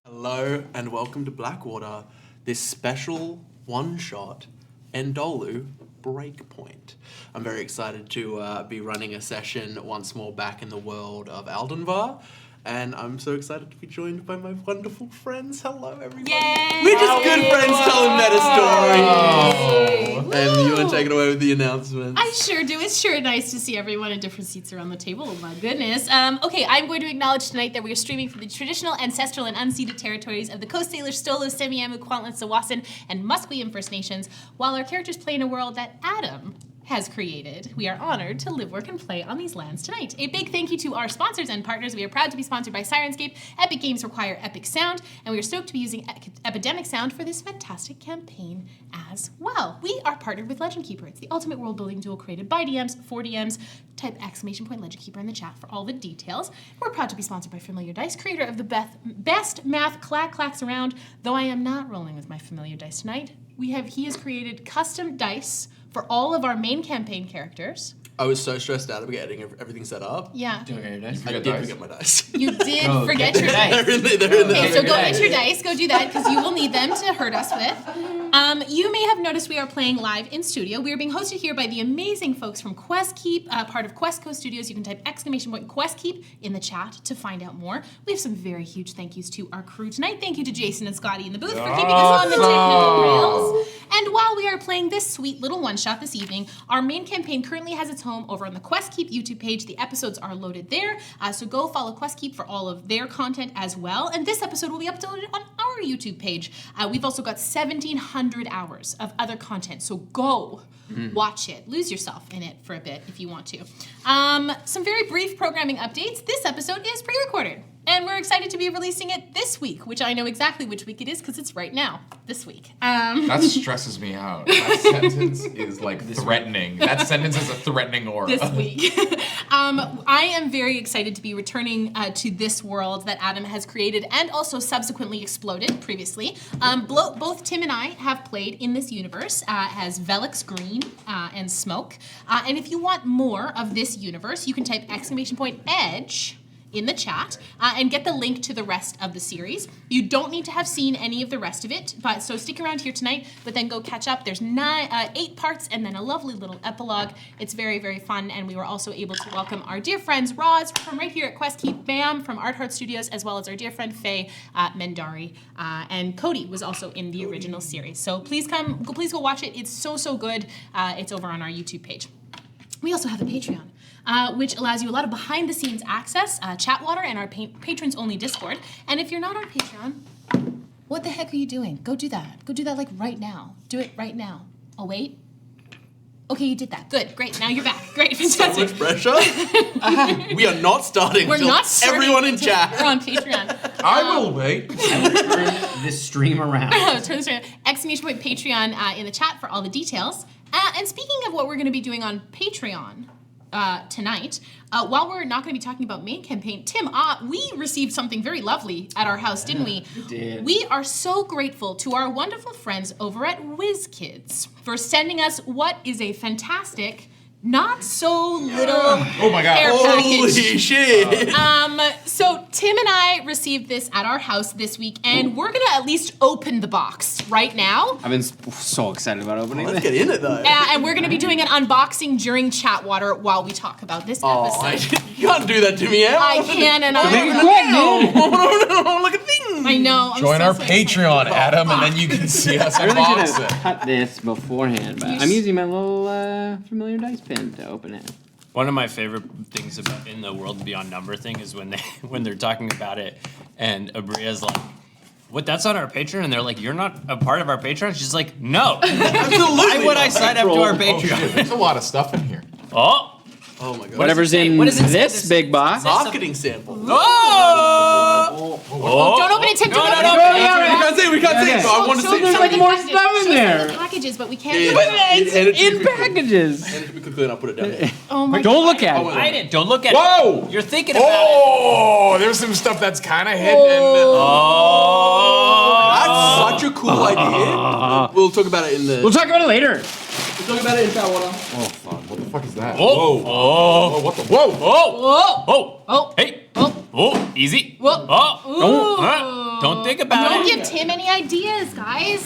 Hello and welcome to Blackwater, this special one-shot Andolu Breakpoint. I'm very excited to be running a session once more back in the world of Aldenvar, and I'm so excited to be joined by my wonderful friends. Hello, everybody. Yay! We're just good friends telling meta stories. Woo! And you want to take it away with the announcements? I sure do. It's sure nice to see everyone in different seats around the table. Oh my goodness. Okay, I'm going to acknowledge tonight that we are streaming from the traditional, ancestral, and unceded territories of the Coast Salish, Stolo, Semiamu, Kwantlen, Sawasan, and Musqueam First Nations, while our characters play in a world that Adam has created. We are honored to live, work, and play on these lands tonight. A big thank you to our sponsors and partners. We are proud to be sponsored by Sirenscape. Epic Games require epic sound, and we are stoked to be using Epidemic Sound for this fantastic campaign as well. We are partnered with Legend Keeper. It's the ultimate world-building tool created by DMs, for DMs. Type ! Legend Keeper in the chat for all the details. We're proud to be sponsored by Familiar Dice, creator of the best math clacks around, though I am not rolling with my Familiar Dice tonight. He has created custom dice for all of our main campaign characters. I was so stressed out about getting everything set up. Yeah. Did you get your dice? I did forget my dice. You did forget your dice. They're in the Okay, so go get your dice. Go do that because you will need them to hurt us with. You may have noticed we are playing live in studio. We are being hosted here by the amazing folks from Questkeep, part of Questco Studios. You can type ! Questkeep in the chat to find out more. We have some very huge thank yous to our crew tonight. Thank you to Jason and Scotty in the booth for keeping us on the technical rails. And while we are playing this sweet little one-shot this evening, our main campaign currently has its home over on the Questkeep YouTube page. The episodes are loaded there, so go follow Questkeep for all of their content as well. And this episode will be uploaded on our YouTube page. We've also got 1,700 hours of other content, so go watch it. Lose yourself in it for a bit if you want to. Some very brief programming updates. This episode is pre-recorded, and we're excited to be releasing it this week, which I know exactly which week it is because it's right now, this week. That stresses me out. That sentence is like threatening. That sentence has a threatening aura. This week. I am very excited to be returning to this world that Adam has created and also subsequently exploded previously. Both Tim and I have played in this universe as Velix Green and Smoke. And if you want more of this universe, you can type !edge in the chat and get the link to the rest of the series. You don't need to have seen any of the rest of it, but so stick around here tonight, but then go catch up. There's 8 parts and then a lovely little epilogue. It's very, very fun, and we were also able to welcome our dear friends Roz from right here at Questkeep, Bam from Art Heart Studios, as well as our dear friend Faye Mendari, and Cody was also in the original series. So please go watch it. It's so good. It's over on our YouTube page. We also have a Patreon, which allows you a lot of behind-the-scenes access, Chatwater, and our patrons-only Discord. And if you're not on Patreon, what the heck are you doing? Go do that. Go do that, like, right now. Do it right now. Oh, wait. Okay, you did that. Good. Great. Now you're back. Great. Fantastic. So much pressure. We are not starting. We're not starting. Everyone in chat. We're on Patreon. I will wait. Turn this stream around. Turn this around. Patreon in the chat for all the details. And speaking of what we're going to be doing on Patreon tonight, while we're not going to be talking about main campaign, Tim, we received something very lovely at our house, didn't we? We did. We are so grateful to our wonderful friends over at WizKids for sending us what is a fantastic, not so little Oh my God. care Holy package. shit. So Tim and I received this at our house this week, and we're gonna at least open the box right now. I've been so excited about opening Let's this. get in it though. And we're gonna be doing an unboxing during Chatwater while we talk about this episode. You can't do that to me, Em. I can, and I Make it quick, dude. No, look at things. I know. I'm Join so our excited. Patreon, Adam, and then you can see us I really should unbox have it. cut this beforehand, but I'm using my little familiar dice pin to open it. One of my favorite things about in the World Beyond Number thing is when they're talking about it, and Abria's like, "What? That's on our Patreon?" And they're like, "You're not a part of our Patreon." She's like, "No, Absolutely. why would I sign up to our Oh, shit, Patreon?" there's a lot of stuff in here. Oh, Oh my god. Whatever's say? in What does it say? this big box. Marketing sample. oh, Don't open it, Tim. Don't open it. We can't say it. So I want to say there's something. more stuff in there. Packages, but we can't. Yeah, do it. It's in packages. Hand it to me quickly and I'll put it down here. Oh my Don't look at Oh, it. Hide it. Don't look at Whoa! it. You're thinking about it. Oh, there's some stuff that's kind of hidden. Oh, That's such a cool idea. We'll talk about it in the. We'll talk about it later. We'll talk about it in Chatwater. Oh, fuck. What the fuck is that? Whoa. Whoa, what the? Whoa! oh, Whoa. oh, Oh. hey, Oh. oh, easy. Whoa. Oh, Ooh. huh? Don't think about Don't it. give Tim any ideas, guys.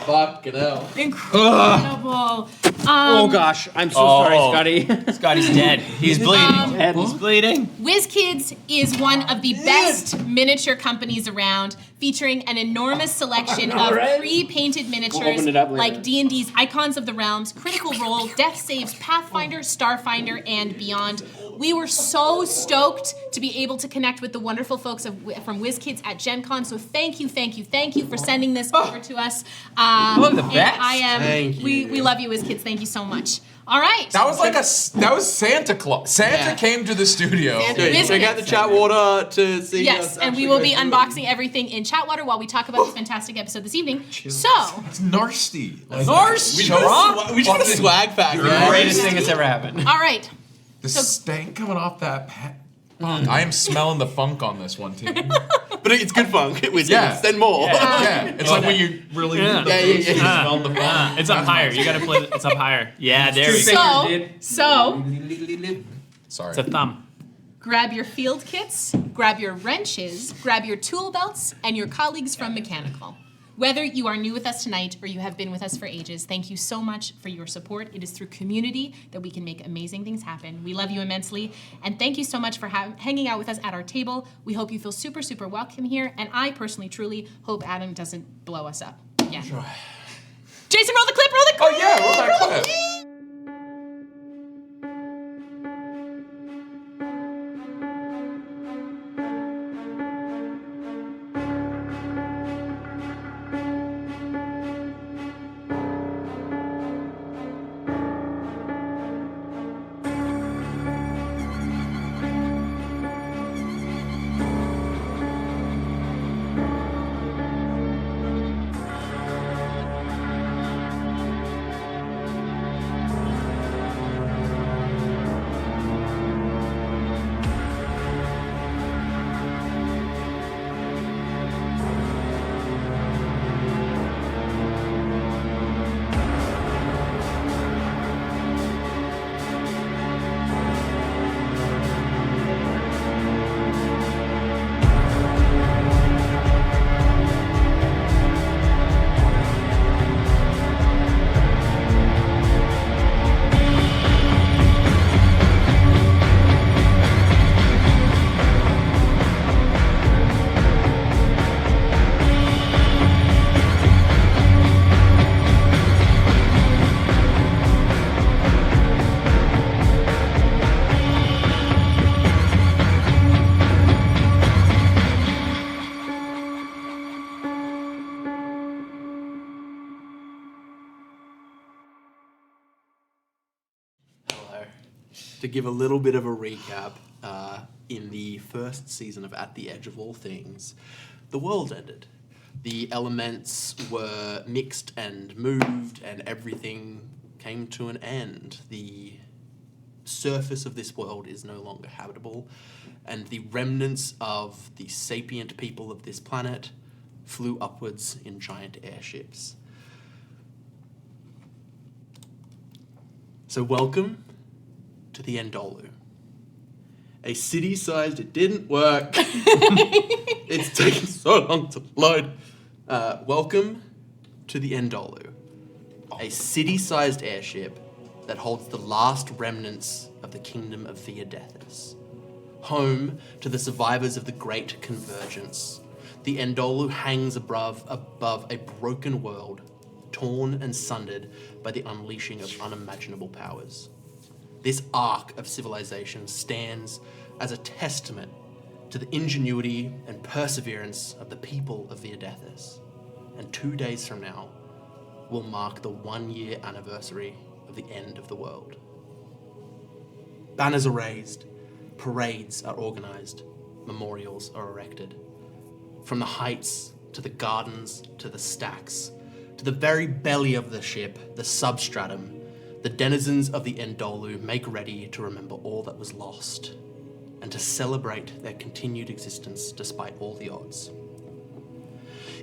Fucking hell. Incredible. Oh gosh, I'm so sorry, Scotty. Scotty's dead. He's bleeding. He's bleeding. WizKids is one of the best miniature companies around, featuring an enormous selection of Alright. pre-painted We'll miniatures open it up later. like D&D's Icons of the Realms, Critical Role, Death Saves, Pathfinder, Starfinder, and beyond. We were so stoked to be able to connect with the wonderful folks from WizKids at Gen Con, so thank you for sending this over to us. One of the and best. I am. Thank you. We love you, WizKids. Thank you so much. All right. That was Santa Claus. Santa came to the studio. Dude, check out the chat water to see. Yes, us and we actually will go be through it. unboxing everything in Chatwater while we talk about this fantastic episode this evening. So, It's nasty. Norse. We just got a swag pack, man. Greatest thing that's ever happened. all right. The stank coming off that I am smelling the funk on this one, too. But it's good funk. It was Yeah. Send more. Yeah, it's like when you really Yeah. you Yeah. smell the funk. It's up higher. You gotta play. It's up higher. Yeah, there we go. So Sorry. It's a thumb. grab your field kits, grab your wrenches, grab your tool belts, and your colleagues from Mechanical. Whether you are new with us tonight or you have been with us for ages, thank you so much for your support. It is through community that we can make amazing things happen. We love you immensely, and thank you so much for hanging out with us at our table. We hope you feel super, super welcome here, and I personally, truly hope Adam doesn't blow us up again. Jason, roll the clip, roll the clip! Oh, yeah, roll that clip. To give a little bit of a recap, in the first season of At the Edge of All Things, the world ended. The elements were mixed and moved, and everything came to an end. The surface of this world is no longer habitable, and the remnants of the sapient people of this planet flew upwards in giant airships. So welcome to the Andolu. A city-sized, it didn't work. It's taken so long to load. Welcome to the Andolu. A city-sized airship that holds the last remnants of the kingdom of Veteris. Home to the survivors of the Great Convergence. The Andolu hangs above a broken world, torn and sundered by the unleashing of unimaginable powers. This arc of civilization stands as a testament to the ingenuity and perseverance of the people of Veteris. And 2 days from now will mark the 1-year anniversary of the end of the world. Banners are raised, parades are organized, memorials are erected. From the heights, to the gardens, to the stacks, to the very belly of the ship, the Substratum, the denizens of the Andolu make ready to remember all that was lost and to celebrate their continued existence despite all the odds.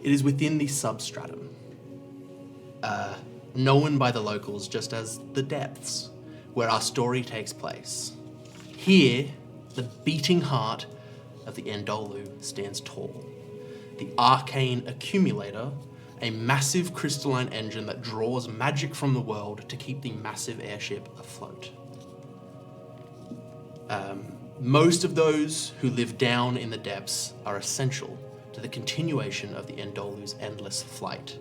It is within the Substratum, known by the locals just as the Depths, where our story takes place. Here, the beating heart of the Andolu stands tall. The Arcane Accumulator, a massive crystalline engine that draws magic from the world to keep the massive airship afloat. Most of those who live down in the depths are essential to the continuation of the Andolu's endless flight.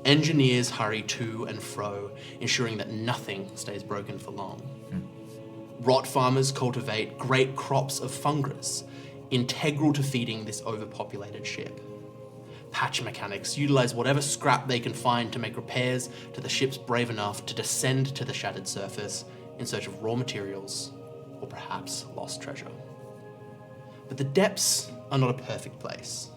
Engineers hurry to and fro, ensuring that nothing stays broken for long. Rot farmers cultivate great crops of fungus, integral to feeding this overpopulated ship. Patch mechanics utilize whatever scrap they can find to make repairs to the ships brave enough to descend to the shattered surface in search of raw materials or perhaps lost treasure. But the depths are not a perfect place.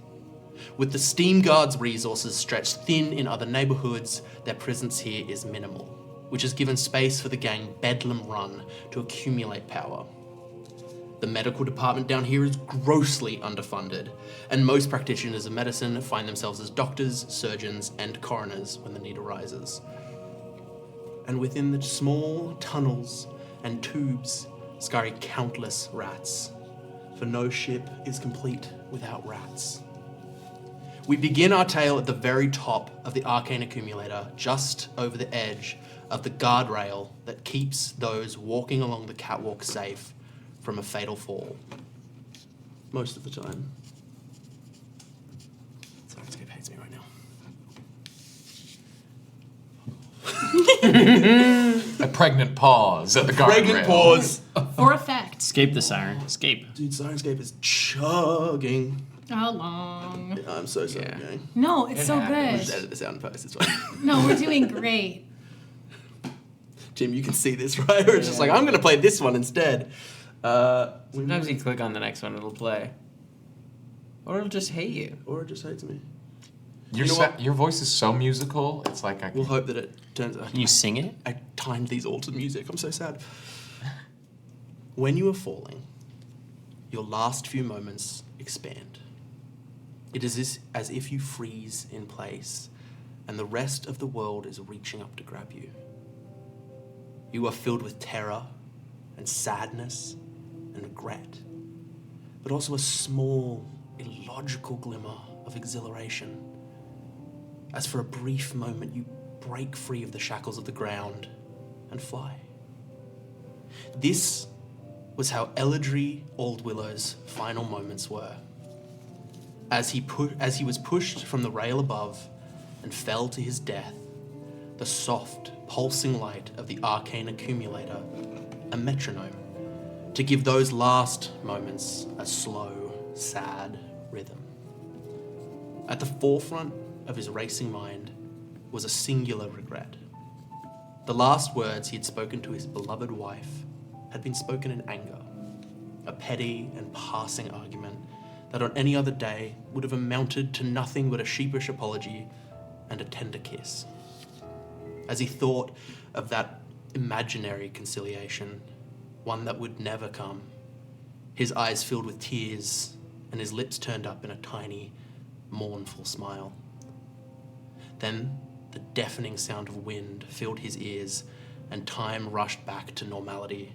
With the Steam Guard's resources stretched thin in other neighborhoods, their presence here is minimal, which has given space for the gang Bedlam Run to accumulate power. The medical department down here is grossly underfunded, and most practitioners of medicine find themselves as doctors, surgeons, and coroners when the need arises. And within the small tunnels and tubes scurry countless rats, for no ship is complete without rats. We begin our tale at the very top of the Arcane Accumulator, just over the edge of the guardrail that keeps those walking along the catwalk safe from a fatal fall. Most of the time. Sirenscape hates me right now. A pregnant pause at the guardrail. Pregnant pause. For effect. Escape the siren. Escape. Dude, Sirenscape is chugging. How long? I'm so sorry, Yeah. gang. No, it's so We'll just good. edit this out and post. It's fine. No, we're doing great. Jim, you can see this, right? Or it's just like, I'm going to play this one instead. Sometimes you click on the next one, it'll play. Or it'll just hate you. Or it just hates me. Your, You know what? your voice is so musical, it's like I We'll can... hope that it turns out. Can you sing it? I timed these all to music. I'm so sad. When you are falling, your last few moments expand. It is as if you freeze in place, and the rest of the world is reaching up to grab you. You are filled with terror and sadness and regret, but also a small, illogical glimmer of exhilaration. As for a brief moment, you break free of the shackles of the ground and fly. This was how Eladri Aldwillow's final moments were. As he was pushed from the rail above and fell to his death, the soft, pulsing light of the Arcane Accumulator, a metronome, to give those last moments a slow, sad rhythm. At the forefront of his racing mind was a singular regret. The last words he had spoken to his beloved wife had been spoken in anger, a petty and passing argument that on any other day would have amounted to nothing but a sheepish apology and a tender kiss. As he thought of that imaginary conciliation, one that would never come, his eyes filled with tears and his lips turned up in a tiny, mournful smile. Then the deafening sound of wind filled his ears and time rushed back to normality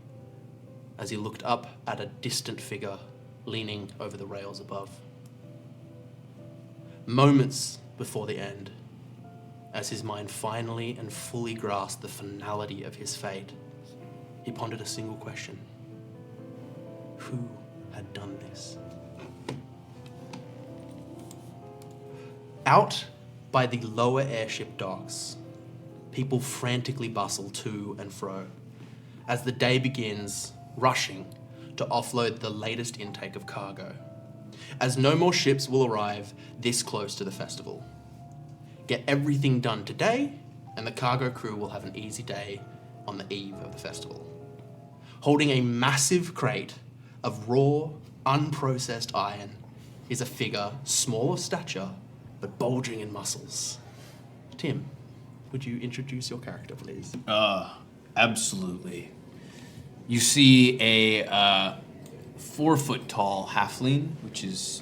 as he looked up at a distant figure leaning over the rails above. Moments before the end, as his mind finally and fully grasped the finality of his fate, he pondered a single question. Who had done this? Out by the lower airship docks, people frantically bustle to and fro as the day begins, rushing to offload the latest intake of cargo, as no more ships will arrive this close to the festival. Get everything done today, and the cargo crew will have an easy day on the eve of the festival. Holding a massive crate of raw, unprocessed iron is a figure small of stature, but bulging in muscles. Tim, would you introduce your character, please? Absolutely. You see a 4 foot tall halfling, which is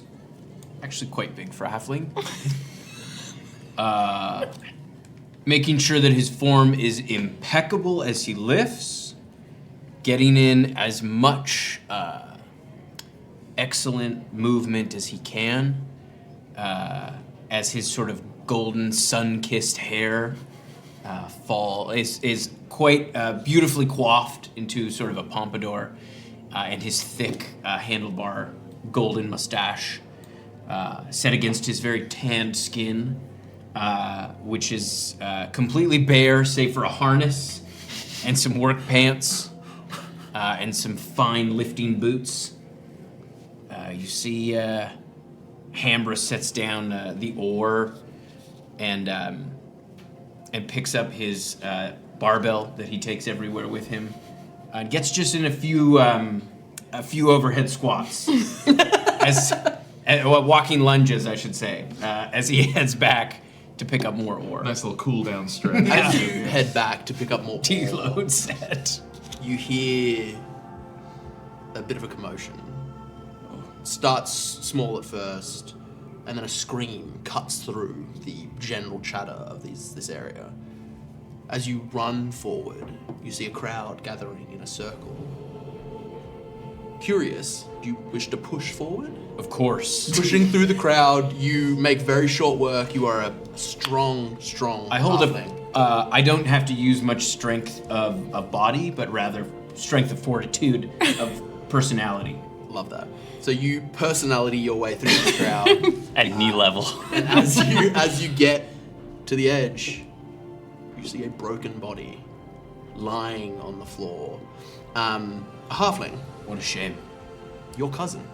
actually quite big for a halfling. Making sure that his form is impeccable as he lifts, getting in as much excellent movement as he can, as his sort of golden sun-kissed hair is quite beautifully coiffed into sort of a pompadour, and his thick handlebar golden mustache set against his very tanned skin, which is completely bare save for a harness and some work pants and some fine lifting boots. You see Hambra sets down the oar and picks up his barbell that he takes everywhere with him, and gets just in a few overhead squats, walking lunges, I should say, as he heads back to pick up more ore. Nice little cool down stretch. As you head back to pick up more ore, Deload set. you hear a bit of a commotion. Starts small at first, and then a scream cuts through the general chatter of this area. As you run forward, you see a crowd gathering in a circle. Curious, do you wish to push forward? Of course. Pushing through the crowd, you make very short work. You are a strong I hold halfling. I don't have to use much strength of body, but rather strength of fortitude, of personality. Love that. So you personality your way through the crowd. At knee level. And as you get to the edge, you see a broken body lying on the floor. A halfling, What a shame. your cousin,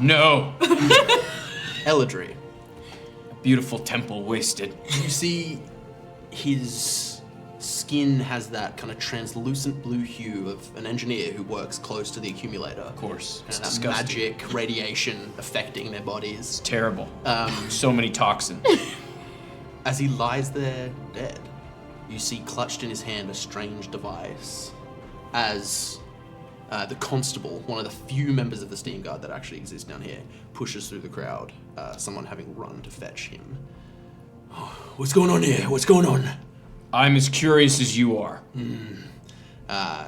No! Eladri. Beautiful temple wasted. You see his skin has that kind of translucent blue hue of an engineer who works close to the accumulator. Of course. And It's that disgusting. magic radiation affecting their bodies. Terrible. So many toxins. As he lies there dead, you see clutched in his hand a strange device. As the constable, one of the few members of the Steam Guard that actually exists down here, pushes through the crowd, someone having run to fetch him. Oh, what's going on here? What's going on? I'm as curious as you are.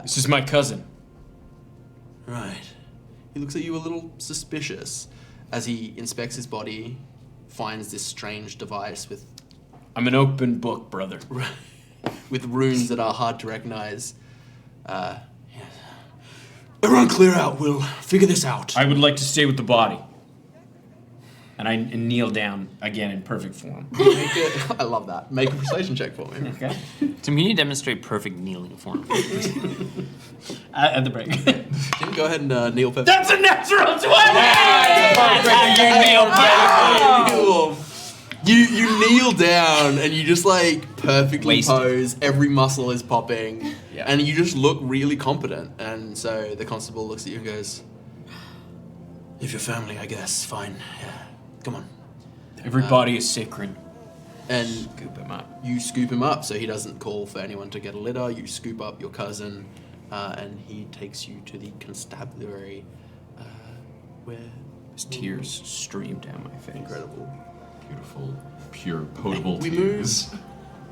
This is my cousin. Right. He looks at you a little suspicious as he inspects his body, finds this strange device with I'm an open book, brother. with runes that are hard to recognize. Yes. Everyone clear out. We'll figure this out. I would like to stay with the body. And I kneel down again in perfect form. I love that. Make a persuasion check for me. Okay. To me, you demonstrate perfect kneeling form. At the break. Tim, go ahead and kneel perfect. That's a natural 20! You kneel down and you just like perfectly Wasted. pose. Every muscle is popping, Yeah. and you just look really competent. And so the constable looks at you and goes, "If your family, I guess, fine. Yeah, come on." Every body is sacred. And Scoop him up. you scoop him up so he doesn't call for anyone to get a litter. You scoop up your cousin, and he takes you to the constabulary, where His tears stream down my face. incredible. Beautiful, pure, potable We tears. move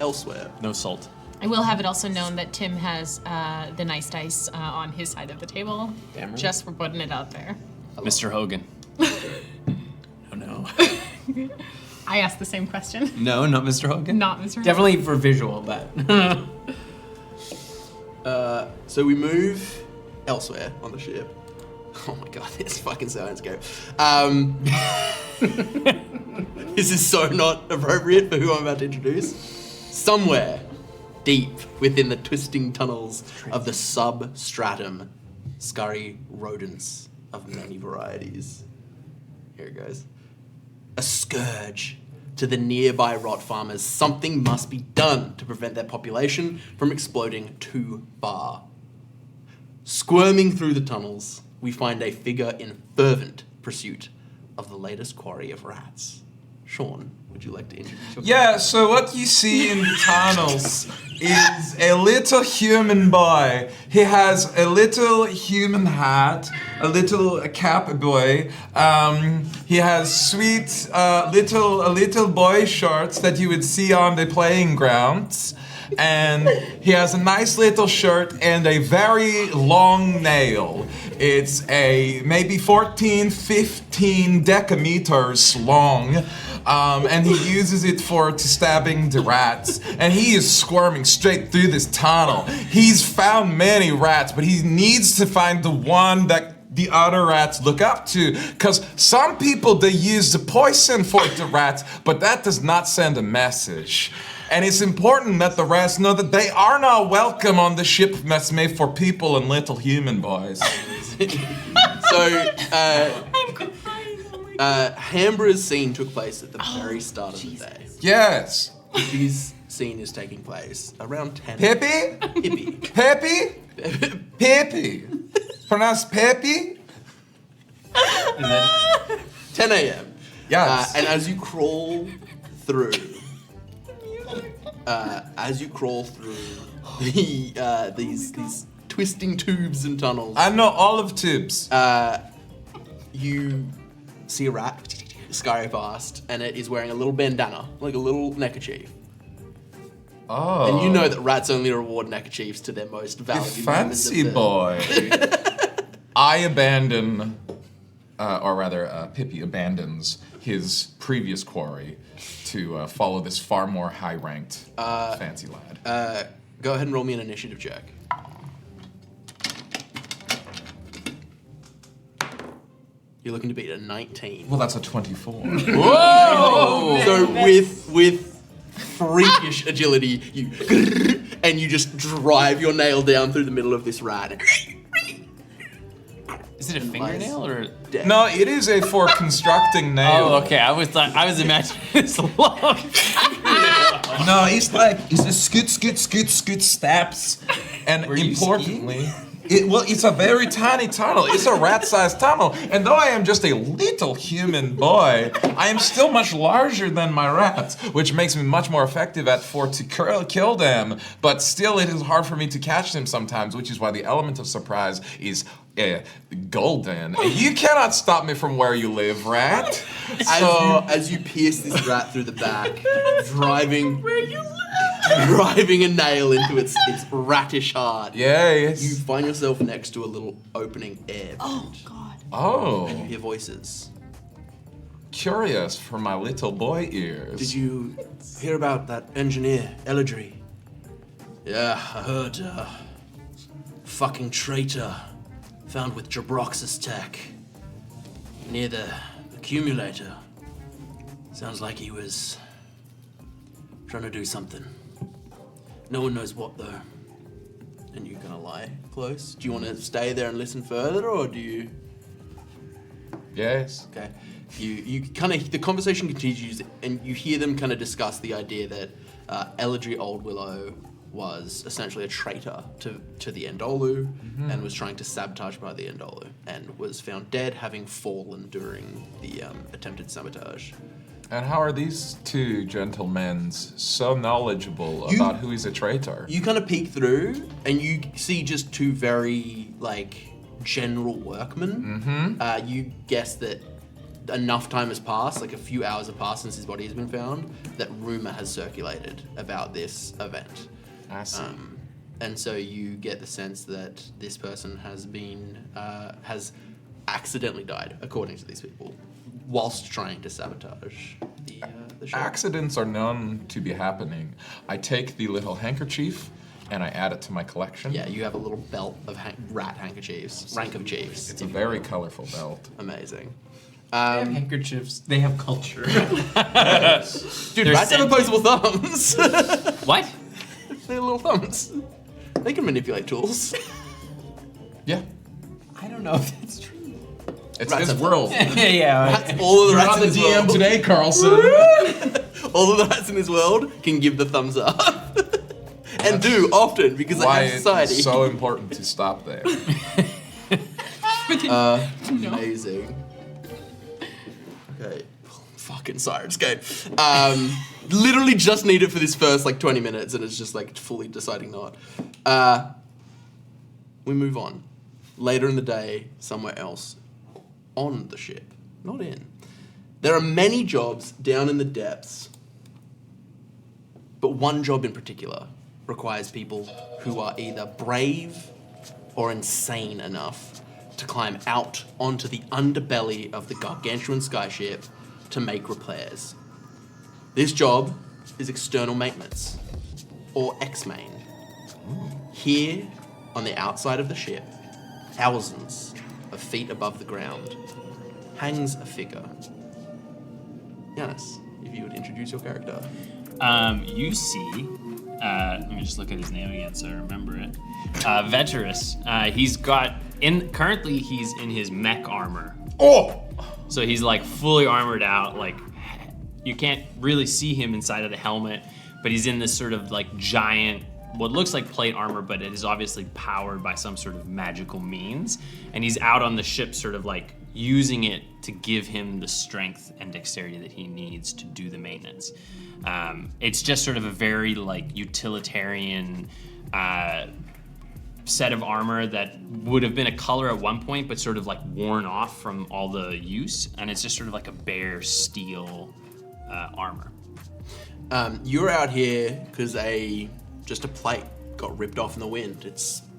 elsewhere. No salt. I will have it also known that Tim has the nice dice on his side of the table. Damn right. Just for putting it out there. Mr. Hogan. Oh no. I asked the same question. No, not Mr. Hogan. Not Mr. Definitely for visual, but. So we move elsewhere on the ship. Oh my god, this fucking Science-Scape. This is so not appropriate for who I'm about to introduce. Somewhere deep within the twisting tunnels of the substratum scurry rodents of many varieties. Here it goes. A scourge to the nearby rot farmers. Something must be done to prevent their population from exploding too far. Squirming through the tunnels, we find a figure in fervent pursuit of the latest quarry of rats. Sean, would you like to introduce your Yeah, so what you see in the tunnels is a little human boy. He has a little human hat, a little cap boy. He has sweet little boy shorts that you would see on the playing grounds. and he has a nice little shirt and a very long nail. It's a maybe 14, 15 decameters long. And he uses it to stabbing the rats. And he is squirming straight through this tunnel. He's found many rats, but he needs to find the one that the other rats look up to. Because some people, they use the poison for the rats, but that does not send a message. And it's important that the rats know that they are not welcome on the ship that's made for people and little human boys. Hambra's scene took place at the very start of the day. Yes. His scene is taking place around 10. Pippy? Pippy. Pippy? Pippy. Pronounced Pippy? 10 a.m. Yes. And as you crawl through, these twisting tubes and tunnels, I know all of tubes. you see a rat scurry past, and it is wearing a little bandana, like a little neckerchief. Oh. And you know that rats only reward neckerchiefs to their most You valued fancy members of boy. I abandon, or rather, Pippy abandons his previous quarry to follow this far more high-ranked fancy lad. Go ahead and roll me an initiative check. You're looking to beat a 19. Well, that's a 24. Whoa! So with freakish agility, you just drive your nail down through the middle of this rat. Is it a fingernail or? No, it is a for constructing nail. Oh, okay. I was imagining it's long. No, it's a scoot steps. And Were you importantly, it's a very tiny tunnel. It's a rat-sized tunnel. And though I am just a little human boy, I am still much larger than my rats, which makes me much more effective to kill them. But still, it is hard for me to catch them sometimes, which is why the element of surprise is golden. And you cannot stop me from where you live, rat. As you pierce this rat through the back, driving a nail into its rattish heart. Yes. You find yourself next to a little opening air. Oh, God. Oh, You hear voices. curious for my little boy ears. Did you hear about that engineer, Eladri? Yeah, I heard. Fucking traitor found with Jabrox's tech near the accumulator. Sounds like he was trying to do something. No one knows what though. And you're gonna lie close? Do you want to stay there and listen further, or do you? Yes. Okay. You kind of, the conversation continues, and you hear them kind of discuss the idea that Eladri Oldwillow was essentially a traitor to the Andolu, and was trying to sabotage by the Andolu, and was found dead, having fallen during the attempted sabotage. And how are these two gentlemen so knowledgeable about who is a traitor? You kind of peek through, and you see just two very, general workmen. You guess that enough time has passed, like a few hours have passed since his body has been found, that rumor has circulated about this event. I see. And so you get the sense that this person has accidentally died, according to these people, whilst trying to sabotage the show. Accidents are known to be happening. I take the little handkerchief and I add it to my collection. Yeah, you have a little belt of rat handkerchiefs, rank of chiefs. It's a very colorful belt. Amazing. They have handkerchiefs. They have culture. Dude, They're rats have sentient. opposable thumbs. What? They're little thumbs. They can manipulate tools. Yeah, I don't know if that's true. it's Rats his have world. Yeah. All of the You're rats on in the this DM world. today, Carlson. All of the rats in this world can give the thumbs up. And do often, because they Why have society. it's so important to stop there. Amazing. Okay. Fucking Sirens game. Literally just need it for this first 20 minutes, and it's just fully deciding not. We move on. Later in the day, somewhere else. On the ship. Not in. There are many jobs down in the depths, but one job in particular requires people who are either brave or insane enough to climb out onto the underbelly of the gargantuan skyship to make repairs. This job is external maintenance, or X-Main. Here, on the outside of the ship, thousands of feet above the ground, hangs a figure. Giannis, if you would introduce your character. You see, let me just look at his name again so I remember it. Veteris. Currently he's in his mech armor. Oh! So he's like fully armored out, like you can't really see him inside of the helmet, but he's in this sort of like giant, what looks like plate armor, but it is obviously powered by some sort of magical means. And he's out on the ship sort of like using it to give him the strength and dexterity that he needs to do the maintenance. It's just sort of a very like utilitarian set of armor that would have been a color at one point, but sort of like worn off from all the use. And it's just sort of like a bare steel armor. You're out here because just a plate got ripped off in the wind.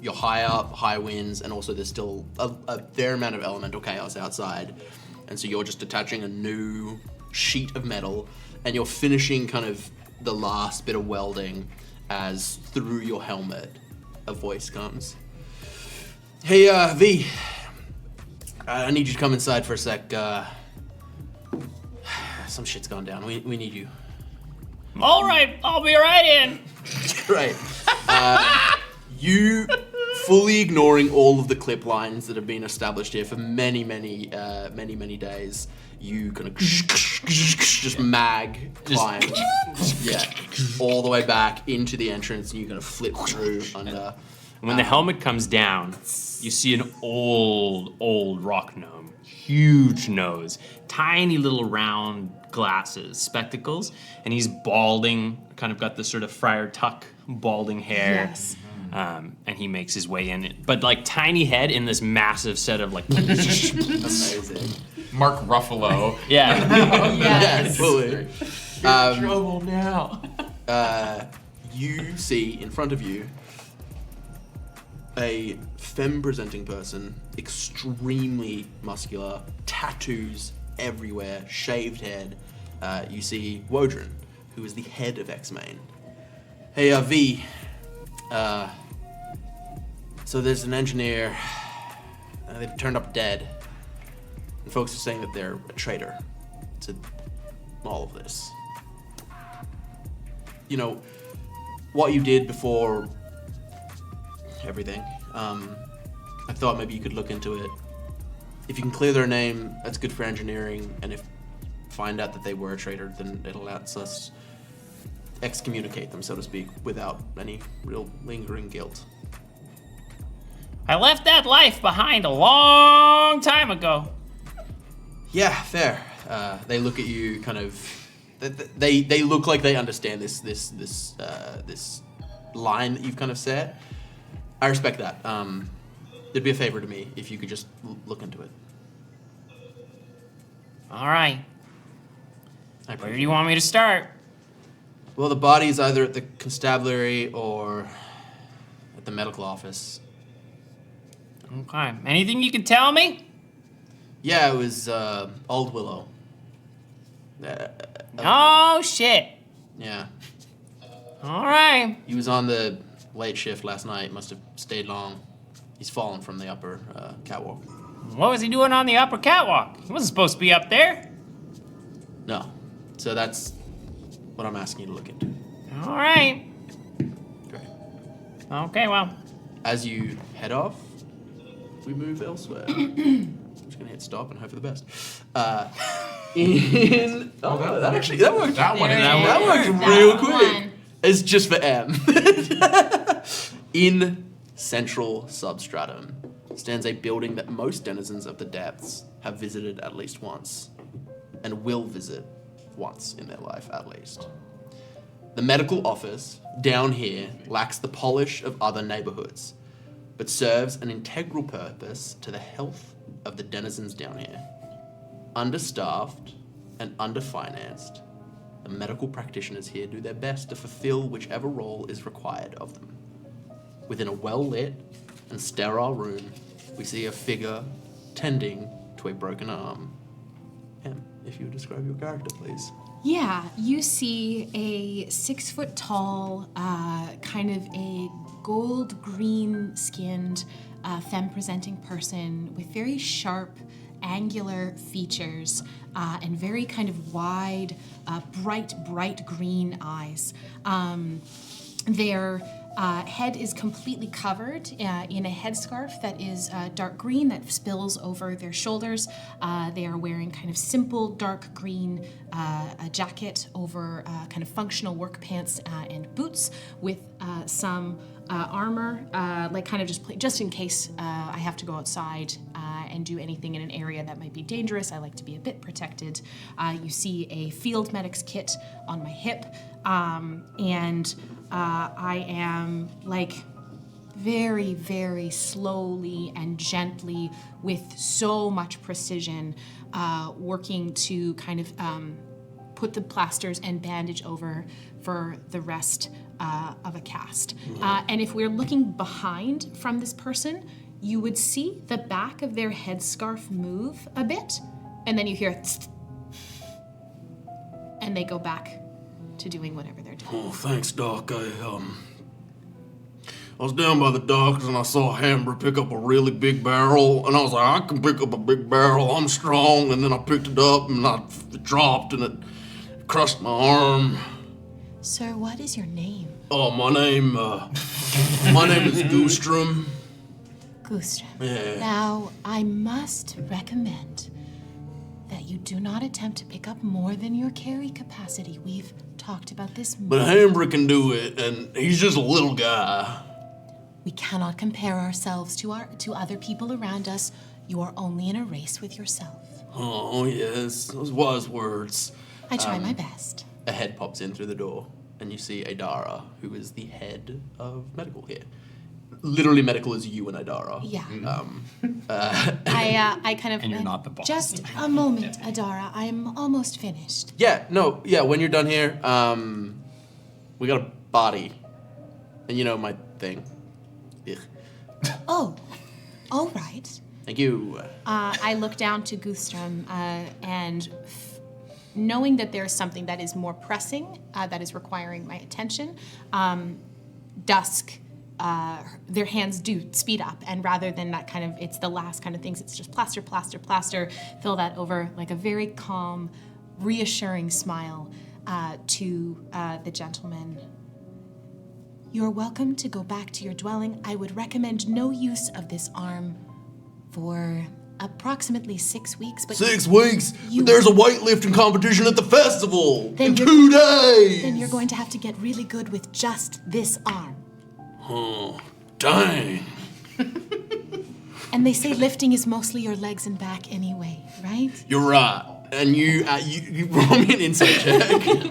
You're high up, high winds, and also there's still a fair amount of elemental chaos outside. And so you're just attaching a new sheet of metal, and you're finishing kind of the last bit of welding as through your helmet a voice comes. Hey, V, I need you to come inside for a sec. Some shit's gone down. We need you. All right, I'll be right in. Right. You fully ignoring all of the clip lines that have been established here for many days. You kind of just mag climb, all the way back into the entrance, and you kind of flip through under. When the helmet comes down, you see an old rock gnome, huge nose, tiny little round glasses, spectacles, and he's balding, kind of got this sort of Friar Tuck balding hair. Yes. And he makes his way in, but like tiny head in this massive set of like. Amazing. Mark Ruffalo. Yeah. Yes. Fully. Trouble now. You see in front of you a femme-presenting person, extremely muscular, tattoos everywhere, shaved head. You see Wodrin, who is the head of X-Main. Hey, V. So there's an engineer. They've turned up dead. And folks are saying that they're a traitor to all of this. You know, what you did before everything, I thought maybe you could look into it. If you can clear their name, that's good for engineering, and if find out that they were a traitor, then it allows us excommunicate them, so to speak, without any real lingering guilt. I left that life behind a long time ago. Yeah, fair. They look at you kind of. They look like they understand this line that you've kind of said. I respect that. It'd be a favor to me if you could just look into it. All right. I Where do appreciate you want me to start? Well, the body's either at the constabulary or at the medical office. Okay. Anything you can tell me? Yeah, it was Old Willow. Oh, shit. Yeah. All right. He was on the late shift last night. Must have stayed long. He's fallen from the upper catwalk. What was he doing on the upper catwalk? He wasn't supposed to be up there. No. So that's what I'm asking you to look into. All right. Great. Okay, well. As you head off, we move elsewhere. I'm just gonna hit stop and hope for the best. That worked. That worked real quick. It's just for M. In central Substratum stands a building that most denizens of the depths have visited at least once, and will visit once in their life at least. The medical office down here lacks the polish of other neighborhoods, but serves an integral purpose to the health of the denizens down here. Understaffed and underfinanced, the The medical practitioners here do their best to fulfill whichever role is required of them. Within a well-lit and sterile room, we see a figure tending to a broken arm. Em, if you would describe your character, please. Yeah, you see a 6 foot tall, kind of a gold green skinned, femme presenting person with very sharp, angular features and very kind of wide, bright green eyes. Their head is completely covered in a headscarf that is dark green that spills over their shoulders. They are wearing kind of simple dark green a jacket over kind of functional work pants and boots with some armor, like kind of just in case I have to go outside and do anything in an area that might be dangerous. I like to be a bit protected. You see a field medic's kit on my hip, and I am like very, very slowly and gently with so much precision working to kind of put the plasters and bandage over for the rest of a cast. And if we're looking behind from this person, you would see the back of their headscarf move a bit, and then you hear tsk, and they go back to doing whatever they're doing. Oh, thanks, Doc. I was down by the docks and I saw Hambra pick up a really big barrel, and I was like, I can pick up a big barrel, I'm strong, and then I picked it up and it dropped and it crushed my arm. Sir, what is your name? Oh, my name is Goostrom. Gustram. Yeah. Now, I must recommend that you do not attempt to pick up more than your carry capacity. We've talked about this. But Hambra can do it, and he's just a little guy. We cannot compare ourselves to other people around us. You are only in a race with yourself. Oh, yes, those wise words. I try my best. A head pops in through the door, and you see Adara, who is the head of medical here. Literally, medical is you and Adara. Yeah. I kind of. And you're not the boss. Just a moment, Adara. I'm almost finished. When you're done here, we got a body, and you know my thing. Ugh. Oh, all right. Thank you. I look down to Gustram and knowing that there's something that is more pressing, that is requiring my attention, Dusk, their hands do speed up, and rather than that kind of, it's the last kind of things, it's just plaster, fill that over like a very calm, reassuring smile to the gentleman. You're welcome to go back to your dwelling. I would recommend no use of this arm for approximately 6 weeks. But 6 weeks? But there's a weightlifting competition at the festival in 2 days! Then you're going to have to get really good with just this arm. Oh, dang. And they say lifting is mostly your legs and back anyway, right? You're right. And you roll me an insight check.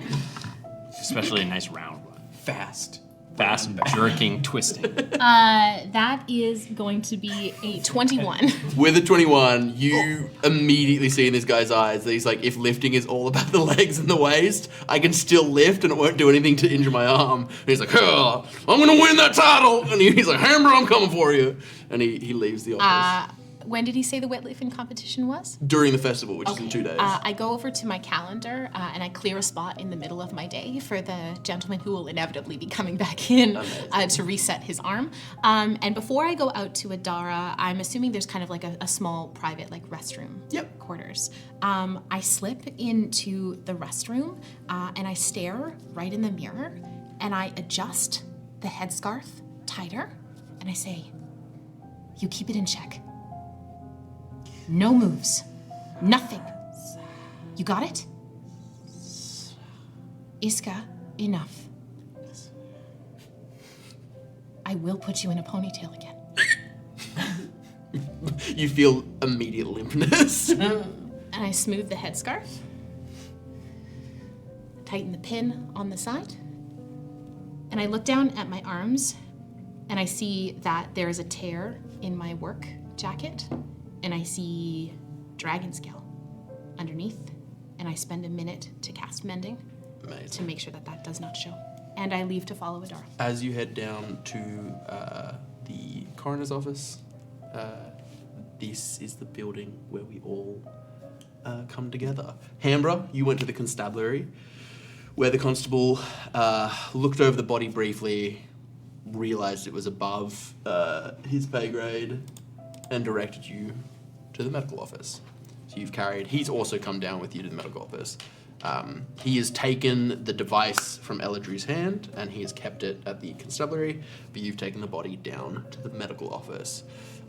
Especially a nice round one. Fast. Fast, jerking, twisting. That is going to be a 21. With a 21, you immediately see in this guy's eyes that he's like, if lifting is all about the legs and the waist, I can still lift and it won't do anything to injure my arm. And he's like, oh, I'm gonna win that title. And he's like, Hambra, I'm coming for you. And he leaves the office. When did he say the weightlifting competition was? During the festival, which is in 2 days. I go over to my calendar and I clear a spot in the middle of my day for the gentleman who will inevitably be coming back in to reset his arm. And before I go out to Adara, I'm assuming there's kind of like a small private like restroom quarters. I slip into the restroom and I stare right in the mirror and I adjust the headscarf tighter and I say, you keep it in check. No moves. Nothing. You got it? Iska, enough. I will put you in a ponytail again. You feel immediate limpness. And I smooth the headscarf. Tighten the pin on the side. And I look down at my arms and I see that there is a tear in my work jacket. And I see dragon scale underneath, and I spend a minute to cast mending, to make sure that that does not show. And I leave to follow Adara. As you head down to the coroner's office, this is the building where we all come together. Hambra, you went to the constabulary, where the constable looked over the body briefly, realized it was above his pay grade, and directed you to the medical office. So he's also come down with you to the medical office. He has taken the device from Eladri's hand and he has kept it at the constabulary, but you've taken the body down to the medical office.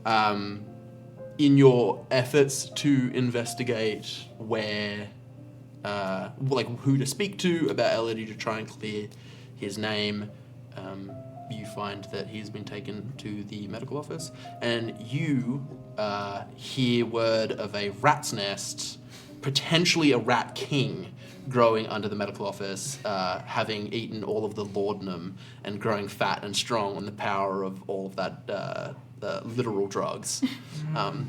In your efforts to investigate where, who to speak to about Eladri to try and clear his name, you find that he's been taken to the medical office, and you hear word of a rat's nest, potentially a rat king, growing under the medical office, having eaten all of the laudanum and growing fat and strong on the power of all of that literal drugs.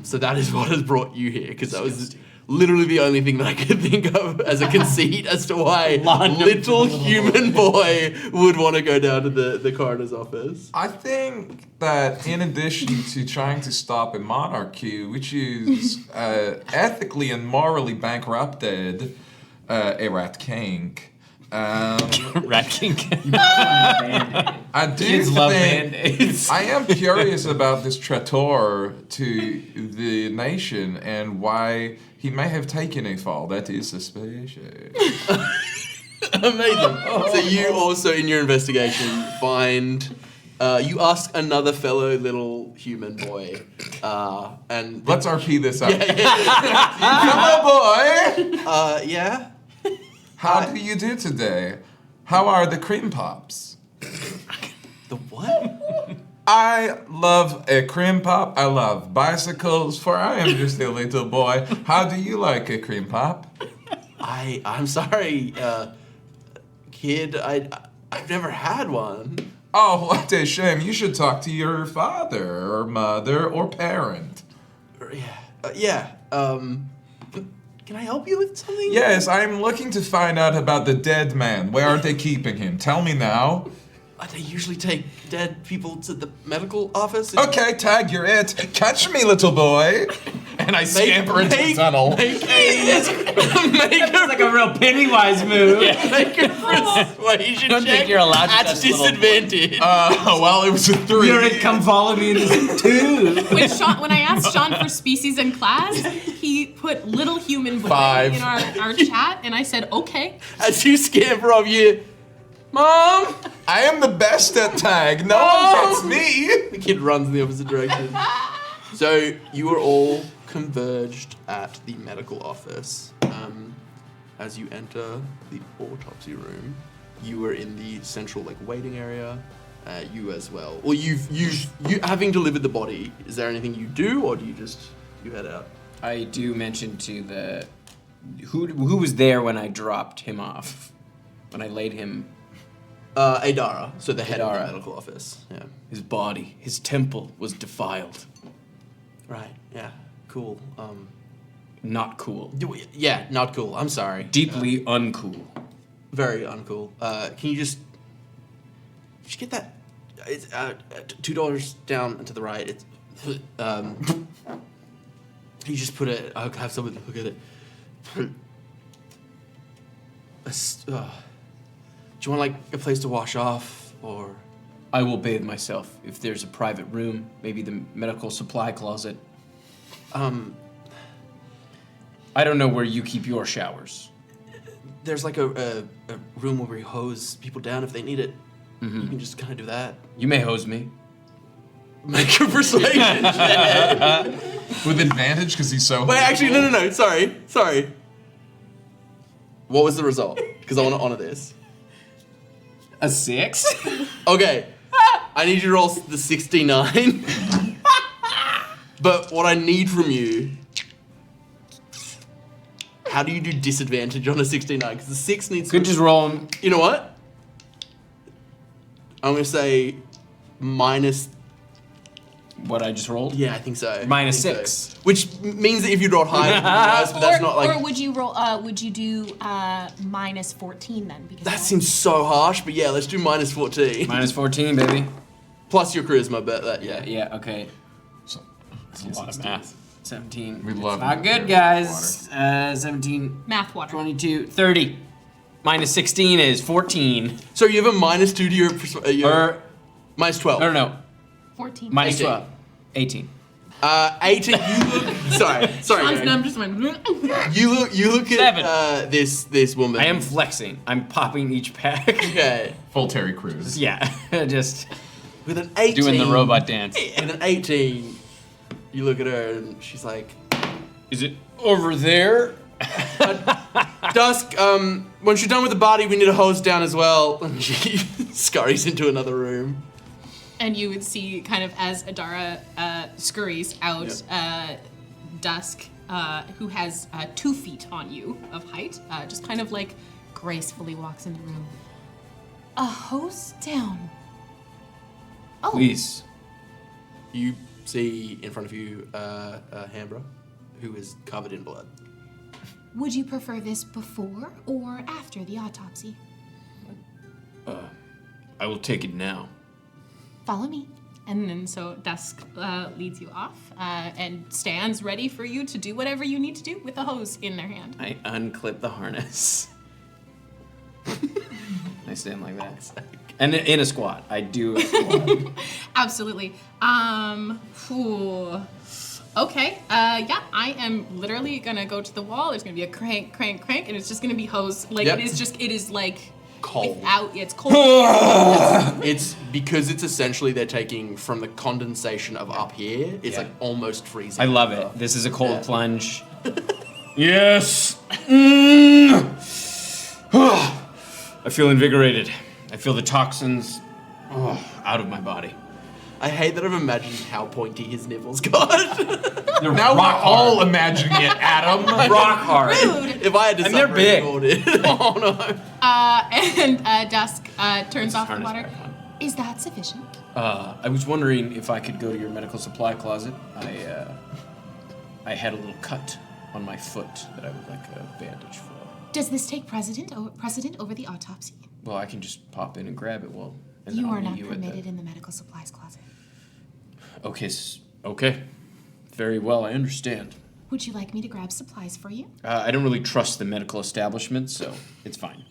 So that is what has brought you here, because that was literally the only thing that I could think of as a conceit as to why little human boy would want to go down to the coroner's office. I think that in addition to trying to stop a monarchy, which is ethically and morally bankrupted a rat king, Rat King. I do Kids love think Band-Aids. I am curious about this traitor to the nation and why he may have taken a fall that is suspicious. Amazing. So you also, in your investigation, find... you ask another fellow little human boy, and... Let's RP this up. Hello, boy! Yeah? How do you do today? How are the cream pops? The what? I love a cream pop. I love bicycles, for I am just a little boy. How do you like a cream pop? I'm sorry, kid. I've never had one. Oh, what a shame. You should talk to your father or mother or parent. Can I help you with something? Yes, I'm looking to find out about the dead man. Where are they keeping him? Tell me now. They usually take dead people to the medical office. Okay, Tag, you're it. Catch me, little boy. And I scamper into the tunnel. It's like a real Pennywise move. Make a persuasion Don't check think you're allowed to at touch little disadvantage. Well, it was a 3. You're it, come follow me in this 2. When I asked Sean for species and class, he put little human boy 5. in our chat, and I said, okay. As you scamper up here, Mom! I am the best at tag. No one gets me. The kid runs in the opposite direction. So you are all converged at the medical office. As you enter the autopsy room, you are in the central waiting area. You as well. Well, you having delivered the body. Is there anything you do, or do you head out? I do mention to the who was there when I dropped him off, when I laid him. Adara, so the head of Adara. the medical office. Yeah. His body, his temple was defiled. Right. Yeah. Cool. Not cool. Yeah. Not cool. I'm sorry. Deeply uncool. Very uncool. Can you just get that? It's $2 down and to the right. It's you just put it. I'll have someone look at it. Do you want a place to wash off, or? I will bathe myself. If there's a private room, maybe the medical supply closet. I don't know where you keep your showers. There's a room where we hose people down if they need it. Mm-hmm. You can just kind of do that. You may hose me. Make a persuasion check. With advantage because he's so. Wait, actually, no. Sorry. What was the result? Because I want to honor this. A 6? Okay. I need you to roll the 69. But what I need from you... How do you do disadvantage on a 69? Because the 6 needs to... Could just roll him. You know what? I'm going to say minus what I just rolled? Yeah, I think so. Minus I think 6. so. Which means that if you rolled higher, it'd be worse, but that's not like. Or would you roll? Would you do minus 14 then? Because That seems so harsh, but yeah, let's do minus 14. Minus 14, baby. Plus your charisma, but that, yeah. Yeah, okay. That's a lot of math. 17. We love Not it. good, guys. 17, math water. 22, 30. Minus 16 is 14. So you have a minus 2 to your minus 12. No. 14. Minus 18. 12. 18. 18. You look. sorry. John's Aaron. number just went. You look at 7. this woman. I am flexing. I'm popping each pack. Okay. Full Terry Crews. Yeah, just With an 18. Doing the robot dance. With an 18, you look at her and she's like, is it over there? Dusk, once you're done with the body, we need a hose down as well. And she scurries into another room. And you would see, kind of as Adara scurries out, Dusk, who has 2 feet on you of height, just kind of like gracefully walks in the room. A hose down. Oh. Please. You see in front of you Hambra, who is covered in blood. Would you prefer this before or after the autopsy? I will take it now. Follow me. And then so Dusk leads you off and stands ready for you to do whatever you need to do with the hose in their hand. I unclip the harness. I stand like that. And in a squat. I do a squat. Absolutely. Okay. Yeah, I am literally gonna go to the wall. There's gonna be a crank, crank, crank, and it's just gonna be hose. Like Yep. it is like Cold. it's cold. It's because it's essentially they're taking from the condensation of up here. It's like almost freezing. I love it. This is a cold Yeah. plunge. Yes. I feel invigorated. I feel the toxins out of my body. I hate that I've imagined how pointy his nipples got. Now we're all imagining it, Adam. Rock hard. Rude. If I had to And they're big. Oh no. And Dusk turns off the harness water. back on. Is that sufficient? I was wondering if I could go to your medical supply closet. I had a little cut on my foot that I would like a bandage for. Does this take precedent over the autopsy? Well, I can just pop in and grab it. Well, and You then I'll are meet not you at the- permitted in the medical supplies closet. Okay. Okay. Very well. I understand. Would you like me to grab supplies for you? I don't really trust the medical establishment, so it's fine.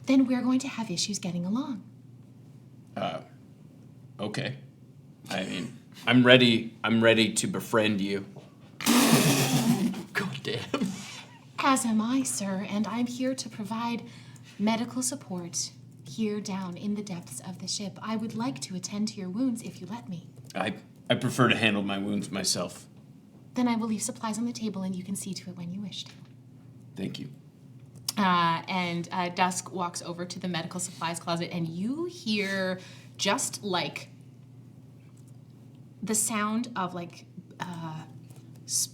Then we're going to have issues getting along. Okay. I mean, I'm ready to befriend you. God damn. As am I, sir, and I'm here to provide medical support here down in the depths of the ship. I would like to attend to your wounds if you let me. I prefer to handle my wounds myself. Then I will leave supplies on the table and you can see to it when you wish to. Thank you. And Dusk walks over to the medical supplies closet and you hear just like the sound of like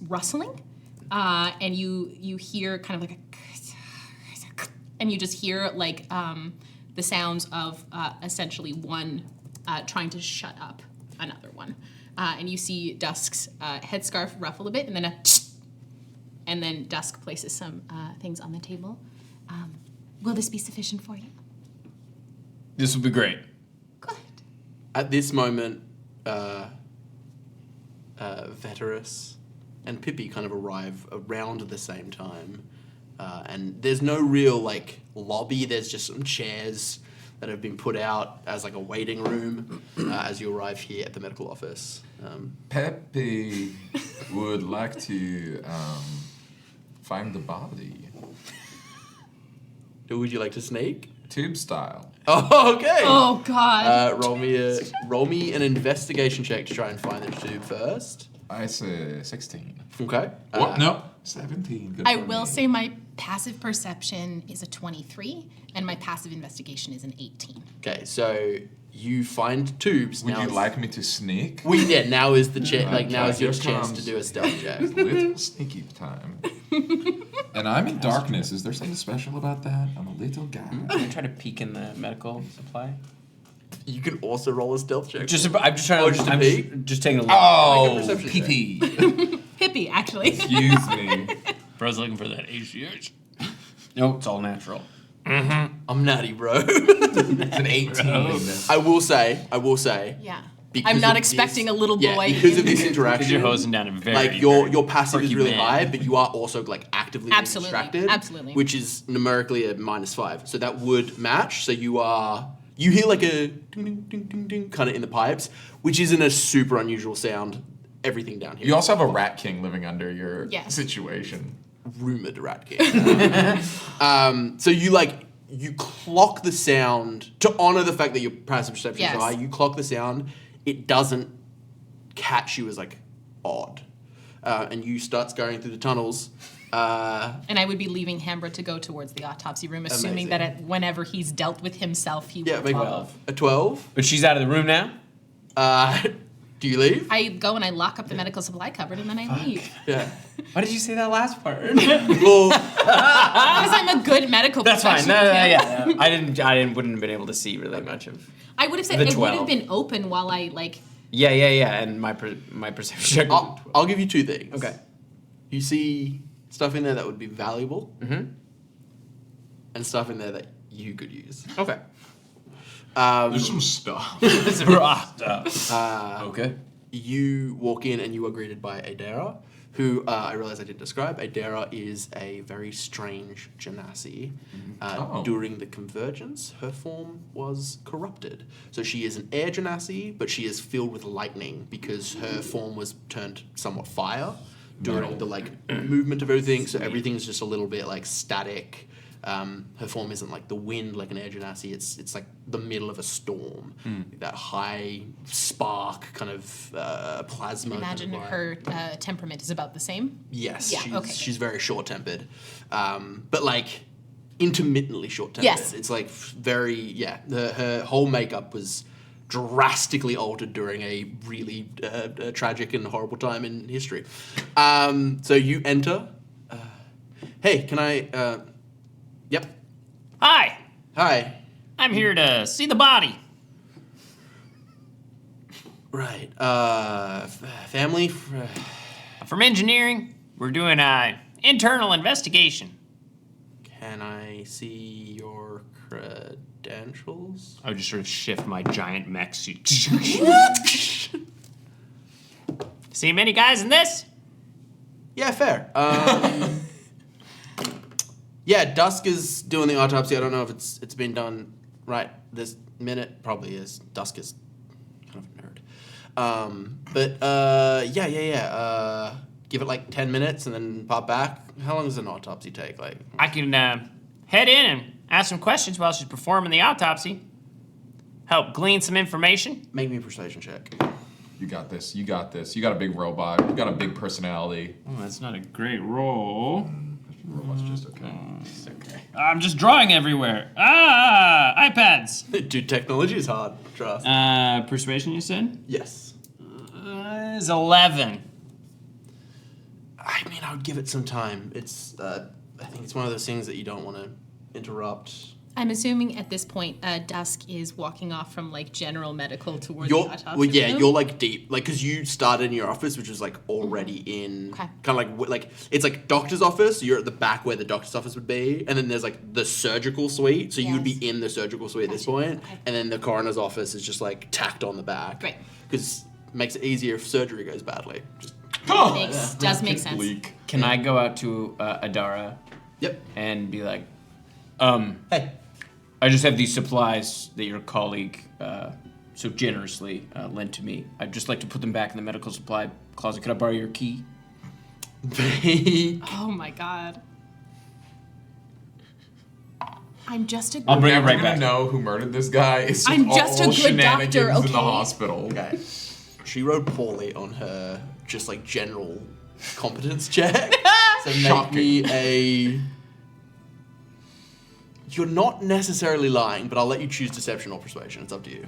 rustling. And you hear kind of like and you just hear like the sounds of essentially one trying to shut up another one. And you see Dusk's headscarf ruffle a bit, and then Dusk places some things on the table. Will this be sufficient for you? This will be great. Good. At this moment, Veteris and Pippy kind of arrive around the same time. And there's no real, like, lobby. There's just some chairs that have been put out as, like, a waiting room as you arrive here at the medical office. Pippy would like to find the body. Would you like to sneak? Tube style. Oh, okay. Oh God. Roll me an investigation check to try and find the tube first. I say 16. Okay. What? No. 17. Good I for will me. say my passive perception is a 23, and my passive investigation is an 18. Okay, so you find tubes. Would now you it's- like me to sneak? now is the chance. Like now Okay, is your here chance to comes do a stealth check. Little sneaky time. And I'm in darkness. Is there something special about that? I'm a little guy. Can I try to peek in the medical supply? You can also roll a stealth check. I'm just trying to. just a I'm peek? just taking a look. Make a Oh, perception check. Pippy. Pippy, actually. Excuse me. Bro's looking for that HGH. Nope, it's all natural. I'm natty, bro. It's an 18. I will say. Yeah. because I'm not of expecting this- a little boy. because of this Because interaction. you're hosing down a very Like your very passive is quirky really man. high, but you are also like actively being Absolutely, distracted. absolutely. Which is numerically a -5. So that would match. So you hear like a ding ding ding ding ding kind of in the pipes, which isn't a super unusual sound. Everything down here. You also have a rat king living under your Yes. situation. Rumored rat king. So you clock the sound to honor the fact that your passive perception is Yes. high. You clock the sound. It doesn't catch you as like odd, and you start scurrying through the tunnels. And I would be leaving Hambra to go towards the autopsy room, assuming Amazing. that whenever he's dealt with himself, he Yeah, will make 12. a 12. But she's out of the room now. Do you leave? I go and I lock up the medical supply cupboard and then I leave. Yeah. Why did you say that last part? Well, Because I'm a good medical That's fine. professional. Yeah. I wouldn't have been able to see really much of. I would have said The it would 12. have been open while I like. Yeah. And my perception check. I'll give you two things. Okay. You see stuff in there that would be valuable, and stuff in there that you could use. Okay. There's some stuff. It's raw stuff. Okay. You walk in and you are greeted by Adara, who I realize I didn't describe. Adara is a very strange genasi. During the convergence, her form was corrupted. So she is an air genasi, but she is filled with lightning because her form was turned somewhat fire during the movement of everything. So everything's just a little bit like static. Her form isn't like the wind, like an air genasi. It's like the middle of a storm. That high spark kind of plasma. Imagine kind of vibe. her temperament is about the same. Yes, Yeah, she's very short-tempered, but like intermittently short-tempered. Yes. It's like very her whole makeup was drastically altered during a really tragic and horrible time in history. So you enter. Hey, can I? Yep. Hi, Hi. I'm here to see the body. Right. Family. From engineering, we're doing an internal investigation. Can I see your credentials? I would just sort of shift my giant mech suit. See many guys in this? Yeah, fair. Yeah, Dusk is doing the autopsy. I don't know if it's been done right this minute. Probably is. Dusk is kind of a nerd. Yeah. Give it like 10 minutes and then pop back. How long does an autopsy take? Like, I can head in and ask some questions while she's performing the autopsy. Help glean some information. make me a persuasion check. You got this. You got this. You got a big robot. You got a big personality. Oh, that's not a great roll. Robot's just okay. It's okay. I'm just drawing everywhere. iPads. Dude, technology is hard. Trust. Persuasion, you said? Yes. Is 11. I mean, I would give it some time. It's. I think it's one of those things that you don't want to interrupt. I'm assuming at this point, Dusk is walking off from like general medical towards the You're autopsy room. you're like deep, like because you started in your office, which was like already in Okay. kind of like it's like doctor's office. You're at the back where the doctor's office would be, and then there's like the surgical suite. So you would be Yes. in the surgical suite at this Gotcha. point, Okay. and then the coroner's office is just like tacked on the back, Right. Because it makes it easier if surgery goes badly. Just Does make sense. Bleak. Can I go out to Adara yep. and be like, Hey. I just have these supplies that your colleague so generously lent to me. I'd just like to put them back in the medical supply closet. Could I borrow your key? Oh my god. I'm just a. I'll bring it Never right gonna back. know who murdered this guy. It's just I'm just a all good shenanigans doctor, in the okay? hospital. Okay. She rode poorly on her just like general competence check. So make Shocking. me a. You're not necessarily lying, but I'll let you choose deception or persuasion. It's up to you.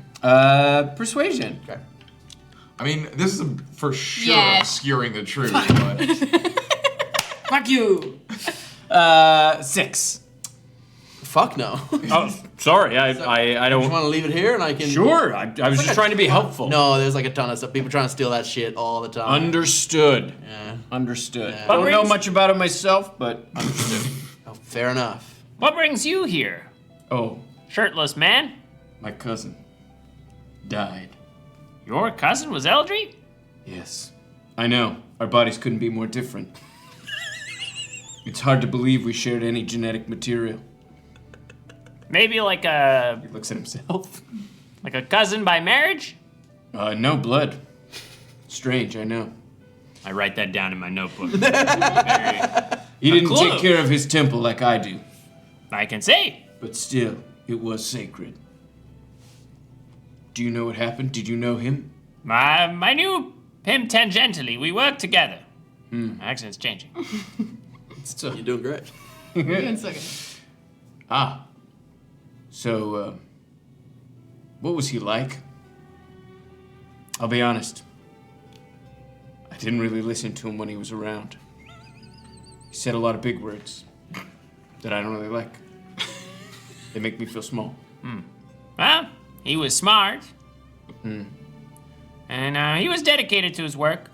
Persuasion. Okay. I mean, this is for sure Yeah. obscuring the truth, but Fuck you. 6. Fuck no. Oh, sorry. I You don't. want to leave it here and I can... Sure. I was just trying to be helpful. No, there's like a ton of stuff. People trying to steal that shit all the time. Understood. Yeah. Understood. Yeah. I don't know much about it myself, but understood. Oh, fair enough. What brings you here, Oh, shirtless man? my cousin died. Your cousin was Eldry? Yes. I know. Our bodies couldn't be more different. It's hard to believe we shared any genetic material. Maybe like a He looks at himself. cousin by marriage? No blood. Strange, I know. I write that down in my notebook. He didn't clue. take care of his temple like I do, I can say. but still, it was sacred. Do you know what happened? Did you know him? I knew him tangentially. We worked together. Accent's changing. So, You're doing great. Ah. So, what was he like? I'll be honest. I didn't really listen to him when he was around. He said a lot of big words that I don't really like. They make me feel small. Well, he was smart. And he was dedicated to his work.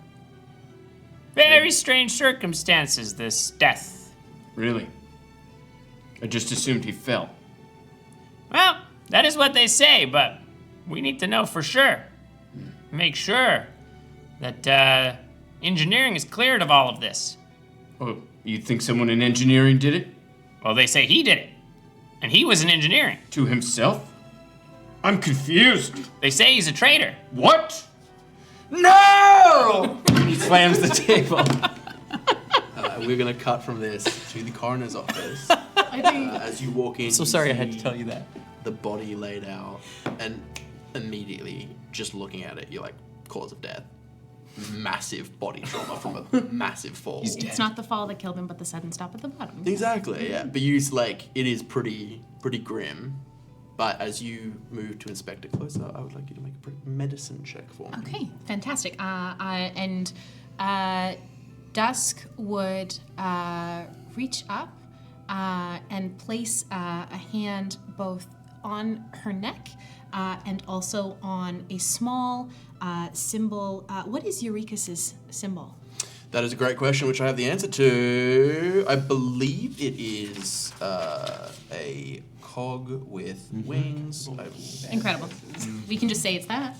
Very strange circumstances, this death. Really? I just assumed he fell. Well, that is what they say, but we need to know for sure. Make sure that engineering is cleared of all of this. Oh, you think someone in engineering did it? Well, they say he did it. And he was in engineering. To himself? I'm confused. They say he's a traitor. What? No! He slams the table. We're going to cut from this to the coroner's office. I think As you walk in, So you sorry I had to see tell you that. the body laid out, and immediately, just looking at it, you're like, cause of death. Massive body trauma from a massive fall. it's not the fall that killed him, but the sudden stop at the bottom. Exactly, yeah. But you like, it is pretty grim. But as you move to inspect it closer, I would like you to make a medicine check for me. Okay, fantastic. And Dusk would reach up and place a hand both on her neck and also on a small symbol. What is Eureka's symbol? That is a great question, which I have the answer to. I believe it is a cog with wings. Incredible. We can just say it's that.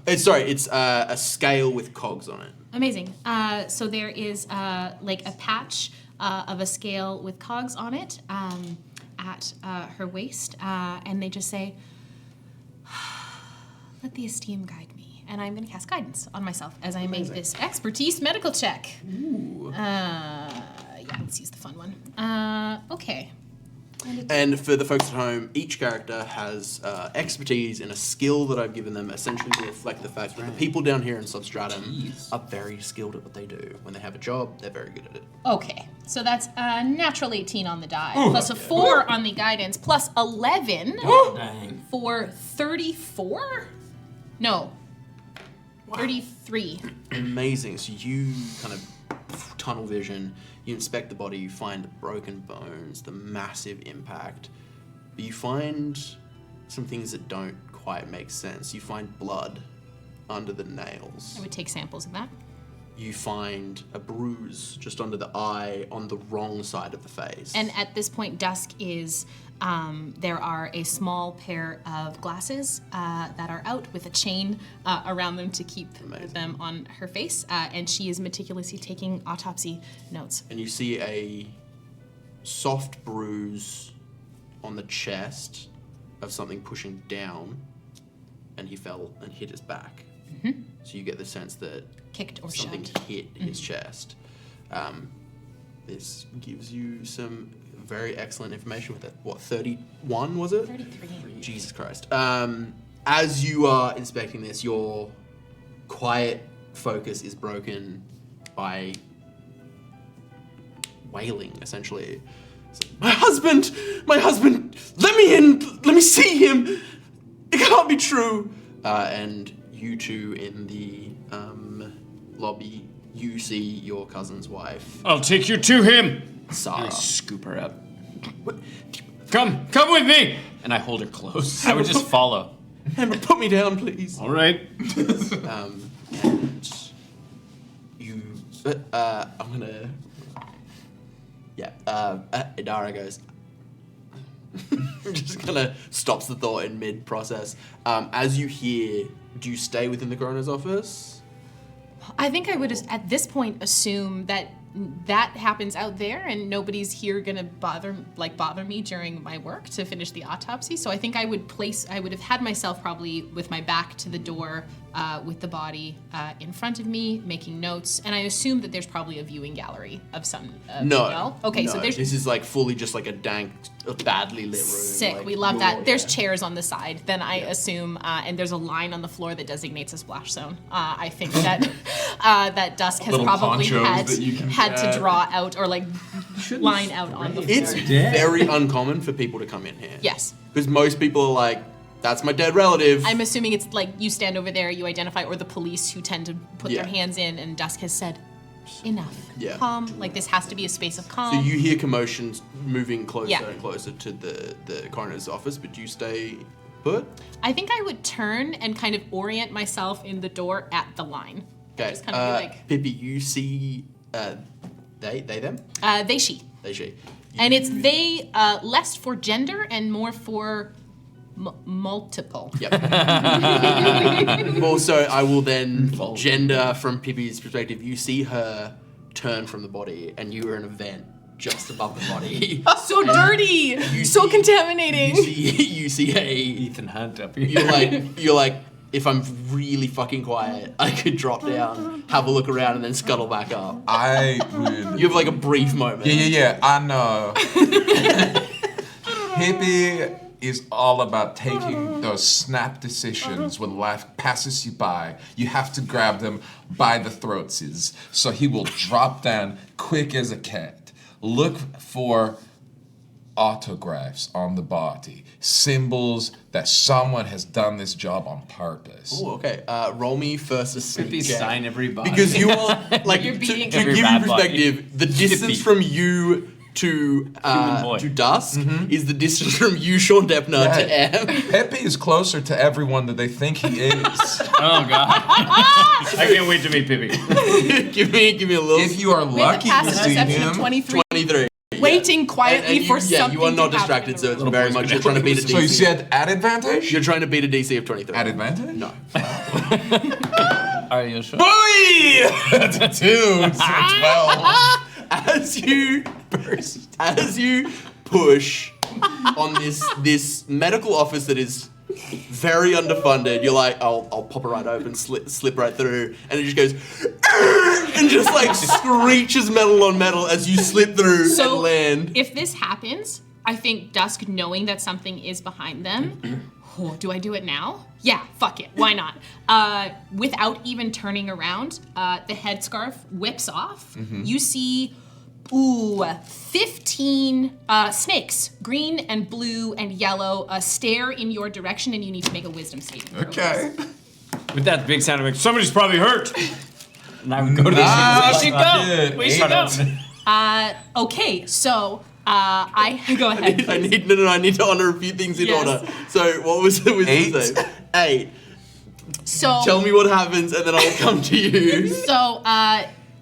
It's a scale with cogs on it. Amazing. So there is like a patch of a scale with cogs on it at her waist, and they just say, "Let the esteem guide me." And I'm going to cast guidance on myself as I make this expertise medical check. Ooh. Yeah, let's use the fun one. Okay. And for the folks at home, each character has expertise in a skill that I've given them, essentially to reflect the fact that the people down here in Substratum are very skilled at what they do. When they have a job, they're very good at it. Okay, so that's a natural 18 on the die, plus a 4 on the guidance, plus 11 Dang. for 34? No, 33. Amazing. So you kind of tunnel vision, you inspect the body, you find the broken bones, the massive impact. But you find some things that don't quite make sense. You find blood under the nails. I would take samples of that. You find a bruise just under the eye on the wrong side of the face. And at this point, Dusk is, there are a small pair of glasses that are out with a chain around them to keep them on her face. And she is meticulously taking autopsy notes. And you see a soft bruise on the chest of something pushing down, and he fell and hit his back. Mm-hmm. So you get the sense that Kicked or something shoved. hit his chest. This gives you some very excellent information with it. What, 31 was it? 33. Jesus Christ. As you are inspecting this, your quiet focus is broken by wailing, essentially. It's like, my husband, let me in, let me see him. It can't be true. And you two in the lobby, you see your cousin's wife, I'll take you to him. Sarah. I scoop her up. What? Come with me. And I hold her close. I would just follow. Hambra, put me down, please. All right. And you, I'm gonna, Idara goes, just kind of stops the thought in mid-process. As you hear, do you stay within the coroner's office? I think I would, at this point, assume that happens out there and nobody's here gonna bother me during my work to finish the autopsy. So I think I would have had myself probably with my back to the door, with the body in front of me, making notes. And I assume that there's probably a viewing gallery of some. No. Okay, no, so there's. This is like fully just like a dank, badly lit room. Sick. Like, We love that. There's yeah. chairs on the side. Then I assume, and there's a line on the floor that designates a splash zone. I think that that Dusk has Little probably ponchos that you can had to grab. draw out or like line out on the floor. It's very uncommon for people to come in here. Yes. Because most people are like, that's my dead relative. I'm assuming it's like you stand over there, you identify, or the police who tend to put Yeah. their hands in, and Dusk has said, enough. Yeah. Calm. Like this has to be a space of calm. So you hear commotions moving closer Yeah. and closer to the coroner's office, but you stay put? I think I would turn and kind of orient myself in the door at the line. Okay. Just kind of be like, Pippy, you see they, them? they, she. They, she. And it's they less for gender and more for multiple. Yep. Also, I will then gender from Pippy's perspective. You see her turn from the body, and you are in a vent just above the body. So dirty! So contaminating! You see a Ethan Hunt up here. you're like, if I'm really fucking quiet, I could drop down, have a look around, and then scuttle back up. I would. You have like a brief moment. Yeah, I know. Hippie is all about taking those snap decisions when life passes you by. You have to grab them by the throats. So he will drop down quick as a cat. Look for autographs on the body, symbols that someone has done this job on purpose. Oh, okay. Roll me first a sneak Pippy check. sign everybody. Because you are like You're to beating give every you rat body. perspective, the distance from you to boy. to Dusk is the distance from you, Sean Deppner, to M. Pepe is closer to everyone that they think he is. Oh God. I can't wait to meet Pippy. give me a little. If you are lucky to Passive see perception of him, 23. 23. Waiting quietly And for you, something you are not to happen distracted, in so the it's room. very much you're trying to beat a DC. so you said at advantage? You're trying to beat a DC of 23. At advantage? No. Are you sure? Boy! That's a 2. It's a 12. As you push on this medical office that is very underfunded, you're like, I'll pop it right open, slip right through, and it just goes, and just like screeches metal on metal as you slip through So, and land. if this happens, I think Dusk, knowing that something is behind them, do I do it now? Yeah, fuck it, why not? Without even turning around, the headscarf whips off. You see, 15 snakes, green and blue and yellow, stare in your direction, and you need to make a wisdom saving throw. Okay. With that big sound effect, somebody's probably hurt. And I would go to the Ah, We should go. We should go. Okay, so I go ahead. I need to honor a few things in Yes. order. So what was the wisdom 8? save? 8. So Tell me what happens, and then I'll come to you. So,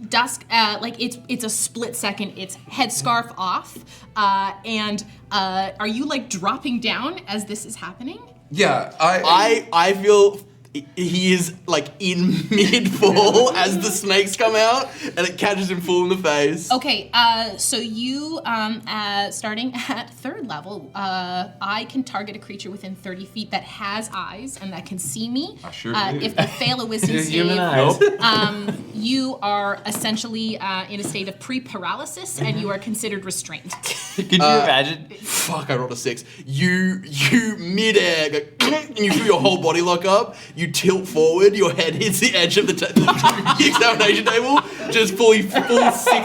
Dusk, like it's a split second. It's headscarf off, and are you like dropping down as this is happening? Yeah, I feel he is like in mid-fall as the snakes come out, and it catches him full in the face. Okay, so you, starting at 3rd level, I can target a creature within 30 feet that has eyes and that can see me. I sure do. If they fail a wisdom Human save, eyes. you are essentially in a state of pre-paralysis and you are considered restrained. Could you imagine? Fuck, I rolled a 6. You mid-air, go, and you feel your whole body lock up. You tilt forward, your head hits the edge of the examination table, just full 6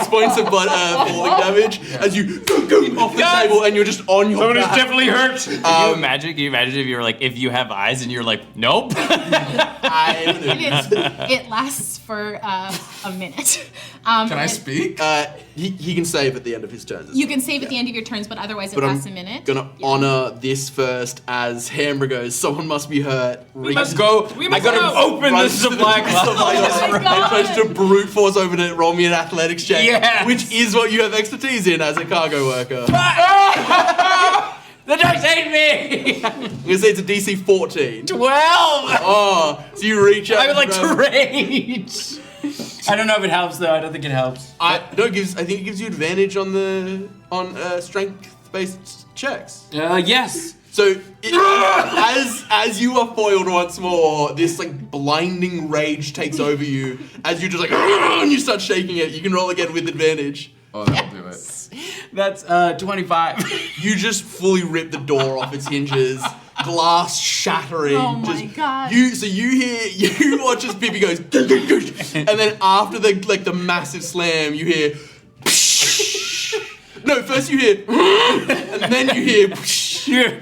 points of falling damage as you go off the table and you're just on your Someone is back. definitely hurt. Can you imagine if you were like, if you have eyes and you're like, nope. It lasts for a minute. Can I speak? He can save at the end of his turn. You can save at the end of your turns, but otherwise it But lasts I'm a minute. gonna honor this first as Hambra goes, someone must be hurt. Let's go. I gotta open the supply closet. Oh my God. I'm supposed to brute force open it, roll me an athletics check, Yes. which is what you have expertise in as a cargo worker. The dice hate me! I'm gonna say it's a DC 14. 12! Oh, so you reach out. I would like and to grab- rage. I don't know if it helps though. I don't think it helps. I think it gives you advantage on strength-based checks. Yes. So as you are foiled once more, this like blinding rage takes over you. As you just like and you start shaking it, you can roll again with advantage. Oh, that'll do it. That's 25. You just fully rip the door off its hinges, glass shattering. Oh my God. You watch as Pippy goes, and then after the massive slam, you hear. No, first you hear, and then you hear.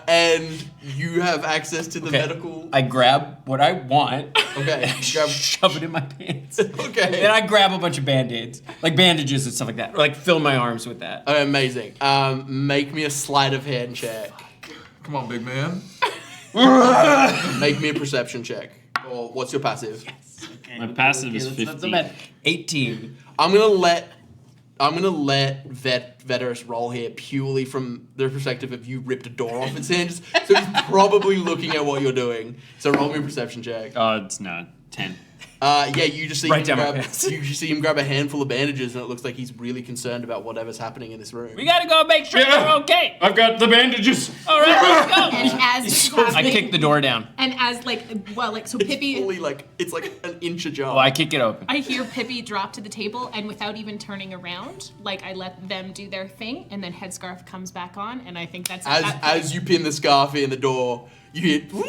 And you have access to the medical. I grab what I want. Okay. Shove it in my pants. Okay. Then I grab a bunch of band-aids. Like bandages and stuff like that. Or like fill my arms with that. Oh, amazing. Make me a sleight of hand check. Come on, big man. Make me a perception check. Or what's your passive? My passive is That's not so 15. bad. 18. I'm gonna let Veteris roll here purely from the perspective of you ripped a door off its hinges. So he's probably looking at what you're doing. So roll me a perception check. Oh, it's not 10. Yeah, you just see Right him down my grab. pants. You just see him grab a handful of bandages, and it looks like he's really concerned about whatever's happening in this room. We gotta go make sure you're okay. I've got the bandages. All right, let's go. And as this is I happening, kick the door down. and as so Pippy, Fully it's like an inch ajar. Oh, I kick it open. I hear Pippy drop to the table, and without even turning around, like I let them do their thing, and then Headscarf comes back on, and I think that's As you pin the scarf in the door, you hear boom,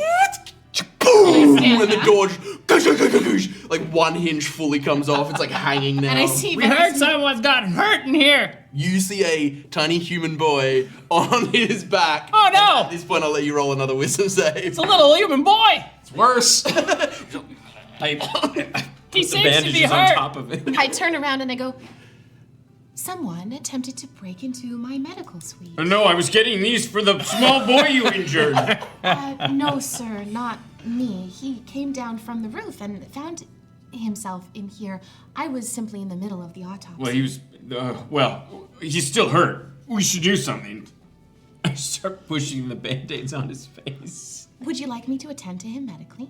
stand and the back. door just like one hinge fully comes off. It's like hanging now. and I see We heard someone's got hurt in here. You see a tiny human boy on his back. Oh, no. At this point, I'll let you roll another wisdom save. It's a little human boy. It's worse. He The seems to be bandages on hurt. top of it. I turn around and I go, someone attempted to break into my medical suite. No, I was getting these for the small boy you injured. No, sir, not me. He came down from the roof and found himself in here. I was simply in the middle of the autopsy. Well, he was. He's still hurt. We should do something. I start pushing the band-aids on his face. Would you like me to attend to him medically?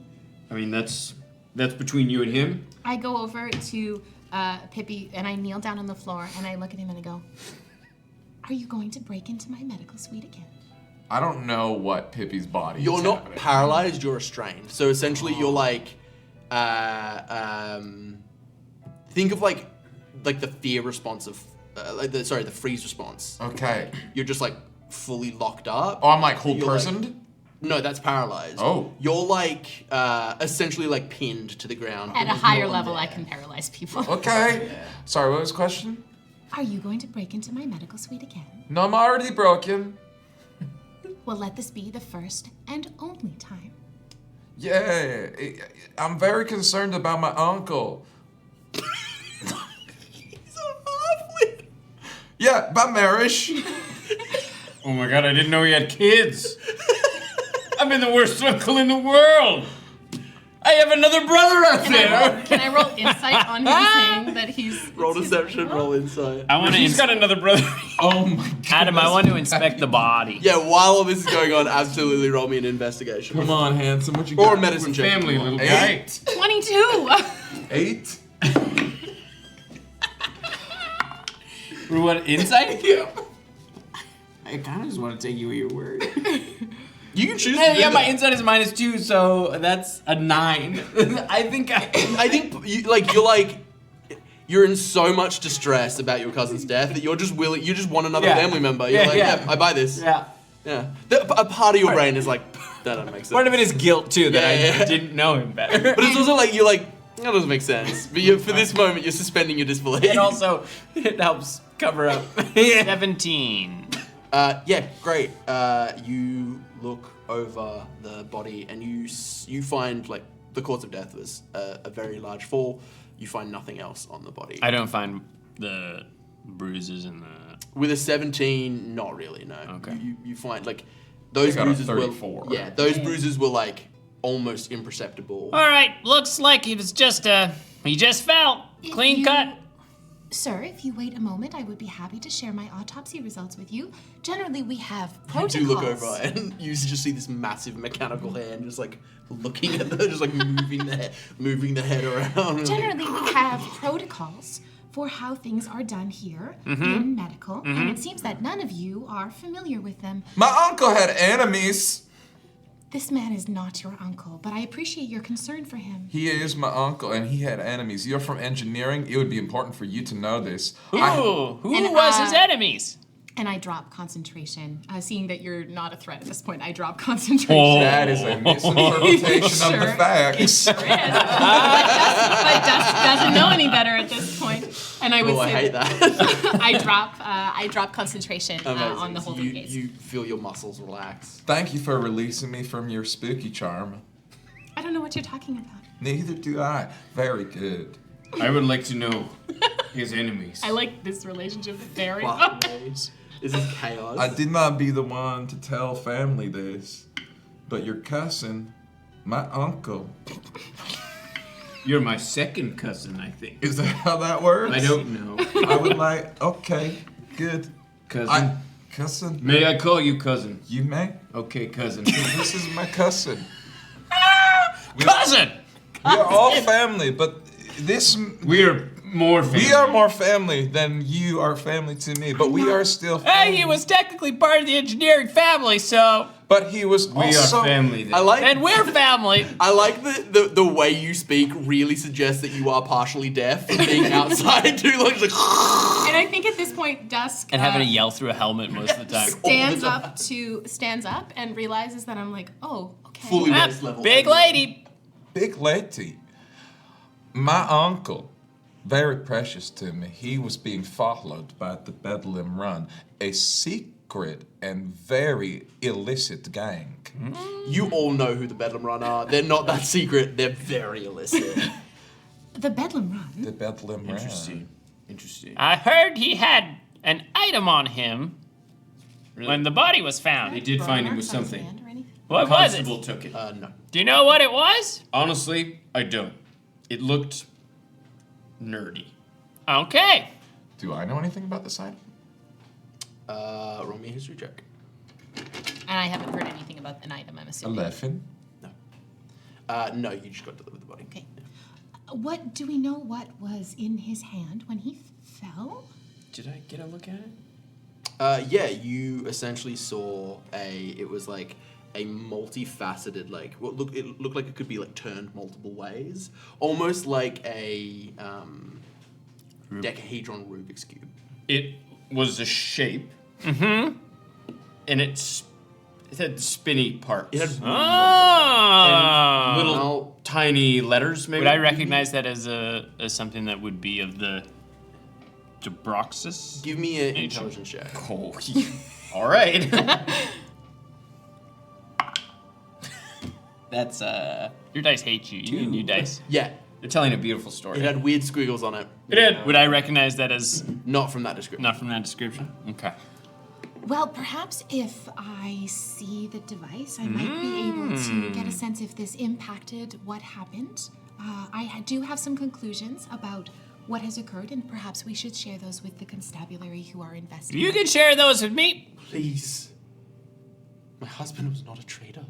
I mean, that's between you and him. I go over to Pippy and I kneel down on the floor and I look at him and I go, are you going to break into my medical suite again? I don't know what Pippy's body You're is not happening. paralyzed, you're restrained. So essentially you're like think of like the fear response of the freeze response. Okay. You're just like fully locked up. Oh, I'm like whole You're like- personed? No, that's paralyzed. Oh. You're like essentially like pinned to the ground. At a There's higher no one level, there. I can paralyze people. Okay. Sorry, what was the question? Are you going to break into my medical suite again? No, I'm already broken. Well, let this be the first and only time. Yeah, I'm very concerned about my uncle. He's a halfling. Yeah, by marriage. Oh my god, I didn't know he had kids. I've been the worst uncle in the world. I have another brother out there. Can I roll insight on him saying that he's... Roll deception, roll insight. I want He's to. got another brother. Oh my god. Adam, I want to inspect the body. Yeah, while all this is going on, absolutely roll me an investigation. Come on, handsome. What you Or got? a medicine check. Family, little guy. 22! 8? What, insight? Yeah. I kind of just want to take you at your word. You can choose. Yeah, my insight is -2, so that's a 9. I think you're in so much distress about your cousin's death that you just want another Yeah. family member. You're Yeah, like, yeah. yeah, I buy this. Yeah. Yeah. A part of your brain is like, That doesn't make sense. Part of it is guilt too that Yeah. I didn't know him better. But it's also like, you're like, that doesn't make sense. But for this moment, you're suspending your disbelief. And also, it helps cover up. 17. Yeah, great. You look over the body and you find, like, the cause of death was a very large fall. You find nothing else on the body. I don't find the bruises and the. With a 17, not really, no. Okay. You find, like, those I got a bruises 34. were... Yeah, those bruises were, like, almost imperceptible. All right, looks like he was just he just fell. Clean cut. Sir, if you wait a moment, I would be happy to share my autopsy results with you. Generally, we have You protocols. do look over and you just see this massive mechanical hand just, like, looking at the... just, like, moving the head around. Generally, we have protocols for how things are done here in medical, and it seems that none of you are familiar with them. My uncle had enemies. This man is not your uncle, but I appreciate your concern for him. He is my uncle, and he had enemies. You're from engineering. It would be important for you to know this. Who And, was his enemies? And I drop concentration. Seeing that you're not a threat at this point, I drop concentration. That is a misinterpretation of the Sure. facts. But Dusk doesn't know any better at this point. And I would Oh, I say hate that. I drop concentration on the holding case. You feel your muscles relax. Thank you for releasing me from your spooky charm. I don't know what you're talking about. Neither do I. Very good. I would like to know his enemies. I like this relationship very Fuck much. me. This is chaos. I did not be the one to tell family this, but your cousin, my uncle. You're my second cousin, I think. Is that how that works? I don't know. I would like. Okay, good. Cousin. Cousin. May I call you cousin? You may. Okay, cousin. This is my cousin. Cousin. We are all family, but this. We're more family. We are more family than you are family to me, but we are still family. Hey, he was technically part of the engineering family, so. But he was We also. are family then. I like And we're family. I like the way you speak really suggests that you are partially deaf and being outside too. Like, And I think at this point, Dusk And having to yell through a helmet most of the time. stands up and realizes that I'm like, oh, okay. fully Ah, raised level. big lady. Big lady. My uncle, very precious to me, he was being followed by the Bedlam Run, a secret and very illicit gang. You all know who the Bedlam Run are. They're not that secret. They're very illicit. The Bedlam Run. The Bedlam Run. Interesting. Interesting. I heard he had an item on him when the body was They found. did find him with Marks on his something. hand or anything? What was it? Constable took it. No. Do you know what it was? Honestly, I don't. It looked nerdy. Okay. Do I know anything about this item? Roll me a history check. And I haven't heard anything about an item, I'm assuming. 11. No, you just got to deliver the body. Okay. What do we know what was in his hand when he fell? Did I get a look at it? Yeah, you essentially saw it was like a multifaceted, like, it looked like it could be like turned multiple ways. Almost like a decahedron Rubik's Cube. It was a shape. Mm-hmm. And it had spinny parts. It had Oh. little tiny letters, maybe. Would I recognize that as something that would be of the Debroxus? Give me an intelligence check. Oh, all right. That's Your dice hate you. You need new dice. Yeah, they're telling a beautiful story. it had weird squiggles on it. It did. Would I recognize that as Not from that description. not from that description? Okay. Well, perhaps if I see the device, I might be able to get a sense if this impacted what happened. I do have some conclusions about what has occurred, and perhaps we should share those with the constabulary who are investigating. You can share those with me. Please. My husband was not a traitor.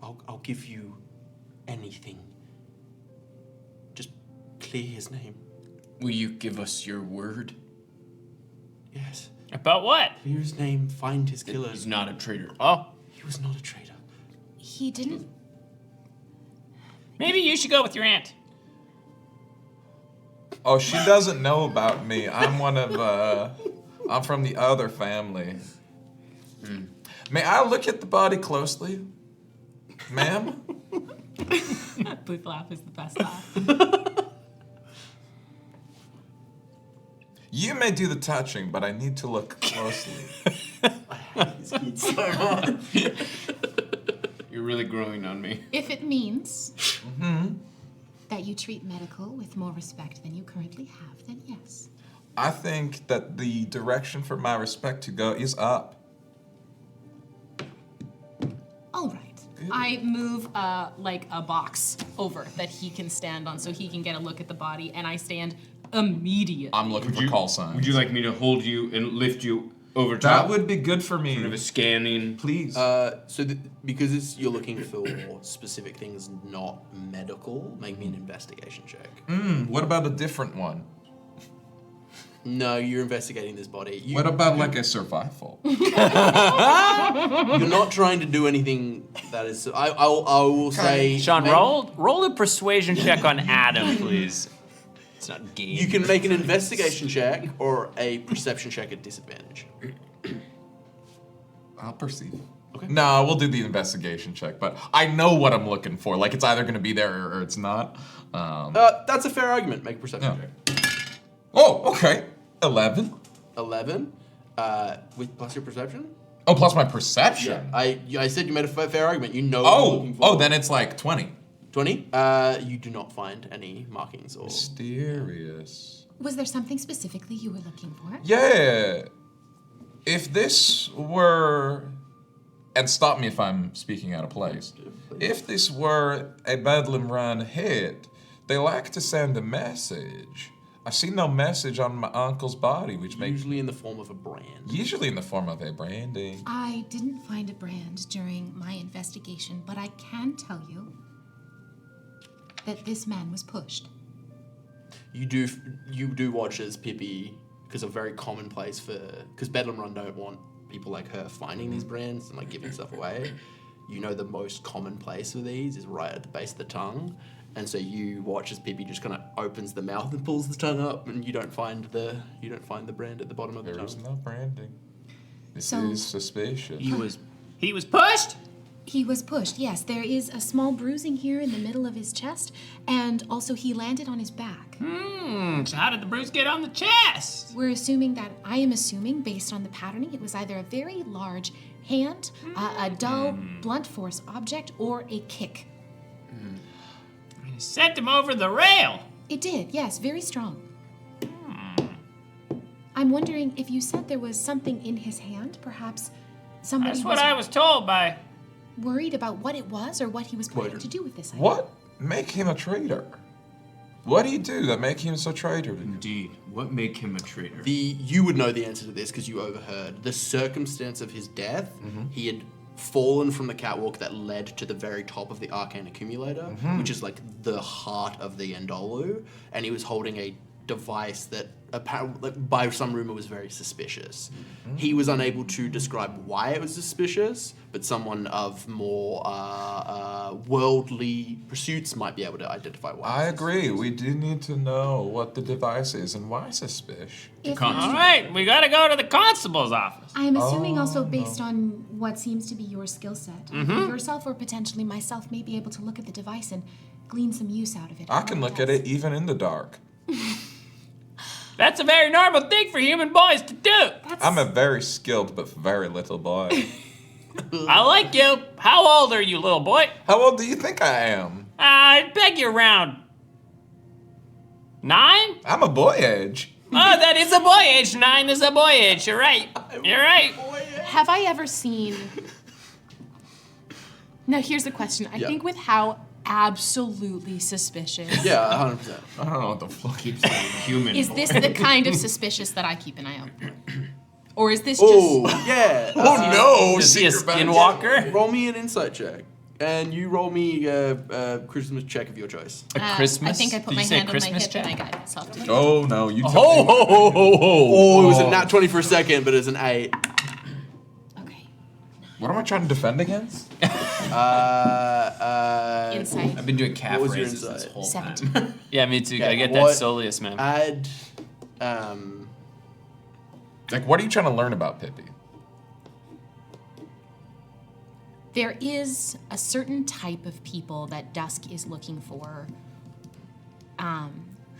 I'll give you anything. Just clear his name. Will you give us your word? Yes. About what? Clear his name, find his killers. He's not a traitor. Oh, He was not a traitor. He didn't. maybe you should go with your aunt. Oh, she doesn't know about me. I'm one of, I'm from the other family. May I look at the body closely, ma'am? Booth laugh is the best laugh. You may do the touching, but I need to look closely. You're really growing on me. If it means that you treat medical with more respect than you currently have, then yes. I think that the direction for my respect to go is up. All right. I move like a box over that he can stand on so he can get a look at the body, and I stand immediately. I'm looking for call signs. Would you like me to hold you and lift you over That top? would be good for me. Sort of a scanning. Please. Because you're looking for specific things, not medical, make me an investigation check. What about a different one? No, you're investigating this body. What about like a survival? You're not trying to do anything that is. I will say. Sean, roll a persuasion check on Adam, please. It's not game. You can make an investigation check or a perception check at disadvantage. I'll perceive. Okay. No, we'll do the investigation check, but I know what I'm looking for. Like, it's either going to be there or it's not. That's a fair argument. Make a perception check. Oh, okay. 11. 11. With plus your perception? Oh, plus my perception. I said you made a fair argument. You know what you're looking for. Oh, then it's like 20. 20? You do not find any markings or... Mysterious. Was there something specifically you were looking for? Yeah. If this were... And stop me if I'm speaking out of place. If this were a Bedlam Run hit, they like to send a message. I see no message on my uncle's body, which makes... Usually in the form of a brand. Usually in the form of a branding. I didn't find a brand during my investigation, but I can tell you that this man was pushed. You do watch as Pippy, because a very common place for... Because Bedlam Run don't want people like her finding these brands and like giving stuff away. You know the most common place for these is right at the base of the tongue. And so you watch as Pippy just kind of opens the mouth and pulls the tongue up, and you don't find the brand at the bottom of the There tongue. is no branding. This So- is suspicious. He was pushed. He was pushed, yes. There is a small bruising here in the middle of his chest, and also he landed on his back. So how did the bruise get on the chest? I am assuming, based on the patterning, it was either a very large hand, a dull, blunt force object, or a kick. He sent him over the rail. It did, yes, very strong. I'm wondering if you said there was something in his hand, perhaps somebody That's what I was told by... worried about what it was or what he was planning to do with this item. What make him a traitor? What did he do that make him so traitor? Indeed. What make him a traitor? You would know the answer to this because you overheard the circumstance of his death. He had fallen from the catwalk that led to the very top of the Arcane Accumulator, which is like the heart of the Andolu, and he was holding a device that by some rumor was very suspicious. He was unable to describe why it was suspicious, but someone of more worldly pursuits might be able to identify why. I agree. We do need to know what the device is and why suspicious. All right, we gotta go to the constable's office. I am assuming also based on what seems to be your skill set. Yourself or potentially myself may be able to look at the device and glean some use out of it. I can look at it even in the dark. That's a very normal thing for human boys to do. I'm a very skilled but very little boy. I like you. How old are you, little boy? How old do you think I am? I'd beg you around 9? I'm a boy age. Oh, that is a boy age. 9 is a boy age. You're right. You're right. Have I ever seen... Now here's the question. I think with how absolutely suspicious... Yeah, 100%. I don't know what the fuck. Keep saying human. Is this the kind of suspicious that I keep an eye out for? Or is this Oh, just... yeah. Oh no! Is he a secret skinwalker? Roll me an insight check. And you roll me a Christmas check of your choice. A Christmas? I think I put Did my you say hand on my Christmas hip check? and I guided myself to Oh no! You took Oh, it was a nat 20 for a second, but it was an 8. Okay. What am I trying to defend against? Insight. I've been doing calf What was your raises this insight? whole 17. time. Yeah, me too. Okay, I get that what- soleus, man. Add, Like, what are you trying to learn about Pippy? There is a certain type of people that Dusk is looking for,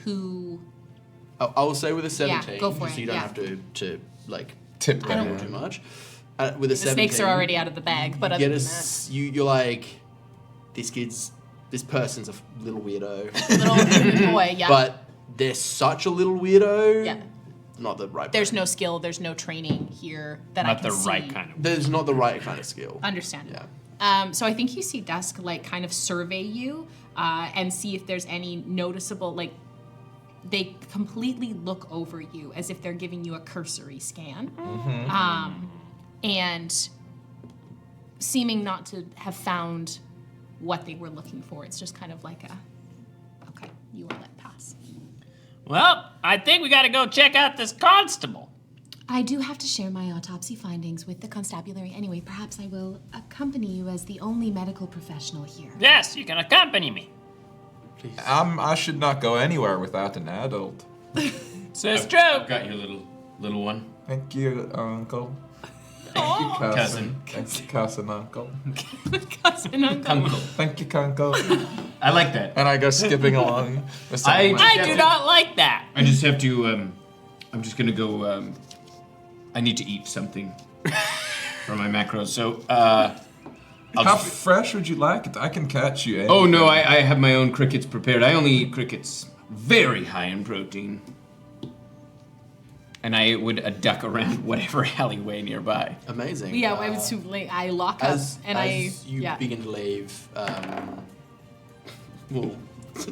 who... I will say with a 17, go for so it, you don't yeah. have to like Tip go that too in. much. With a The 17, snakes are already out of the bag, but you other get than that, you're like, this person's a little weirdo, little boy, yeah. but they're such a little weirdo. Yeah. Not the right. There's way. no skill, there's no training here that I Not can the see. right kind of. There's not the right kind of skill. Understandable. Yeah. So I think you see Dusk like kind of survey you and see if there's any noticeable like they completely look over you as if they're giving you a cursory scan, and seeming not to have found what they were looking for. It's just kind of like okay, you are let pass. Well, I think we got to go check out this constable. I do have to share my autopsy findings with the constabulary anyway. Perhaps I will accompany you as the only medical professional here. Yes, you can accompany me. Please. I should not go anywhere without an adult. It's true. I've got your little one. Thank you, uncle. Thank you, cousin. Thank you, cousin, uncle. Cousin uncle. Uncle. Thank you, uncle. I like that. And I go skipping along. with some I- of my- I do not like that. I just have to. I'm just gonna go. I need to eat something for my macros. So, I'll How just- fresh would you like it? I can catch you. Oh no, anything. I have my own crickets prepared. I only eat crickets very high in protein. And I would duck around whatever alleyway nearby. Amazing. Yeah, I was too late. I lock up As you yeah. begin to leave, we'll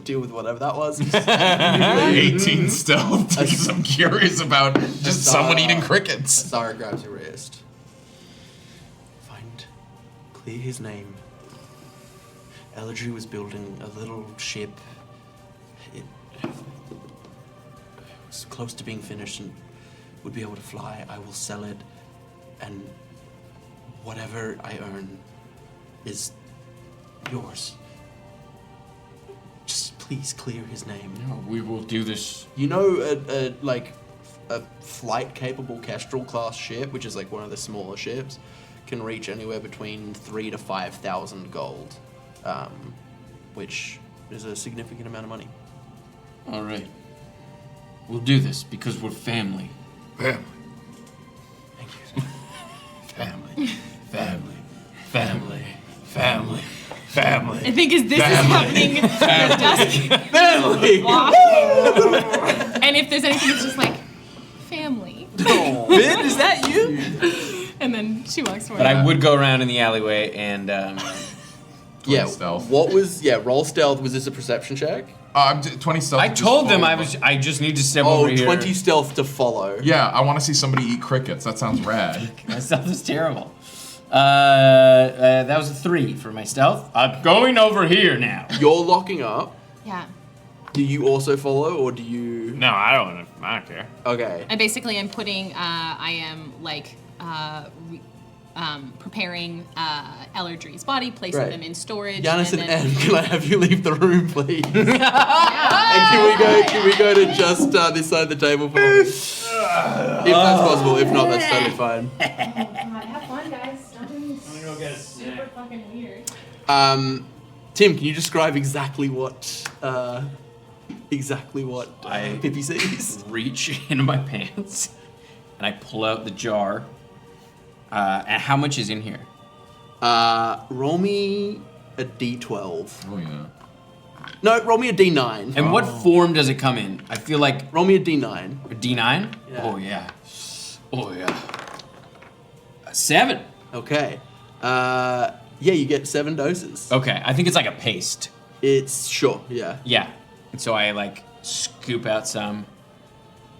deal with whatever that was. 18 stealth because I'm curious about just someone eating crickets. Zara grabs your wrist. Clear his name. Eladru was building a little ship. It was close to being finished and would be able to fly. I will sell it, and whatever I earn is yours. Just please clear his name. No, we will do this. You know, a flight-capable Kestrel class ship, which is like one of the smaller ships, can reach anywhere between 3,000 to 5,000 gold, which is a significant amount of money. All right. We'll do this because we're family. Family. Thank you. Family. Family. Family. Family. Family. I think as this is happening, the Dusk Family. and if there's anything, it's just like family, Vin, is that you? and then she walks forward. But I would go around in the alleyway and Yeah. stealth. What was? Yeah. Roll stealth. Was this a perception check? 20 stealth. I to just told them follow I just need to step Oh, over here. 20 stealth to follow. Yeah, I want to see somebody eat crickets. That sounds rad. My stealth is terrible. That was a 3 for my stealth. I'm going over here now. You're locking up. Yeah. Do you also follow, or do you? No, I don't care. Okay. And basically, I'm putting. I am like preparing Eladri's body, placing Right. them in storage. Giannis and then, Em, can I have you leave the room, please? And can we go to just this side of the table for if that's possible. If not, that's totally fine. have fun, guys. Don't super fucking weird. Tim, can you describe exactly what Pippy sees? Reach into my pants and I pull out the jar. And how much is in here? Roll me a d12. Oh, yeah. No, roll me a d9. And what form does it come in? I feel like Roll me a d9. a D9? Yeah. Oh yeah. Oh yeah. 7. Okay. Yeah, you get 7 doses. Okay, I think it's like a paste. It's sure, yeah. Yeah. And so I like scoop out some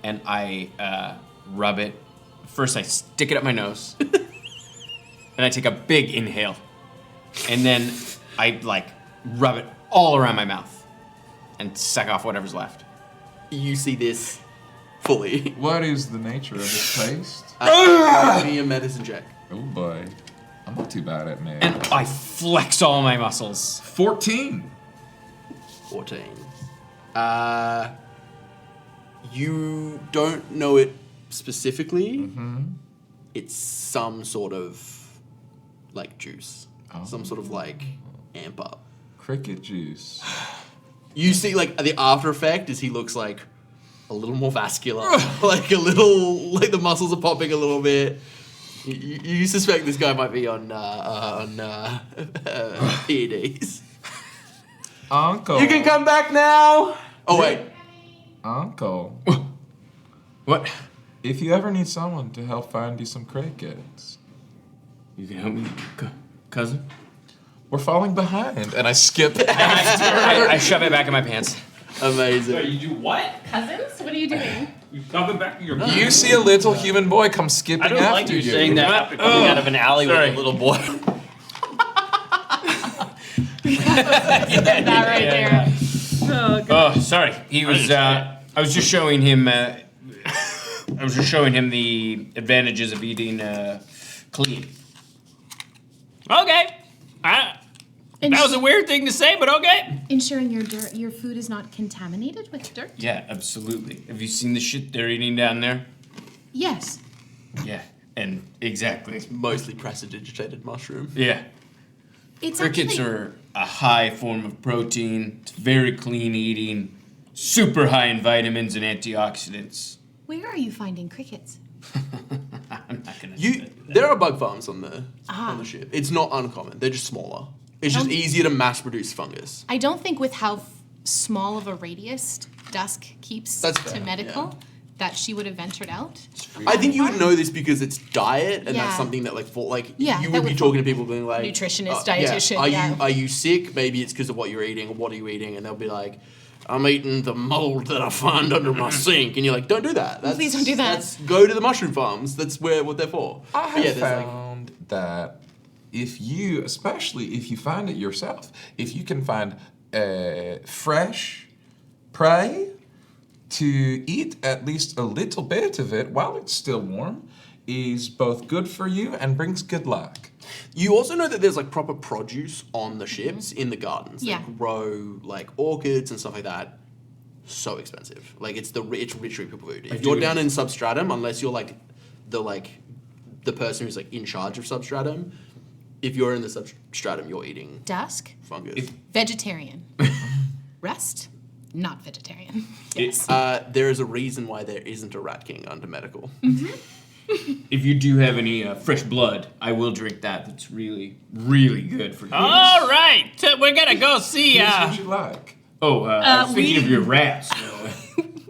and I rub it. First I stick it up my nose. And I take a big inhale. And then I like rub it all around my mouth and suck off whatever's left. You see this fully. What is the nature of this taste? Give me a medicine check. Oh boy. I'm not too bad at math. And I flex all my muscles. 14. 14. You don't know it specifically. It's some sort of like juice. some sort of like amp up. Cricket juice. You see, like the after effect is he looks like a little more vascular, like a little, like the muscles are popping a little bit. You suspect this guy might be on PEDs. Uncle. You can come back now. Oh wait. Uncle. What? If you ever need someone to help find you some crickets, You can help me, cousin? we're falling behind. And I skip. I shove it back in my pants. Amazing. You do what? Cousins, what are you doing? You shove it back in your You see a little human boy come skipping I don't after like you you. saying that after coming out of an alley with Sorry. a little boy. That right there. Oh, God. Oh, sorry. He was. I was just showing him. I was just showing him the advantages of eating clean. Okay. That was a weird thing to say, but okay. Ensuring your food is not contaminated with dirt? Yeah, absolutely. Have you seen the shit they're eating down there? Yes. Yeah, and exactly. Mostly prestidigitated mushroom. Yeah. It's Crickets actually, are a high form of protein. It's very clean eating. Super high in vitamins and antioxidants. Where are you finding crickets? I'm not gonna. There are bug farms on the ship. It's not uncommon. They're just smaller. It's just easier to mass produce fungus. I don't think with how small of a radius Dusk keeps That's to fair, medical that she would have ventured out. I think you would know this because it's diet, and Yeah. that's something that Yeah, you that would be would talking to people being like Nutritionist, yeah, dietitian, Are you sick? Maybe it's because of what you're eating. Or what are you eating? And they'll be like, I'm eating the mold that I find under my sink, and you're like, don't do that. Please don't do that. Go to the mushroom farms. That's what they're for. I But have there's like found that if you, especially if you find it yourself, if you can find fresh prey to eat at least a little bit of it while it's still warm, is both good for you and brings good luck. You also know that there's like proper produce on the ships in the gardens. Yeah. That grow like orchids and stuff like that. So expensive. Like it's rich people food. If you're down in Substratum, unless you're like the person who's like in charge of Substratum, if you're in the Substratum, you're eating Dusk, fungus. vegetarian. Rest, not vegetarian. Yes. There is a reason why there isn't a Rat King under medical. If you do have any fresh blood, I will drink that. That's really, really good for you. All right, we're gonna go see. What would you like? Oh, I was thinking we- of your rats.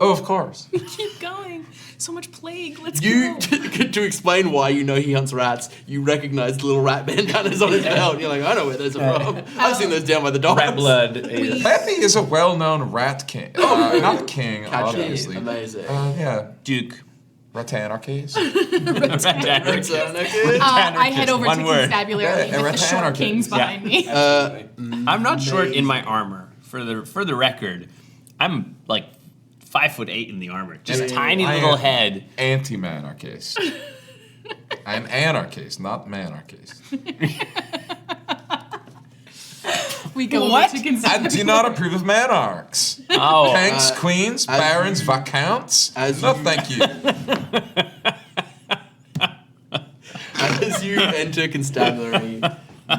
Oh, of course. Keep going. So much plague. Let's You go. to explain why you know he hunts rats, you recognize the little rat bandanas on his belt. You're like, I know where those are from. I've seen those down by the dogs. Rat blood. Peppy is a well-known rat king. Not a king, Catchy. obviously. Amazing. Yeah, Duke. Ratanarchies. I head over One to word. constabulary Yeah, with the short anarchy. kings behind me. I'm not short in my armor. For the record, I'm like 5'8" in the armor. Just tiny I little am head. Anti-manarchist. I'm anarchist, not manarchist. We go What? over to I constabulary. do not approve of manarchs. Oh, Kings, queens, barons, viscounts. No, thank you. As you enter constabulary,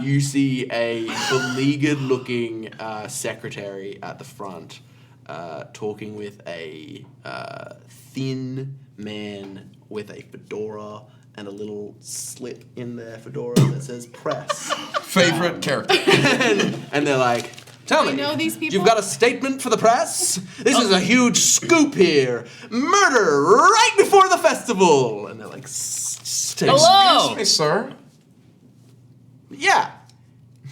you see a beleaguered-looking secretary at the front, talking with a thin man with a fedora and a little slip in their fedora that says "press." Favorite character. And they're like, "Tell me, know these people? you've got a statement for the press? This is a huge scoop here. Murder right before the festival." And they're like, hello. Hey, sir. Yeah.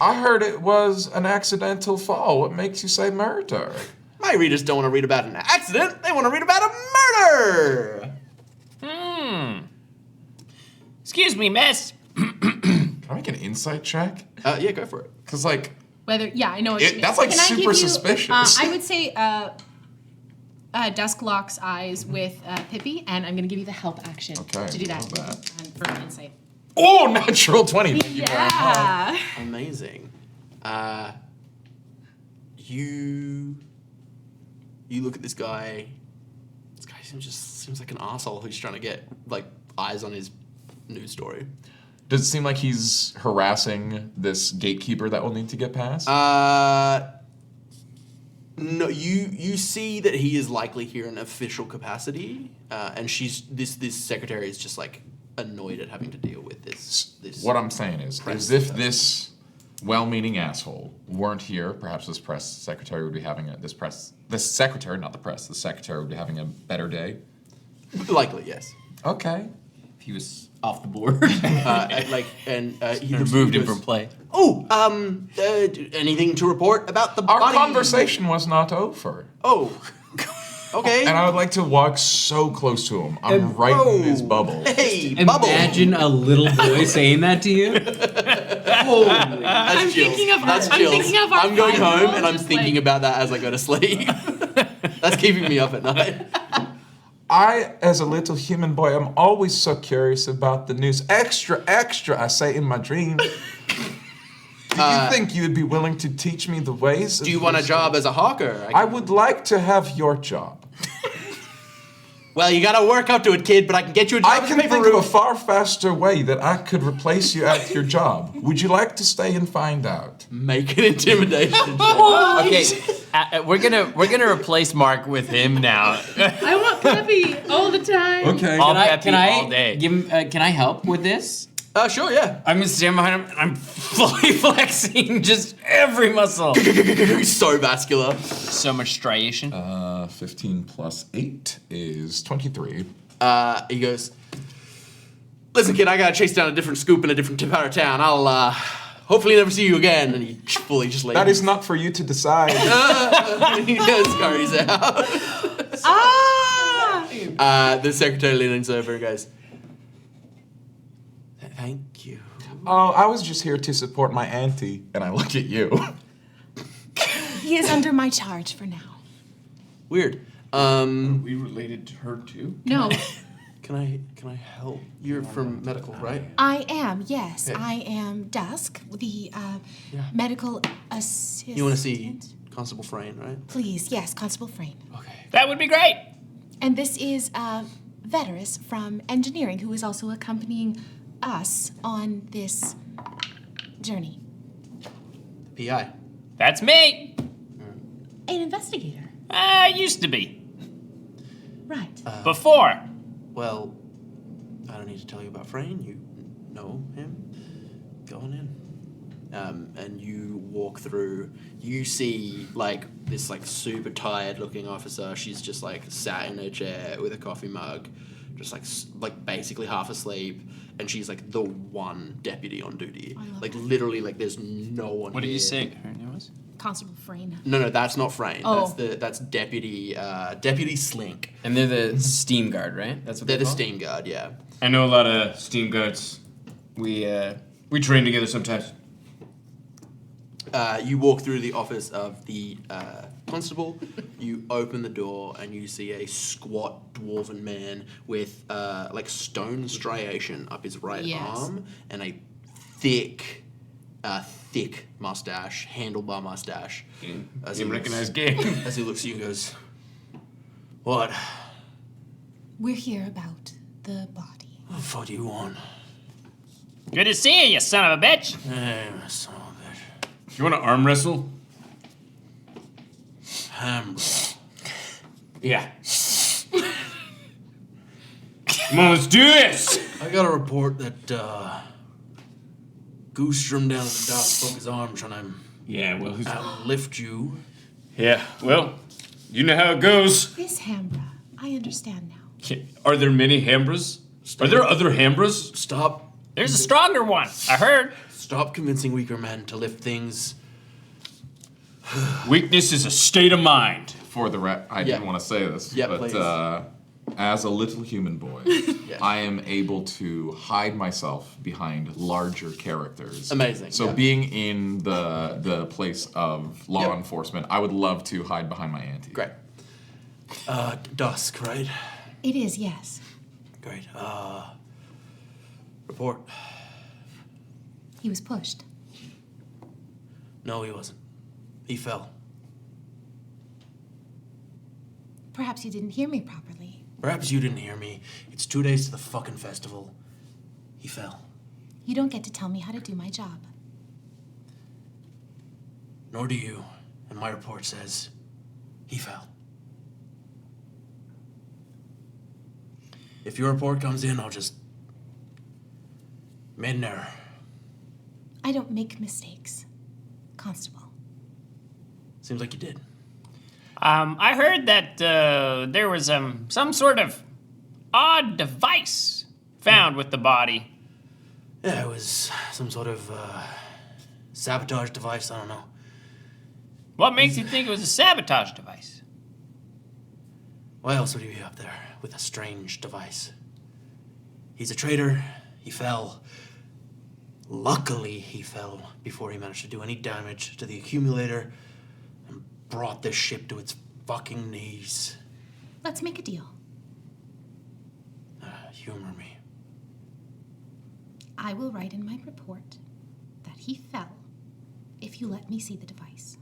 I heard it was an accidental fall. What makes you say murder? My readers don't want to read about an accident. They want to read about a murder. Excuse me, miss. Can I make an insight check? Yeah, go for it. Because, like, I know what you mean. that's like Can I give super you, suspicious. I would say Dusk locks eyes with Pippy, and I'm going to give you the help action Okay, to do that, love that. for an insight. oh, natural 20. Thank you very much. Yeah. Amazing. You look at this guy. This guy seems like an asshole who's trying to get like eyes on his news story. Does it seem like he's harassing this gatekeeper that will need to get past? No, you see that he is likely here in official capacity, and this secretary is just like annoyed at having to deal with this. What I'm saying is if this well-meaning asshole weren't here, perhaps this press secretary would be having the secretary would be having a better day. Likely, yes. Okay. If he was off the board. He removed him from play. Oh, anything to report about the Our body? conversation was not over. Oh, okay. And I would like to walk so close to him. I'm right in his bubble. Hey, bubble. Imagine a little boy saying that to you. Holy, that's chills. I'm going home and I'm thinking about that as I go to sleep. That's keeping me up at night. I, as a little human boy, am always so curious about the news. Extra, extra, I say in my dream. Do you think you would be willing to teach me the ways? Do you want a job as a hawker? I would like to have your job. Well, you gotta work up to it, kid, but I can get you a job. I can think of a far faster way that I could replace you at your job. Would you like to stay and find out? Make an intimidation check. Okay, we're gonna replace Mark with him now. I want Pippy all the time. Okay. All Can Peppy I all day. give him? Can I help with this? Sure, yeah. I'm gonna stand behind him. I'm fully flexing just every muscle. He's so vascular. So much striation. 15 plus 8 is 23. He goes, listen, kid, I gotta chase down a different scoop in a different part of town. I'll, hopefully never see you again. And he fully just leaves. That is not for you to decide. He just scurries out. The secretary leans over and goes, thank you. Oh, I was just here to support my auntie, and I look at you. He is under my charge for now. Weird. We related to her too? No, Can I help? You're from medical, right? I am, yes. Okay. I am Dusk, the medical assistant. You want to see Constable Frayne, right? Please, yes, Constable Frayne. Okay. That would be great. And this is Veteris from engineering, who is also accompanying us on this journey. PI. That's me. An investigator. I used to be. Right. Before. Well, I don't need to tell you about Frayne. You know him. Go on in. And you walk through. You see like this like super tired looking officer. She's just like sat in her chair with a coffee mug, just like basically half asleep. And she's like the one deputy on duty. Like literally, like there's no one. What did here. you say her name was? Constable Frayne. No, that's not Frayne. Oh. That's deputy Slink. And they're the steam guard, right? That's what They're the called? steam guard, yeah. I know a lot of steam guards. We train together sometimes. You walk through the office of the constable. You open the door and you see a squat dwarven man with like stone striation up his right arm and a thick mustache, handlebar mustache. Didn't recognize game. As he looks at you and goes, "What? We're here about the body. What the fuck do you want?" Good to see you, you son of a bitch. Hey, son of a bitch. You want to arm wrestle? Hambra. Yeah. Come on, let's do this. I got a report that Goostrom down at the dock broke his arm trying to Yeah, well, who's... outlift you. Yeah, well, you know how it goes. This Hambra. I understand now. Are there many Hambras? Are there other Hambras? Stop There's a stronger one. I heard. Stop convincing weaker men to lift things. Weakness is a state of mind. For the I didn't want to say this, Yeah, but please. as a little human boy, I am able to hide myself behind larger characters. Amazing, So yeah. being in the place of law enforcement, I would love to hide behind my auntie. Great. Dusk, right? It is, yes. Great. Report. He was pushed. No, he wasn't. He fell. Perhaps you didn't hear me properly. Perhaps you didn't hear me. It's 2 days to the fucking festival. He fell. You don't get to tell me how to do my job. Nor do you. And my report says he fell. If your report comes in, I'll just... made an error. I don't make mistakes, Constable. Seems like you did. I heard that there was some sort of odd device found with the body. Yeah, it was some sort of sabotage device, I don't know. What makes you think it was a sabotage device? Why else would he be up there with a strange device? He's a traitor. He fell. Luckily, he fell before he managed to do any damage to the accumulator and brought this ship to its fucking knees. Let's make a deal. Humor me. I will write in my report that he fell if you let me see the device.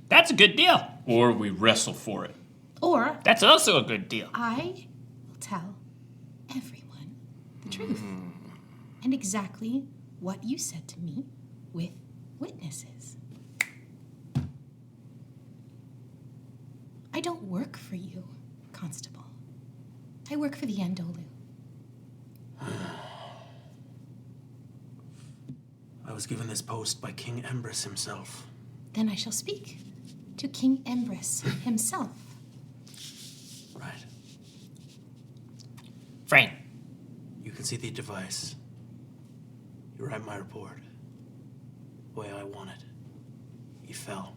That's a good deal. Or we wrestle for it. Or That's also a good deal. I will tell everyone the truth. And exactly what you said to me with witnesses. I don't work for you, Constable. I work for the Andolu. I was given this post by King Empress himself. Then I shall speak to King Empress himself. Right. Frank, You can see the device. You write my report. The way I want it. He fell.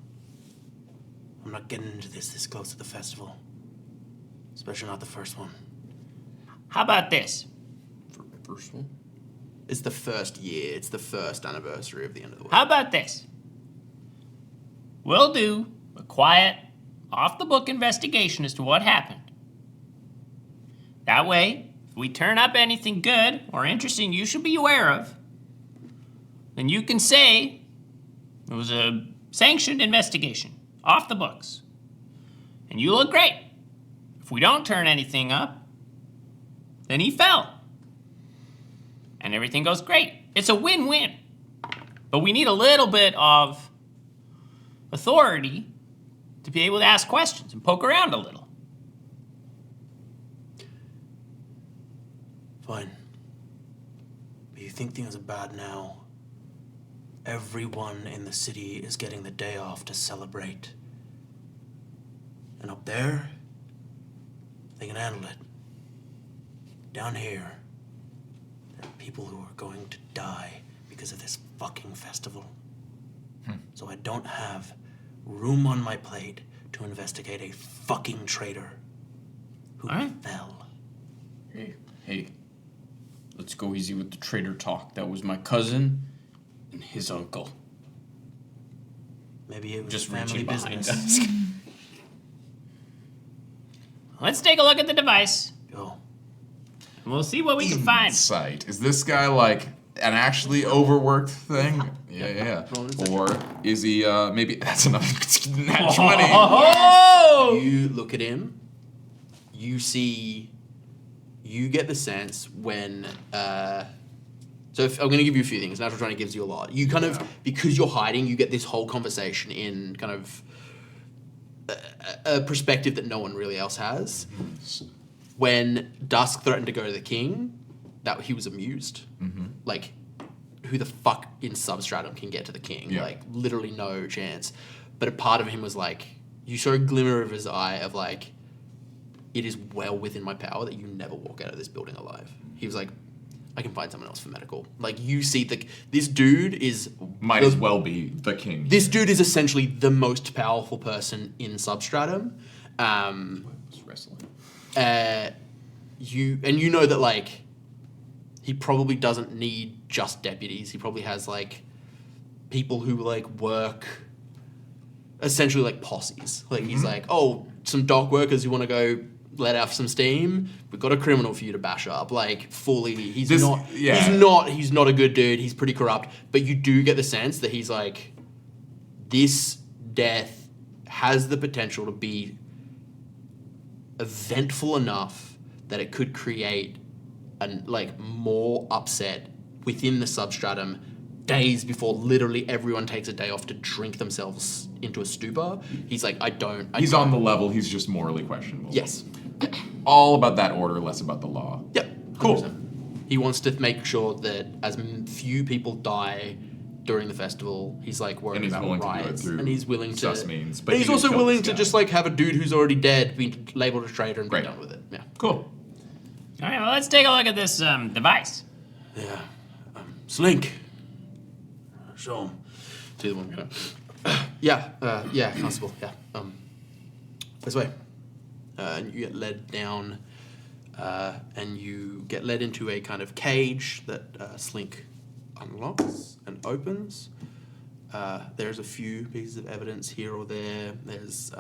I'm not getting into this close to the festival. Especially not the first one. how about this? First one? It's the first year. It's the first anniversary of the end of the world. How about this? We'll do a quiet, off-the-book investigation as to what happened. That way, if we turn up anything good or interesting you should be aware of, then you can say it was a sanctioned investigation, off the books. And you look great. If we don't turn anything up, then he fell. And everything goes great. It's a win-win. But we need a little bit of authority to be able to ask questions and poke around a little. Fine. But you think things are bad now. Everyone in the city is getting the day off to celebrate. And up there, they can handle it. Down here, there are people who are going to die because of this fucking festival. So I don't have room on my plate to investigate a fucking traitor who All right. fell. Hey, let's go easy with the traitor talk. That was my cousin and his uncle. Maybe it was Just family reaching behind business. us. Let's take a look at the device, Go. and we'll see what we can find. Insight. Is this guy like an actually overworked thing? Yeah. Or is he maybe that's another nat 20. Oh! You look at him, you see, you get the sense when, so if, I'm going to give you a few things. Natural 20 gives you a lot. You kind of, because you're hiding, you get this whole conversation in kind of a perspective that no one really else has. When Dusk threatened to go to the king, that he was amused. Like, who the fuck in Substratum can get to the king? Yeah. Like, literally no chance. But a part of him was like, you saw a glimmer of his eye of like, it is well within my power that you never walk out of this building alive. He was like, I can find someone else for medical. Like, you see, this dude is... Might as well be the king. This dude is essentially the most powerful person in Substratum. It's wrestling. You know that, like, he probably doesn't need just deputies. He probably has, like, people who, like, work essentially like posses. Like, he's like, oh, some dock workers who want to go let off some steam. We've got a criminal for you to bash up. Like, fully, he's not a good dude. He's pretty corrupt. But you do get the sense that he's like, this death has the potential to be eventful enough that it could create more upset within the substratum days before literally everyone takes a day off to drink themselves into a stupor. He's like, He's on the level, he's just morally questionable. Yes. All about that order, less about the law. Yep. Cool. 100%. He wants to make sure that as few people die during the festival. He's like worried And he's about willing to do it riots, through and he's willing to. sus means, but But he's he also didn't kill willing this to guy. just like have a dude who's already dead be labeled a traitor and Great. be done with it. Yeah. Cool. All right, well, let's take a look at this device. Yeah. Slink. Show him. See the one gonna. Yeah, Constable. Yeah. This way. And you get led down, and you get led into a kind of cage that Slink unlocks and opens. There's a few pieces of evidence here or there. There's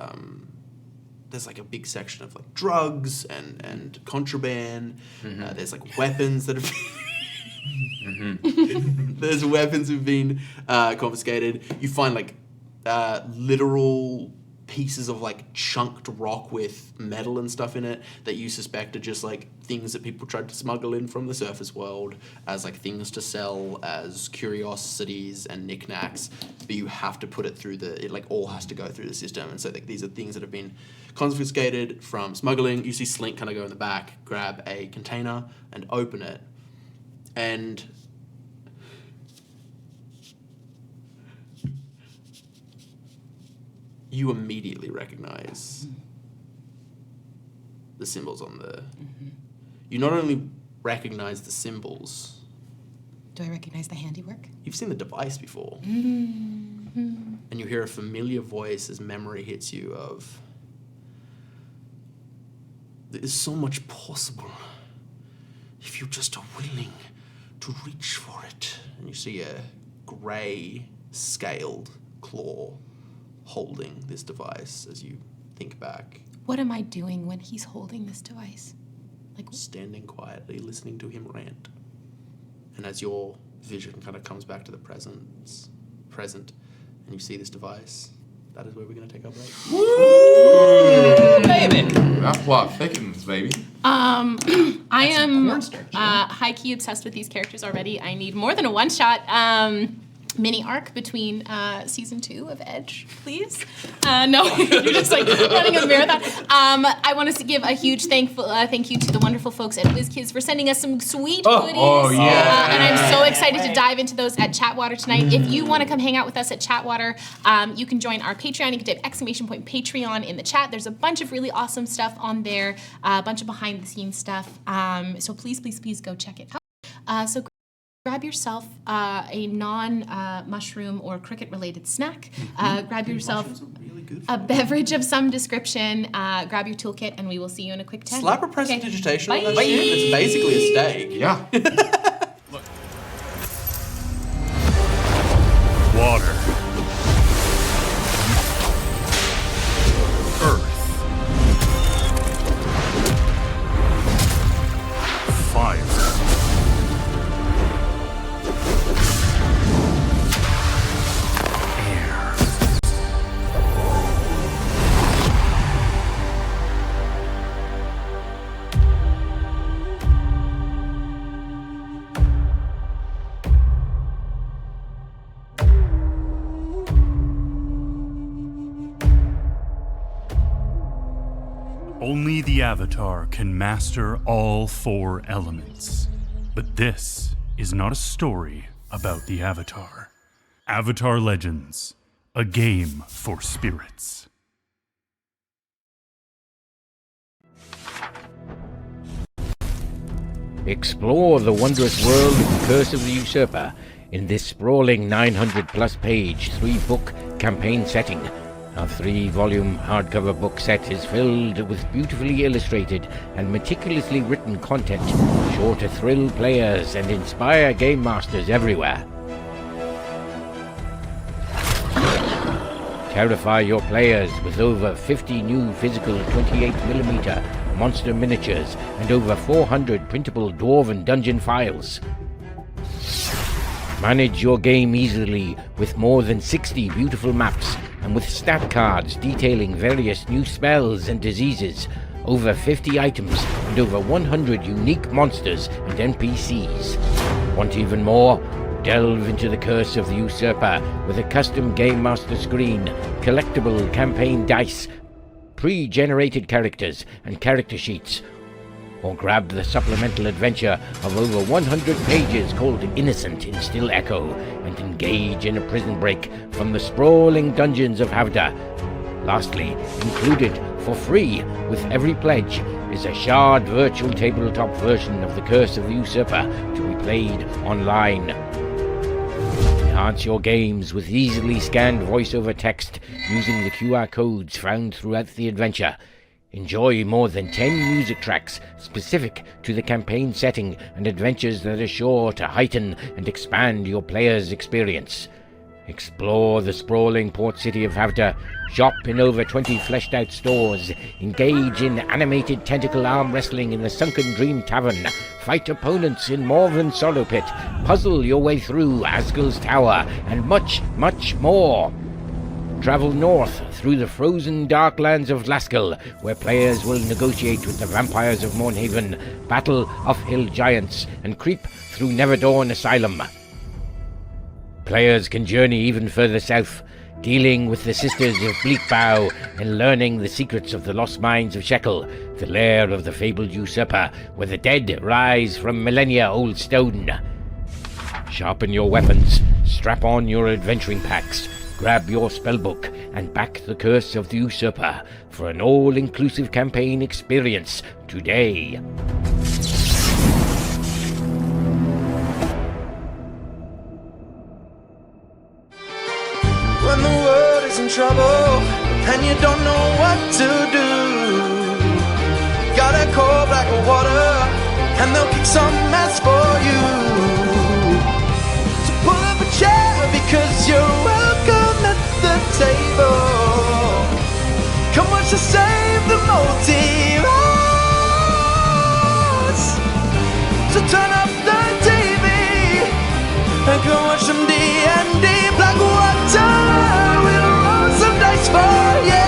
like a big section of like drugs and contraband. There's like weapons that have there's weapons that have been confiscated. You find like literal pieces of like chunked rock with metal and stuff in it that you suspect are just like things that people tried to smuggle in from the surface world as like things to sell as curiosities and knickknacks, but you have to put it through it like all has to go through the system. And so like these are things that have been confiscated from smuggling. You see Slink kind of go in the back, grab a container and open it, and you immediately recognize the symbols on the... You not only recognize the symbols... Do I recognize the handiwork? You've seen the device before. And you hear a familiar voice as memory hits you of... There is so much possible if you just are willing to reach for it. And you see a grey, scaled claw holding this device as you think back. What am I doing when he's holding this device? Like, Standing quietly, listening to him rant. And as your vision kind of comes back to the present, and you see this device, that is where we're going to take our break. Baby! That plot thickens, baby. I am high-key obsessed with these characters already. I need more than a one-shot mini arc between season 2 of Edge, please. No, you're just like running a marathon. I want to give a huge thank you to the wonderful folks at WizKids for sending us some sweet goodies. And I'm so excited to dive into those at Chatwater tonight. If you want to come hang out with us at Chatwater, you can join our Patreon. You can type !Patreon in the chat. There's a bunch of really awesome stuff on there, a bunch of behind-the-scenes stuff. So please go check it out. So grab yourself a non-mushroom or cricket-related snack. Grab yourself a beverage of some description. Grab your toolkit, and we will see you in a quick 10. Slap a prestidigitation on that Bye. shit. It's basically a steak. Yeah. Water. Earth. Fire. Air. Only the Avatar can master all 4 elements. But this is not a story about the Avatar. Avatar Legends, a game for spirits. Explore the wondrous world of the Curse of the Usurper in this sprawling 900-plus page, 3-book campaign setting. Our 3-volume hardcover book set is filled with beautifully illustrated and meticulously written content, sure to thrill players and inspire game masters everywhere. Terrify your players with over 50 new physical 28mm monster miniatures and over 400 printable Dwarven dungeon files. Manage your game easily with more than 60 beautiful maps and with stat cards detailing various new spells and diseases, over 50 items and over 100 unique monsters and NPCs. Want even more? Delve into the Curse of the Usurper with a custom Game Master screen, collectible campaign dice, pre-generated characters, and character sheets. Or grab the supplemental adventure of over 100 pages called Innocent in Still Echo and engage in a prison break from the sprawling dungeons of Havda. Lastly, included for free with every pledge is a shard virtual tabletop version of the Curse of the Usurper to be played online. Enhance your games with easily scanned voiceover text using the QR codes found throughout the adventure. Enjoy more than 10 music tracks specific to the campaign setting and adventures that are sure to heighten and expand your player's experience. Explore the sprawling port city of Havda, shop in over 20 fleshed out stores, engage in animated tentacle arm wrestling in the Sunken Dream Tavern, fight opponents in Morven's Sorrow Pit, puzzle your way through Asgul's Tower, and much, much more. Travel north through the frozen dark lands of Laskel, where players will negotiate with the vampires of Mornhaven, battle off hill giants, and creep through Neverdawn Asylum. Players can journey even further south, dealing with the Sisters of Bleakbow and learning the secrets of the lost mines of Shekel, the lair of the fabled usurper, where the dead rise from millennia-old stone. Sharpen your weapons, strap on your adventuring packs, grab your spellbook, and back the Curse of the Usurper for an all-inclusive campaign experience today. When the world is in trouble and you don't know what to do, gotta call black water and they'll kick some mess for you. So pull up a chair because you're welcome at the table. Come watch us save the multiverse. So turn up the TV and come watch some D&D Black Water. We'll roll some dice for you.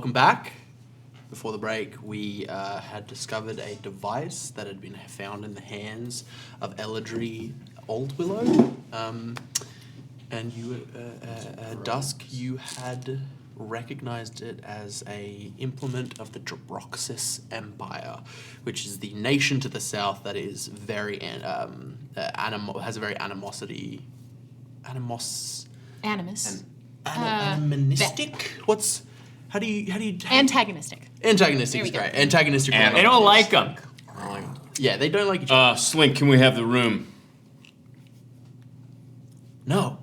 welcome back. Before the break, we had discovered a device that had been found in the hands of Eladri Oldwillow. And you, Dusk, you had recognized it as a implement of the Droxus Empire, which is the nation to the south that is very has a very animosity. Animistic? How do you Antagonistic. Antagonistic is There we great. go. Antagonistic. They don't like them. Yeah, they don't like each other. Slink, can we have the room? No.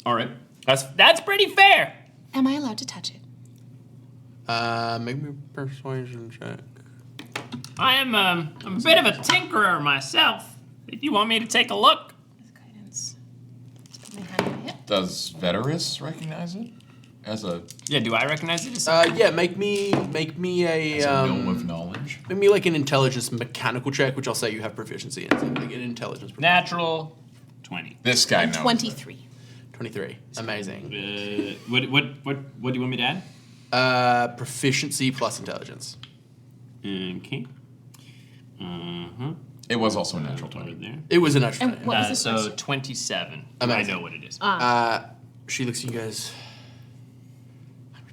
All right. That's pretty fair. Am I allowed to touch it? Make me a persuasion check. I'm a bit of a tinkerer myself. If you want me to take a look. Guidance. Put my hand on my hip. Does Veteris recognize it as a Yeah, do I recognize it? Yeah, make me a gnome of knowledge? Make me like an intelligence mechanical check, which I'll say you have proficiency in. So like an intelligence. Natural 20. This guy knows. 23. 23. Amazing. What do you want me to add? Proficiency plus intelligence. Okay. It was also a natural Right 20. there. It was a natural. And what was this? So 27. Amazing. I know what it is. She looks at you guys.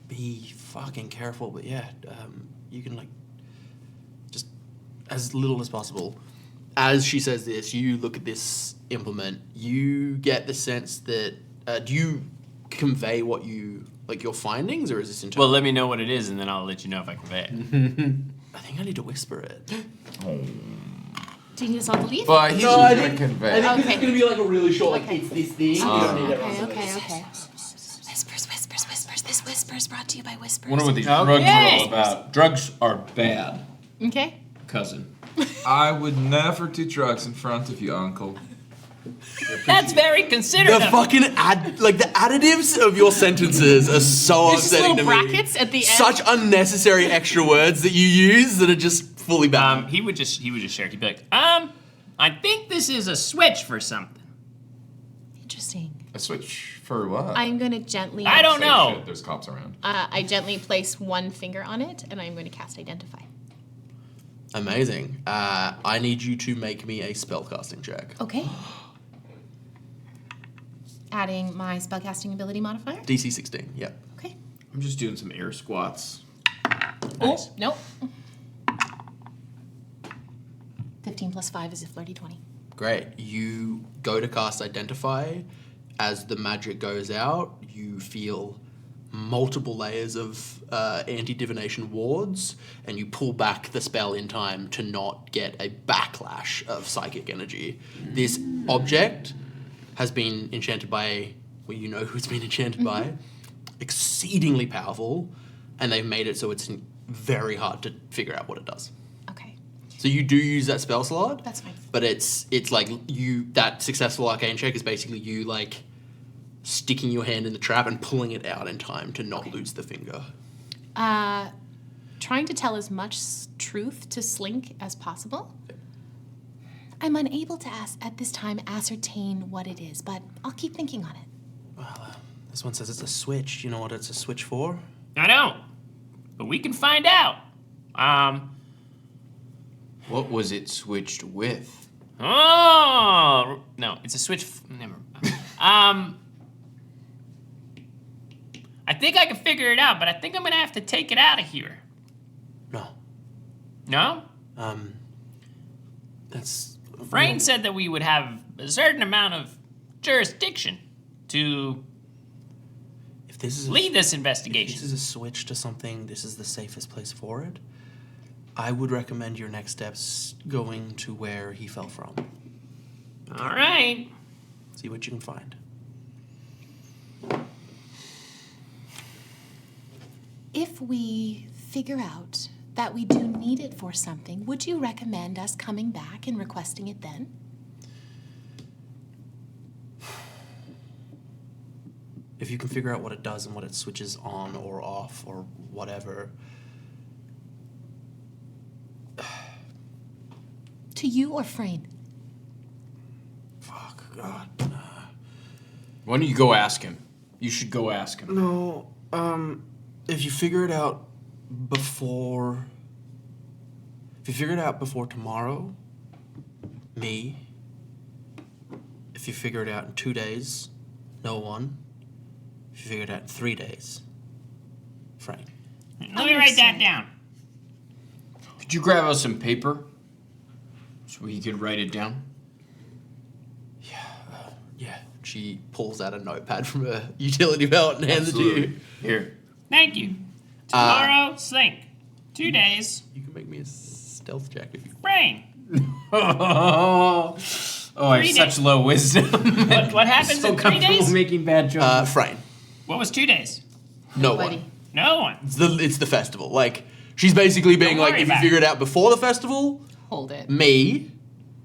Be fucking careful, but yeah, you can like just as little as possible. As she says this, you look at this implement. You get the sense that do you convey what you like your findings, or is this internal? Well, let me know what it is, and then I'll let you know if I convey it. I think I need to whisper it. Do you need us all to leave? But he's No, just I gonna think- convey. I think this Okay. is gonna be like a really short, like Okay. it's this thing. You don't need everyone to Okay. listen. Whispers. This Whispers brought to you by Whispers. Wonder what these drugs are all about. Drugs are bad, Okay. cousin. I would never do drugs in front of you, Uncle. That's very considerate. The fucking the additives of your sentences are so There's just upsetting little to me. brackets at the end. Such unnecessary extra words that you use that are just fully bad. He would just share it. He'd be like, I think this is a switch for something. Interesting. A switch for what? I'm going to gently... I don't Say know. shit, there's cops around. I gently place one finger on it, and I'm going to cast Identify. Amazing. I need you to make me a spellcasting check. Okay. Adding my spellcasting ability modifier. DC 16, yep. Okay. I'm just doing some air squats. Oh, nope. 15 plus 5 is a flirty 20. Great. You go to cast Identify. As the magic goes out, you feel multiple layers of anti-divination wards, and you pull back the spell in time to not get a backlash of psychic energy. This object has been enchanted by, well, you know who it's been enchanted by, exceedingly powerful, and they've made it so it's very hard to figure out what it does. Okay. So you do use that spell slot. That's fine. But it's like that successful arcane check is basically you like sticking your hand in the trap and pulling it out in time to not lose the finger. Trying to tell as much truth to Slink as possible. I'm unable to at this time ascertain what it is, but I'll keep thinking on it. Well, this one says it's a switch. Do you know what it's a switch for? I don't. But we can find out. What was it switched with? Oh no, it's a switch. Never. I think I can figure it out, but I think I'm gonna have to take it out of here. No. No? That's... Frain said that we would have a certain amount of jurisdiction to If this is lead this If investigation. this is a switch to something, this is the safest place for it. I would recommend your next steps going to where he fell from. All right. See what you can find. If we figure out that we do need it for something, would you recommend us coming back and requesting it then? If you can figure out what it does and what it switches on or off or whatever. To you or Frain? Fuck, God. Why don't you go ask him? You should go ask him. No, if you figure it out before tomorrow, me. If you figure it out in 2 days, no one. If you figure it out in 3 days, Frank. Let me write that down. Could you grab us some paper so we could write it down? Yeah. She pulls out a notepad from her utility belt and hands it to you. Here. Thank you. Tomorrow, slink. 2 days, You can make me a stealth check if you. brain. Oh, I have 3 such low wisdom. What happens so in 3 comfortable days? making bad jokes. Frayne. What was 2 days? No Buddy. one. No one. It's the festival. Like, she's basically being Don't like, worry if you about figure it out before the festival, Hold it. me,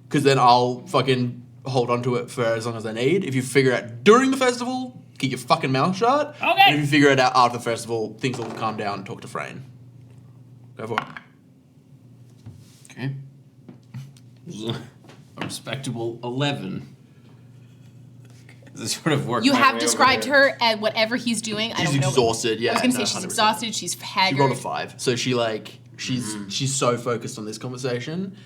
because then I'll fucking hold on to it for as long as I need. If you figure it out during the festival, keep your fucking mouth shut. Okay. And if you figure it out after the festival, things will calm down and talk to Frayne. Go for it. Okay. A respectable 11. This sort of work. You my have way described over there. her and whatever he's doing. I She's don't know. exhausted, yeah. I was gonna say no, she's 100%. exhausted. She's She haggard. rolled a 5, so she's so focused on this conversation.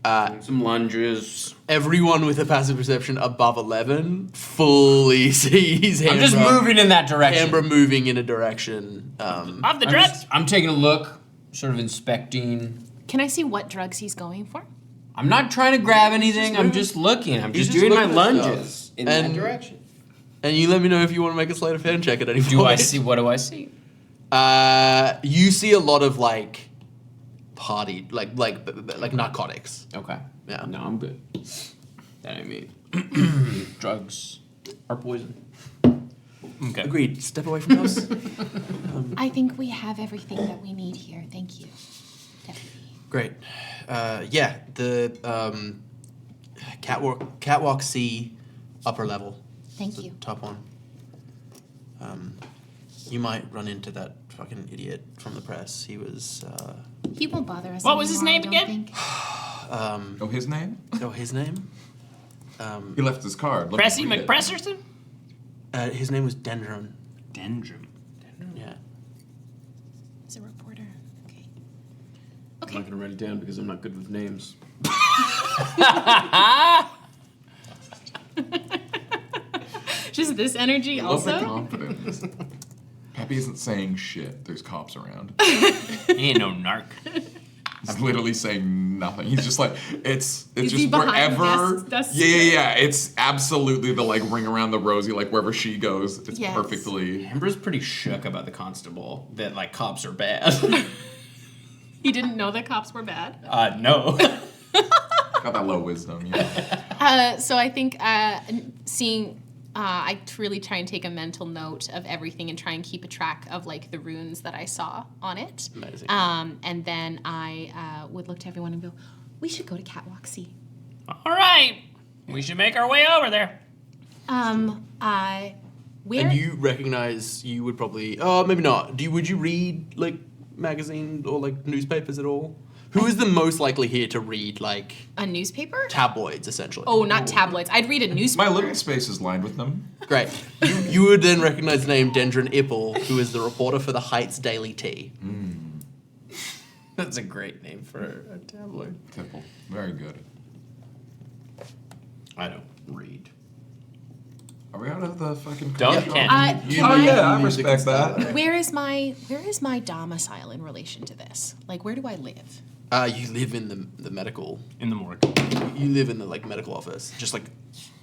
Some lunges. Everyone with a passive perception above 11 fully sees Hambra. I'm just moving in that direction. Hambra moving in a direction. Off the drugs. I'm taking a look, sort of inspecting. Can I see what drugs he's going for? I'm not trying to grab anything. I'm just looking. I'm He's just just doing my looking at lunges stuff. in And- that direction. And you let me know if you want to make a sleight of hand check at any point. Do I see? What do I see? You see a lot of like party, like narcotics. Okay. Yeah. No, I'm good. That I mean, drugs are poison. Okay. Agreed. Step away from us. I think we have everything that we need here. Thank you. Definitely. Great. Yeah, the catwalk C, upper level. Thank The you. top one. You might run into that fucking idiot from the press. He was. He won't bother us. What was his anymore, name I don't again? think. Oh, his name? His name. He left his card. Let me Pressy read it. McPresserson? His name was Dendron. Dendron. Yeah. He's a reporter. Okay. I'm not gonna write it down because I'm not good with names. Just this energy Love the also? confidence. Peppy isn't saying shit. There's cops around. He ain't no narc. He's literally saying nothing. He's just like, it's Is he just behind wherever. Dusk? Yeah. It's absolutely the like ring around the rosy, like wherever she goes, it's Yes. perfectly. Amber's pretty shook about the constable that like cops are bad. He didn't know that cops were bad. No. Got that low wisdom, yeah. So I think seeing, I really try and take a mental note of everything and try and keep a track of like the runes that I saw on it. Amazing. And then I would look to everyone and go, we should go to Catwalk C. All right. We should make our way over there. Where? And you recognize you would probably. Oh, maybe not. Would you read like magazines or like newspapers at all? Who is the most likely here to read like A newspaper? tabloids, essentially? Oh, not tabloids. I'd read a newspaper. My living space is lined with them. Great. You would then recognize the name Dendron Ipple, who is the reporter for the Heights Daily Tea. That's a great name for a tabloid. Tipple. Very good. I don't read. Are we out of the fucking Don't coffee Ken. shop? Can Oh I- yeah, I respect that. Where is my domicile in relation to this? Like, where do I live? You live in the medical. In the morgue. You live in the like medical office, just like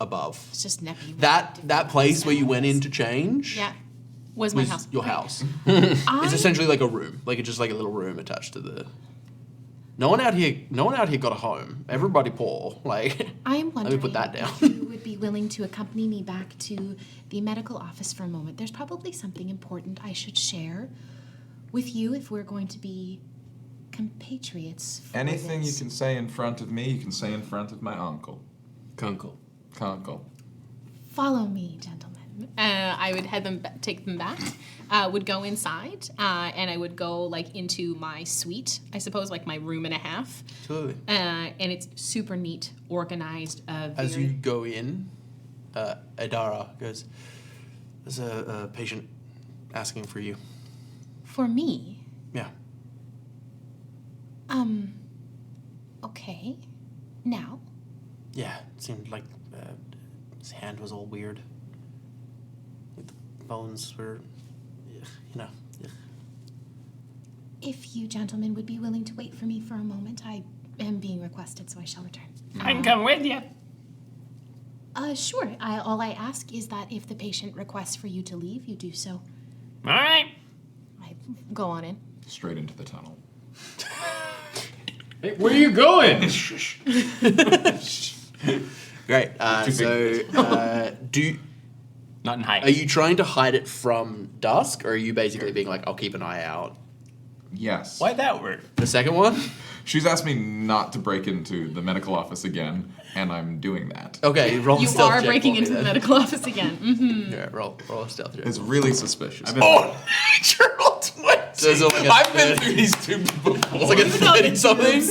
above. It's just Neppy. That place where you went in to change. Yeah. Was my Was house. your house. I- It's essentially like a room, like it's just like a little room attached to the. No one out here got a home. Everybody poor. Like, I am let wondering me put that down. if you would be willing to accompany me back to the medical office for a moment. There's probably something important I should share with you if we're going to be compatriots. For Anything you this. can say in front of me, you can say in front of my uncle. Kunkel. Kunkel. Follow me, gentlemen. I would take them back. Would go inside, and I would go like into my suite. I suppose like my room and a half. Absolutely. And it's super neat, organized. As you go in, Adara goes, "There's a patient asking for you. For me? Yeah. Okay. Now? Yeah, it seemed like his hand was all weird. The bones were, If you gentlemen would be willing to wait for me for a moment, I am being requested, so I shall return. I can come with you. Sure. All I ask is that if the patient requests for you to leave, you do so. All right. I go on in. Straight into the tunnel. Hey, where are you going? Great. Not in height. Are you trying to hide it from Dusk, or are you basically being like, I'll keep an eye out? Yes. Why'd that work? The second one? She's asked me not to break into the medical office again, and I'm doing that. Okay, roll a You stealth are check breaking for me into the then. medical office again. Mm-hmm. Yeah, roll a stealth check. It's really suspicious. Oh, natural 20. So is it like a I've been 30? through these two before. It's like a 30 something?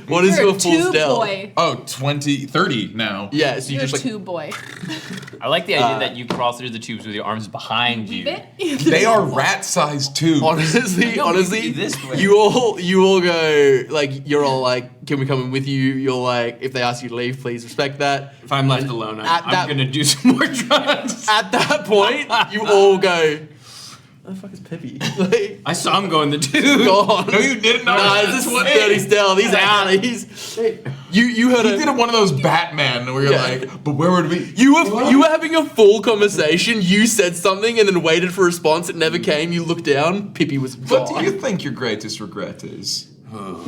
What is You're your a full tube stealth? boy. Oh, 30 now. Yeah, so you You're a just like tube boy. I like the idea that you crawl through the tubes with your arms behind you. They are rat-sized tubes. honestly, this way. you all go like you're all like, can we come in with you? You're like, if they ask you to leave, please respect that. If I'm left alone, At I'm that- gonna do some more drugs. At that point, you all go, where the fuck is Pippy? Like, I saw him go in the tube. gone. No, you didn't. No, Nah, this is 30 stealth. He's out. You heard He a did one of those Batman where you're Yeah. like, but where would we? You were having a full conversation. You said something and then waited for a response. It never came. You looked down. Pippy was What gone. do you think your greatest regret is? So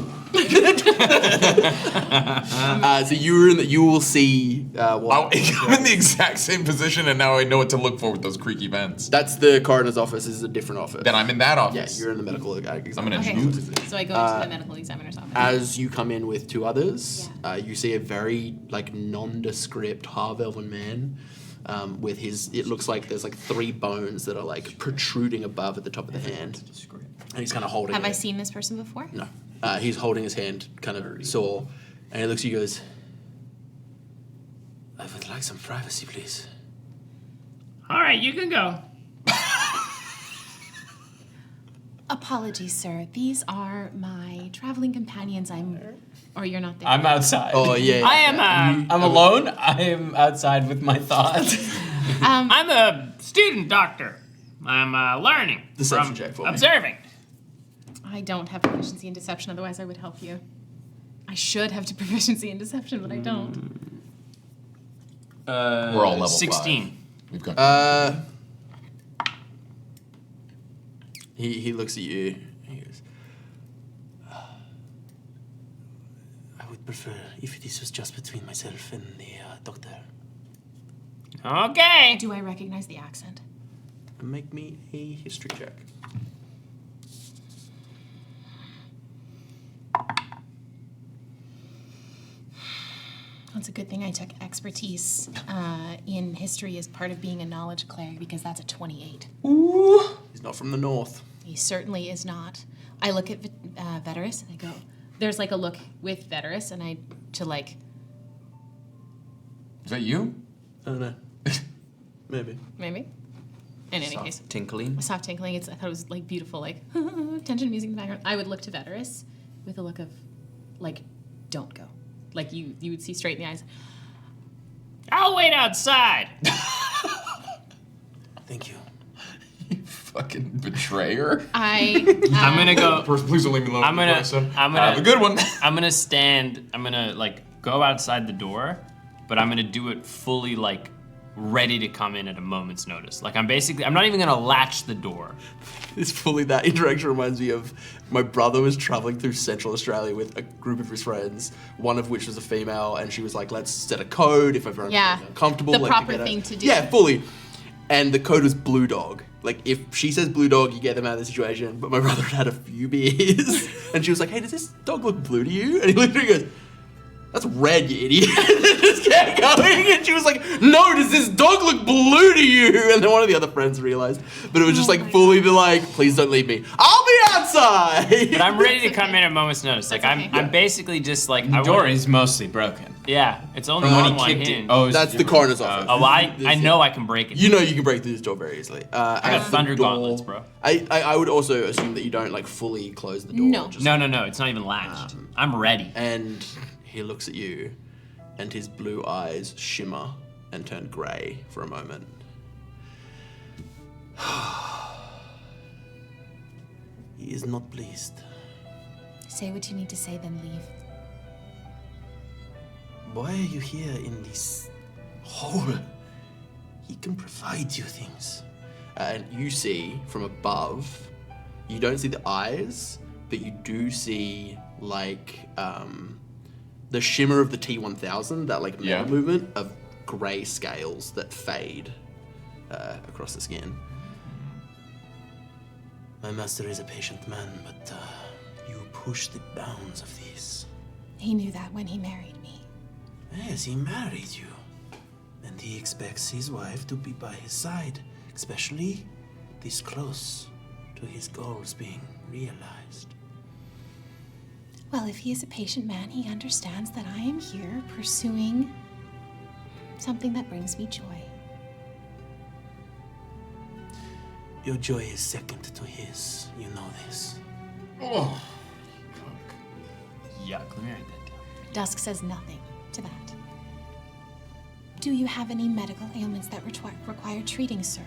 you will see. What, I'm in the exact same position, and now I know what to look for with those creaky vents. that's the coroner's office. This is a different office. Then I'm in that Yeah, office. you're in the medical exam. I'm gonna Okay. shoot. So I go into the medical examiner's office. As you come in with two others, you see a very like nondescript half-elven man with his. It looks like there's like 3 bones that are like protruding above at the top of the hand, and he's kind of holding. Have I it. seen this person before? No. He's holding his hand kind of sore, and he looks at you and goes, I would like some privacy, please. All right, you can go. Apologies, sir. These are my traveling companions. Or you're not there. I'm outside. Oh, yeah. I am. I'm alone. I am outside with my thoughts. I'm a student doctor. I'm learning. Deception from check for me. observing. I don't have proficiency in deception, otherwise I would help you. I should have proficiency in deception, but I don't. We're all level 16. 5. We've got. He looks at you. He goes, I would prefer if this was just between myself and the doctor. Okay. Do I recognize the accent? Make me a history check. It's a good thing I took expertise in history as part of being a knowledge cleric, because that's a 28. Ooh. He's not from the north. He certainly is not. I look at Veteris and I go, there's like a look with Veteris, and Is that you? I don't know. Maybe. maybe. In any case. Tinkling. A soft tinkling. I thought it was like beautiful, like tension music in the background. I would look to Veteris with a look of like, don't go. Like you would see straight in the eyes. I'll wait outside. Thank you. You fucking betrayer. I'm gonna go. Please don't leave me alone. I'm gonna Have a good one. I'm gonna stand. I'm gonna like go outside the door, but I'm gonna do it fully like ready to come in at a moment's notice. Like I'm not even gonna latch the door. It's fully that interaction reminds me of my brother was traveling through Central Australia with a group of his friends, one of which was a female, and she was like, let's set a code if everyone's uncomfortable. The like, proper together. thing to do. Yeah, fully. And the code was blue dog. Like, if she says blue dog, you get them out of the situation. But my brother had a few beers, and she was like, hey, does this dog look blue to you? And he literally goes, that's red, you idiot. And just kept going, and she was like, no, does this dog look blue to you? And then one of the other friends realized. But it was just like fully the like, please don't leave me. I'll the outside. But I'm ready to come in at a moment's notice. Like That's okay. I'm basically just like The I door want- is mostly broken. Yeah, it's only From when on he one kicked it. hinge. Oh, it's That's the coroner's office. Oh, I know I can break it. You know you can break through this door very easily. I got as the thunder door- gauntlets, bro. I would also assume that you don't like fully close the door. No. just- No, it's not even latched. I'm ready. And he looks at you, and his blue eyes shimmer and turn grey for a moment. He is not pleased. Say what you need to say, then leave. Why are you here in this hole? He can provide you things. And you see from above, you don't see the eyes, but you do see like the shimmer of the T-1000, that like metal movement of grey scales that fade across the skin. My master is a patient man, but you push the bounds of this. He knew that when he married me. Yes, he married you. And he expects his wife to be by his side, especially this close to his goals being realized. Well, if he is a patient man, he understands that I am here pursuing something that brings me joy. Your joy is second to his. You know this. Oh. Yuck, let me write that down. Dusk says nothing to that. Do you have any medical ailments that require treating, sir?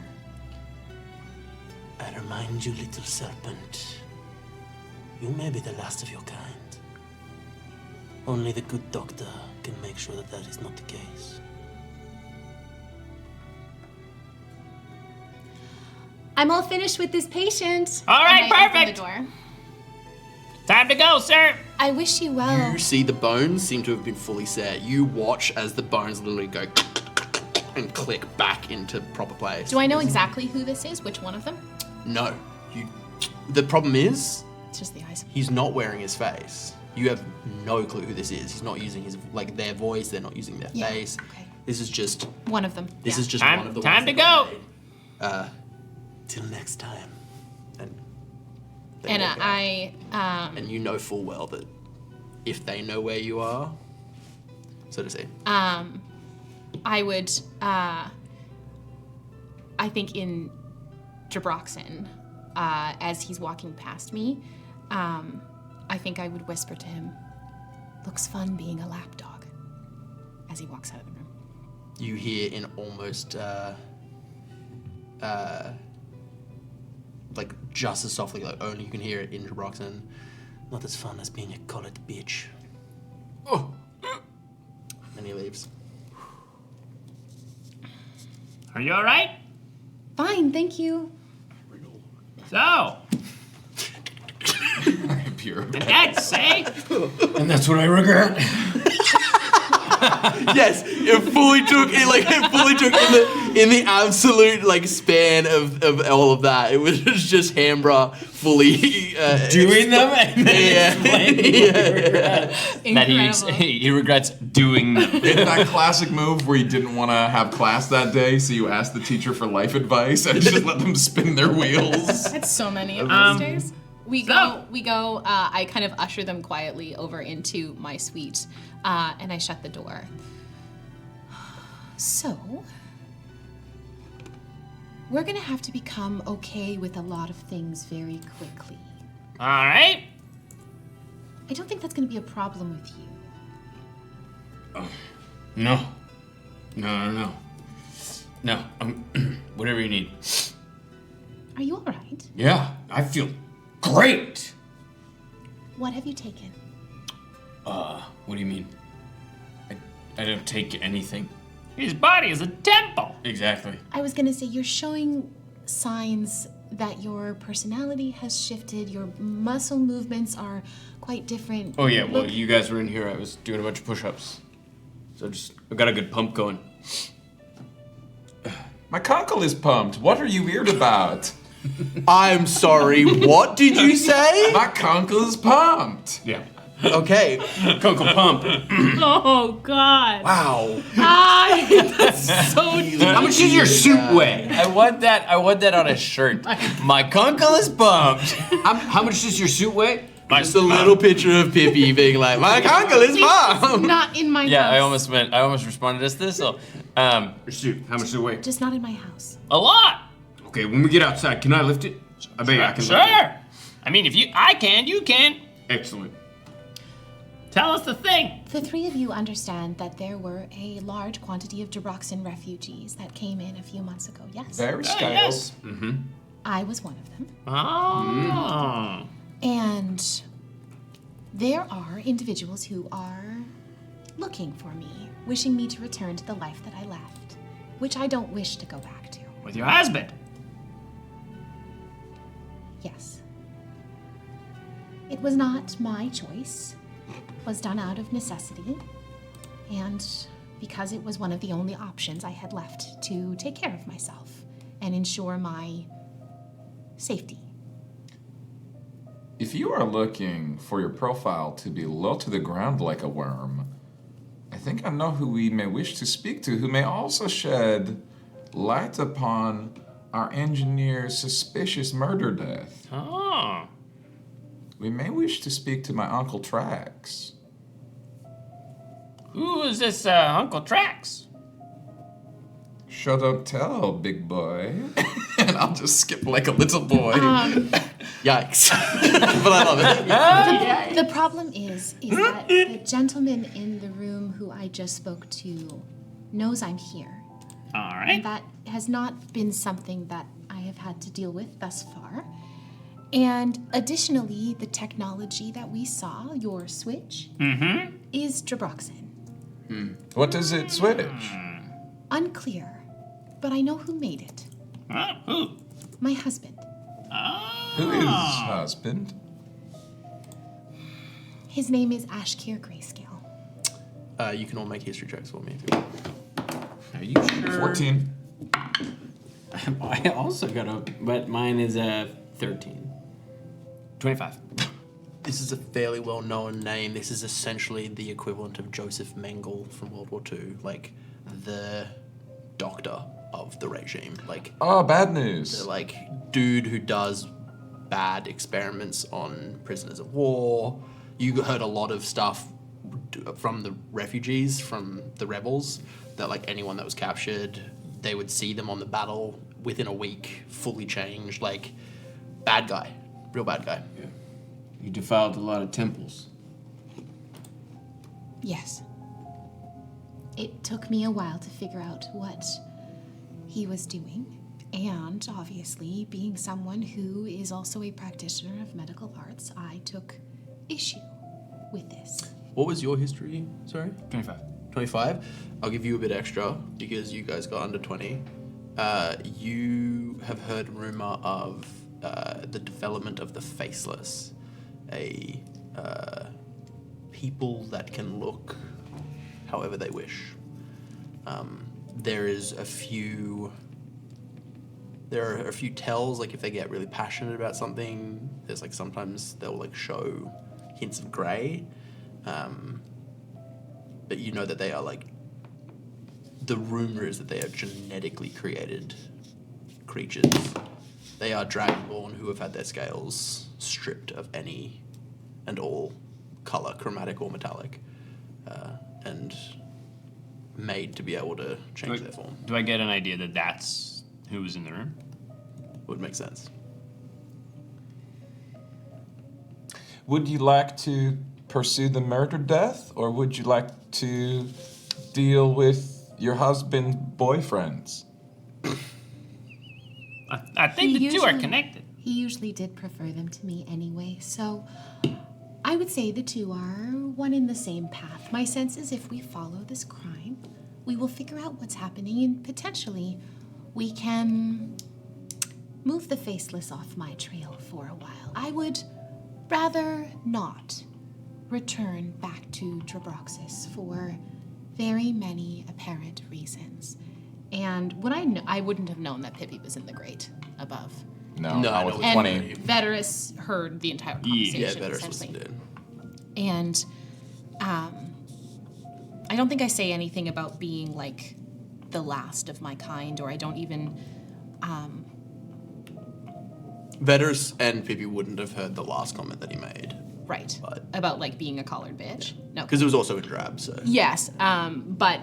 I remind you, little serpent, you may be the last of your kind. Only the good doctor can make sure that that is not the case. I'm all finished with this patient. All right, And I open perfect. the door. Time to go, sir. I wish you well. You see the bones seem to have been fully set. You watch as the bones literally go and click back into proper place. Do I know exactly who this is? Which one of them? No. The problem is, It's just the eyes. he's not wearing his face. You have no clue who this is. He's not using his their voice. They're not using their Yeah, face. okay. This is just. One of them. This yeah. is just Time- one of the time ones to that go. they made. Till next time. And. they And walk out. I And you know full well that if they know where you are, so to say. I would, I think in Jabroxen, as he's walking past me, I think I would whisper to him, "Looks fun being a lapdog," as he walks out of the room. You hear in almost, like just as softly, like only you can hear it in Jabroxen, "Not as fun as being a collared bitch." Oh. And he leaves. Are you all right? Fine, thank you. So, Pure. that's safe. And that's what I regret. Yes, it fully took in the absolute like span of all of that. It was just Hambra fully Doing them and then explaining That Incredible. he regrets doing them. It's that classic move where you didn't want to have class that day, so you asked the teacher for life advice and just let them spin their wheels. That's so many of those days. We go, I kind of usher them quietly over into my suite, and I shut the door. So, we're gonna have to become okay with a lot of things very quickly. All right. I don't think that's gonna be a problem with you. No. No, whatever you need. Are you all right? Yeah, I feel great. What have you taken? What do you mean? I don't take anything. His body is a temple. Exactly. I was gonna say, you're showing signs that your personality has shifted, your muscle movements are quite different. Oh yeah, well Look- you guys were in here, I was doing a bunch of push-ups. So I got a good pump going. My cockle is pumped. What are you weird about? I'm sorry, what did you say? My cockle is pumped. Yeah. Okay. Cocoa Pump. Oh God. Wow. That's so How much does your suit weigh? I want that on a shirt. My conkle is bumped. How much does your suit weigh? Just a little picture of Pippy being like, my uncle is mom. not in my Yeah, house. I almost responded as this. So, Your suit. How much does it weigh? Just not in my house. A lot. Okay, when we get outside, can I lift it? I bet I can Sure. lift it. I mean, if I can, you can. Excellent. Tell us the thing. The three of you understand that there were a large quantity of Debroxan refugees that came in a few months ago, yes? Very scale. Yes. I was one of them. Oh. And there are individuals who are looking for me, wishing me to return to the life that I left, which I don't wish to go back to. With your husband. Yes. It was not my choice. It was done out of necessity. And because it was one of the only options I had left to take care of myself and ensure my safety. If you are looking for your profile to be low to the ground like a worm, I think I know who we may wish to speak to, who may also shed light upon our engineer's suspicious murder death. Oh. We may wish to speak to my Uncle Trax. Who is this Uncle Trax? Shut up, tell, big boy. And I'll just skip like a little boy. Yikes. But I love it. The problem is that the gentleman in the room who I just spoke to knows I'm here. All And right. that has not been something that I have had to deal with thus far. And additionally, the technology that we saw, your switch, is Debroxan. What does it switch? Unclear, but I know who made it. Who? My husband. Who is husband? His name is Ashkir Grayscale. You can all make history checks for me if you want. Are you sure? 14. I also got a, but mine is a 13. 25. This is a fairly well-known name. This is essentially the equivalent of Joseph Mengele from World War II, like the doctor of the regime. Like, Oh, bad news. the like dude who does bad experiments on prisoners of war. You heard a lot of stuff from the refugees, from the rebels, that like anyone that was captured, they would see them on the battle within a week, fully changed. Like, bad guy, real bad guy. Yeah. You defiled a lot of temples. Yes. It took me a while to figure out what he was doing. And obviously, being someone who is also a practitioner of medical arts, I took issue with this. What was your history? Sorry? 25. 25. I'll give you a bit extra because you guys got under 20. You have heard rumor of the development of the faceless, a people that can look however they wish. There are a few tells, like if they get really passionate about something, there's like sometimes they'll like show hints of grey. But you know that they are like, the rumor is that they are genetically created creatures. They are dragonborn who have had their scales stripped of any and all color, chromatic or metallic, and made to be able to change their form. Do I get an idea that that's who was in the room? Would make sense. Would you like to pursue the murder death, or would you like to deal with your husband's boyfriends? I think He the two are usually- connected. He usually did prefer them to me anyway, so I would say the two are one in the same path. My sense is if we follow this crime, we will figure out what's happening and potentially we can move the faceless off my trail for a while. I would rather not return back to Debroxis for very many apparent reasons. And when I wouldn't have known that Pippy was in the grate above. No, No, I I was know. And 20. Veteris heard the entire conversation, Yeah, Veteris essentially. listened in. And I don't think I say anything about being like the last of my kind, or I don't even. Veteris and Pippy wouldn't have heard the last comment that he made. Right. But- About like being a collared bitch. No. Because it was also in drab, so. Yes, but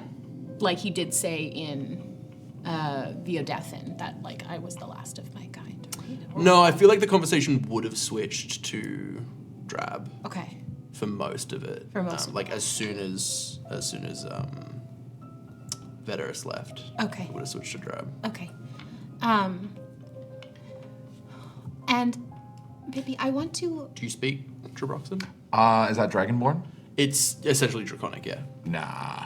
like he did say in Viodethin that like I was the last of my kind. Right? Or- No, I feel like the conversation would have switched to drab Okay. for most of it. For most of like as soon as Veteris left. Okay. It would have switched to drab. Okay. And Pippy, I want to. Do you speak Drabroxan? Is that Dragonborn? It's essentially Draconic, yeah. Nah.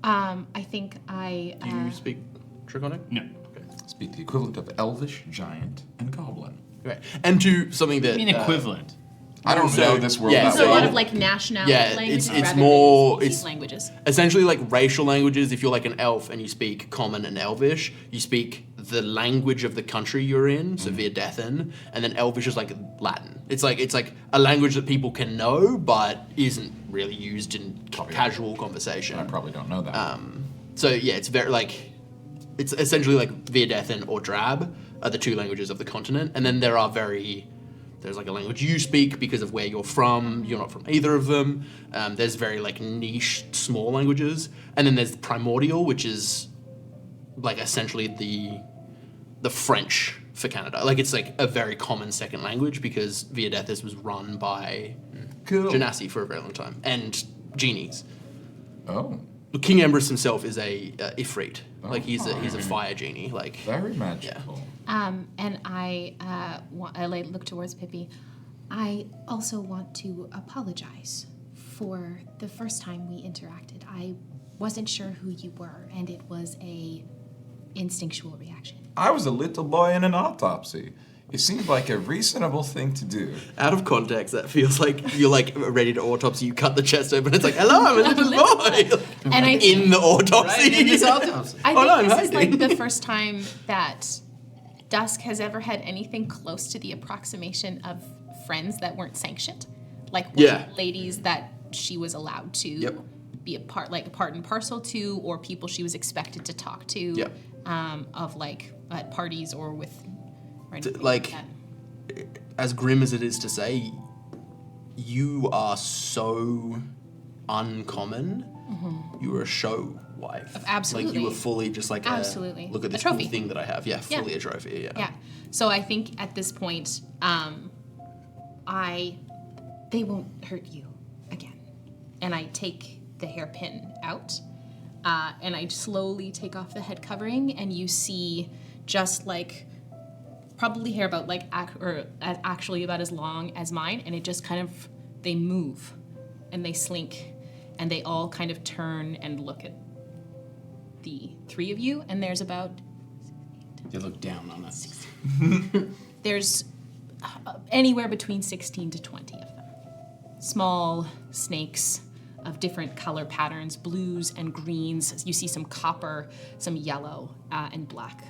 I think I. Do you speak Draconic? No. Okay. Speak the equivalent of Elvish, Giant, and Goblin. Right. And to something that I mean equivalent. I don't know this world yeah, that There's a well. lot of like nationality Yeah, languages it's rather more- than species it's- languages. essentially like racial languages. If you're like an elf and you speak Common and Elvish, you speak the language of the country you're in, so Viodethin, and then Elvish is like Latin. It's like a language that people can know but isn't really used in casual conversation. I probably don't know that. So yeah, it's very like it's essentially like Viodethin or Drab are the two languages of the continent, and then there's like a language you speak because of where you're from. You're not from either of them. There's very like niche small languages, and then there's Primordial, which is like essentially the French for Canada. Like it's like a very common second language because Viodethis was run by Cool. Genasi for a very long time and genies. Oh, King Emrys himself is a Ifrit. Like he's a fire genie. Like very magical. And I look towards Pippy. I also want to apologize for the first time we interacted. I wasn't sure who you were, and it was a instinctual reaction. I was a little boy in an autopsy. It seemed like a reasonable thing to do. out of context, that feels like you're like ready to autopsy. You cut the chest open. It's like, hello, I'm a little boy. And I in the autopsy. Right in this autopsy. I Oh, think no, I'm this is like hiding. the first time that Dusk has ever had anything close to the approximation of friends that weren't sanctioned. Like Yeah. ladies that she was allowed to Yep. be a part and parcel to, or people she was expected to talk to, Yep. of like at parties or with, or anything like- that. As grim as it is to say, you are so uncommon. You were a show wife. Absolutely. Like you were fully just like Absolutely. look at A this trophy. cool thing that I have. Yeah, Yeah. fully a trophy. Yeah. Yeah. So I think at this point, they won't hurt you again. And I take the hairpin out, and I slowly take off the head covering, and you see just like probably hair about like actually about as long as mine, and it just kind of they move, and they slink, and they all kind of turn and look at the three of you, and there's about They look down on us. there's anywhere between 16 to 20 of them. Small snakes of different color patterns, blues and greens. You see some copper, some yellow, and black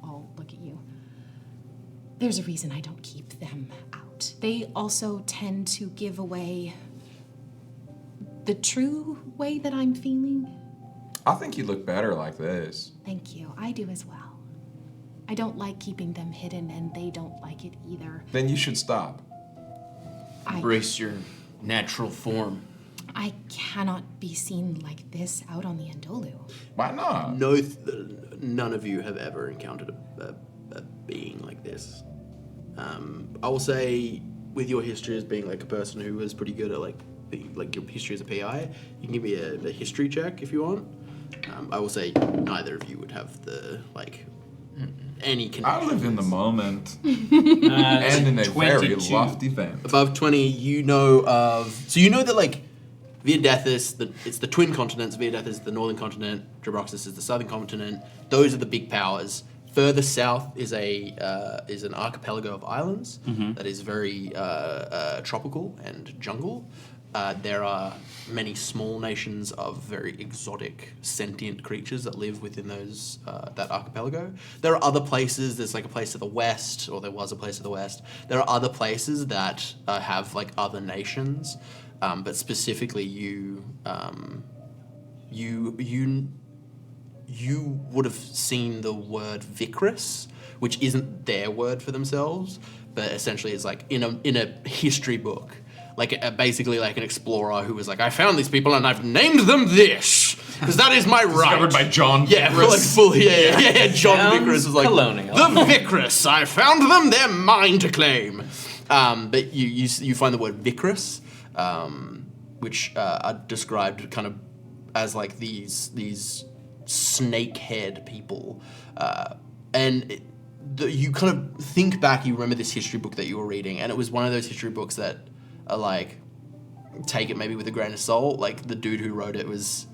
all look at you. There's a reason I don't keep them out. They also tend to give away the true way that I'm feeling. I think you look better like this. Thank you. I do as well. I don't like keeping them hidden, and they don't like it either. Then you should stop. Embrace your natural form. I cannot be seen like this out on the Andolu. Why not? No, none of you have ever encountered a being like this. I will say, with your history as being like a person who was pretty good at like your history as a PI, you can give me a history check if you want. I will say neither of you would have the like any connection. I live in the moment and in a very 22. lofty vein. Above 20, you know of... So you know that, like, Viodethis, it's the twin continents. Viodethis is the northern continent. Drabroxis is the southern continent. Those are the big powers. Further south is an archipelago of islands that is very tropical and jungle. There are many small nations of very exotic sentient creatures that live within those that archipelago. There are other places. There's like a place to the west, or there was a place to the west. There are other places that have like other nations, but specifically you would have seen the word Viperis, which isn't their word for themselves, but essentially is like in a history book. Like basically like an explorer who was like, I found these people and I've named them this because that is my right. Discovered by John Yeah, Viperis. like fully, yeah. John Viperis was like, colonial. the Viperis, I found them, they're mine to claim. But you find the word Viperis, which are described kind of as like these snake-haired people, and you kind of think back. You remember this history book that you were reading, and it was one of those history books that are like, take it maybe with a grain of salt. Like the dude who wrote it was,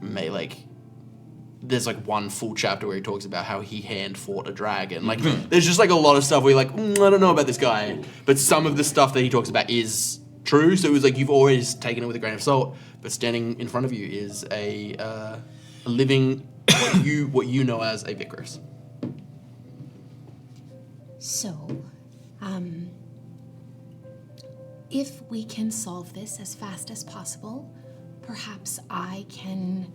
there's like one full chapter where he talks about how he hand fought a dragon. Like there's just like a lot of stuff where you're like, I don't know about this guy, but some of the stuff that he talks about is true. So it was like you've always taken it with a grain of salt, but standing in front of you is a living what you know as a Viperis. So, if we can solve this as fast as possible, perhaps I can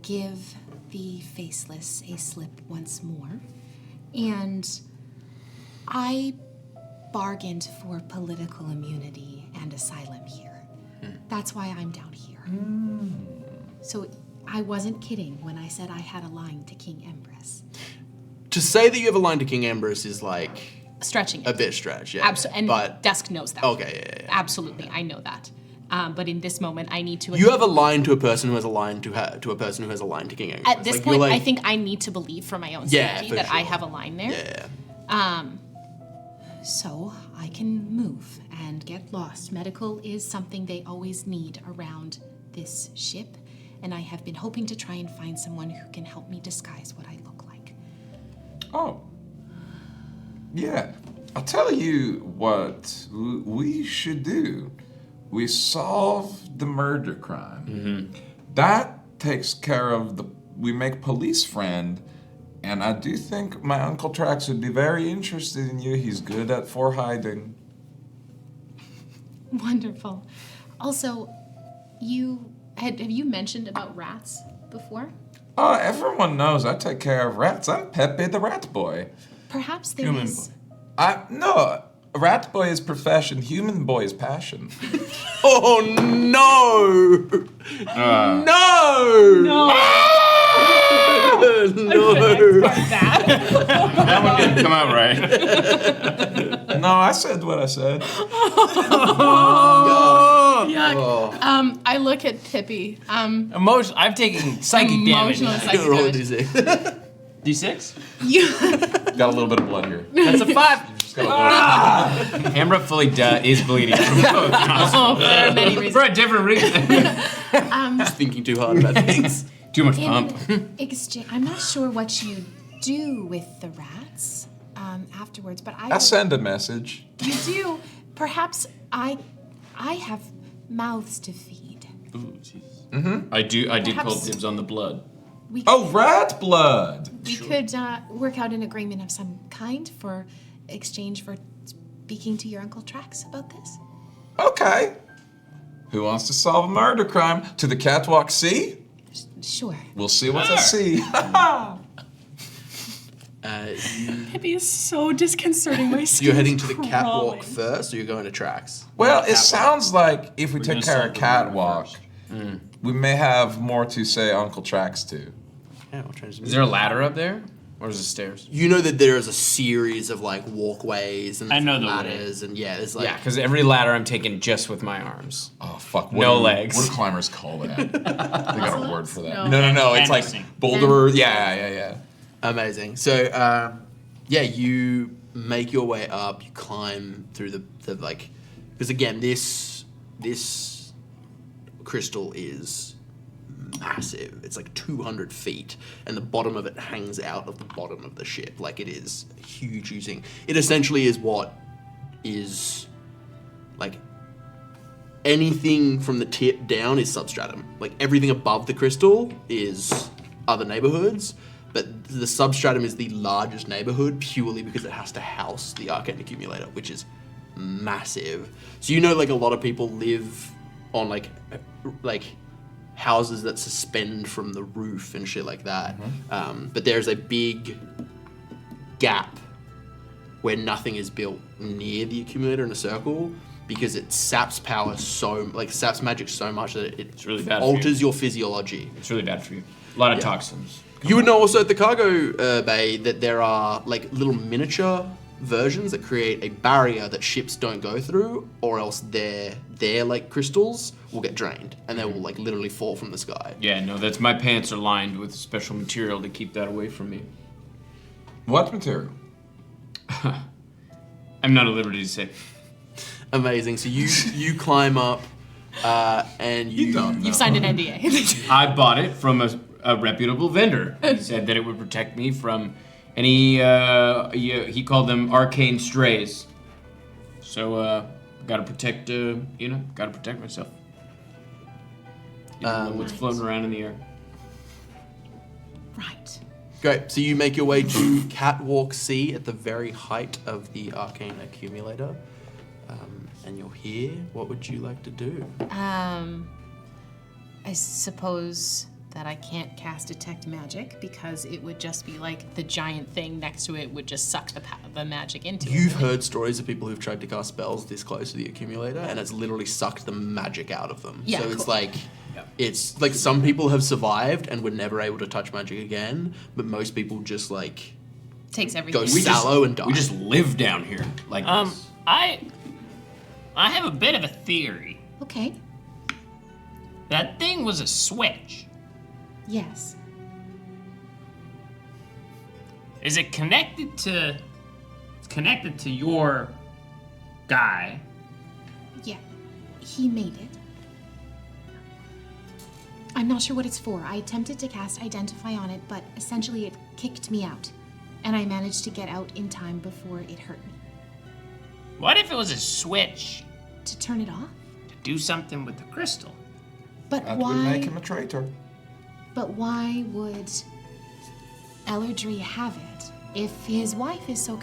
give the Faceless a slip once more. And I bargained for political immunity and asylum here. That's why I'm down here. So I wasn't kidding when I said I had a line to King Empress. To say that you have a line to King Ambrose is like Stretching it. a bit stretch, yeah. Absolutely. And but Dusk knows that. okay, yeah. Absolutely, I know that. But in this moment, I need to... You have a line to a person who has a line to a person who has a line to King Ambrose. At this point, I think I need to believe for my own safety that I have a line there. Yeah. So I can move and get lost. Medical is something they always need around this ship, and I have been hoping to try and find someone who can help me disguise what I look like. Oh. Yeah. I'll tell you what we should do. We solve the murder crime. That takes care of we make police friend, and I do think my Uncle Trax would be very interested in you. He's good at hiding. Wonderful. Also, have you mentioned about rats before? Oh, everyone knows I take care of rats. I'm Pippy the rat boy. Perhaps there is... No, rat boy is profession, human boy is passion. Oh no! No! No! No! That one didn't come out right. No, I said what I said. Yuck. I look at Pippy. I'm taking psychic damage. Emotional psychic Roll a damage. D6. D6? You... Got a little bit of blood here. That's a 5. Hambra fully is bleeding from both nostrils. for many reasons. For a different reason. Just thinking too hard about things. Too much pump. I'm not sure what you do with the rats afterwards, but I send a message. You do. Perhaps I have mouths to feed. Ooh, jeez. I did call dibs on the blood. Rat blood! We could work out an agreement of some kind for exchange for speaking to your Uncle Trax about this. Okay. Who wants to solve a murder crime? To the catwalk C? Sure. We'll see what's at sea. Pippy is so disconcerting. My skin You're heading is to the crawling. catwalk first, or you're going to tracks? Well, it sounds like if we take care of solve the murder catwalk, first. we may have more to say Uncle Trax to. Yeah, we'll change the Is there a ladder up there? Or is it stairs? You know that there is a series of like walkways and I know the ladders, and there's like Yeah, because every ladder I'm taking just with my arms. Oh, fuck. No legs. What do climbers call that? They got a word for that. No. No. It's like Fencing. boulder. Yeah. amazing. So you make your way up. You climb through the like, because again this crystal is massive. It's like 200 feet, and the bottom of it hangs out of the bottom of the ship. Like, it is huge using. It essentially is what is, like, anything from the tip down is Substratum. Like, everything above the crystal is other neighborhoods, but the Substratum is the largest neighborhood purely because it has to house the Arcane Accumulator, which is massive. So you know, like, a lot of people live on like houses that suspend from the roof and shit like that. But there's a big gap where nothing is built near the accumulator in a circle because it saps saps magic so much that it really bad alters your physiology. It's really bad for you. A lot of toxins. You would know also at the cargo bay that there are like little miniature versions that create a barrier that ships don't go through, or else their like crystals will get drained and they will like literally fall from the sky. Yeah, no, that's my pants are lined with special material to keep that away from me. What material? I'm not at liberty to say. Amazing. So you climb up and You've signed an NDA. I bought it from a reputable vendor. He said that it would protect me from any, he called them arcane strays. So, gotta protect, gotta protect myself. What's floating around in the air. Right. Great. So you make your way to Catwalk C at the very height of the Arcane Accumulator. And you're here. What would you like to do? I suppose that I can't cast Detect Magic because it would just be like the giant thing next to it would just suck the magic into it. You've heard stories of people who've tried to cast spells this close to the accumulator, and it's literally sucked the magic out of them. Yeah, so it's cool. like, it's like some people have survived and were never able to touch magic again, but most people just like takes everything. go sallow and die. We just live down here like this. I have a bit of a theory. Okay. That thing was a switch. Yes. Is it connected to? It's connected to your guy. Yeah. He made it. I'm not sure what it's for. I attempted to cast Identify on it, but essentially it kicked me out. And I managed to get out in time before it hurt me. What if it was a switch To turn it off? to do something with the crystal? But That why? would make him a traitor. But why would Ellerdry have it if his wife is so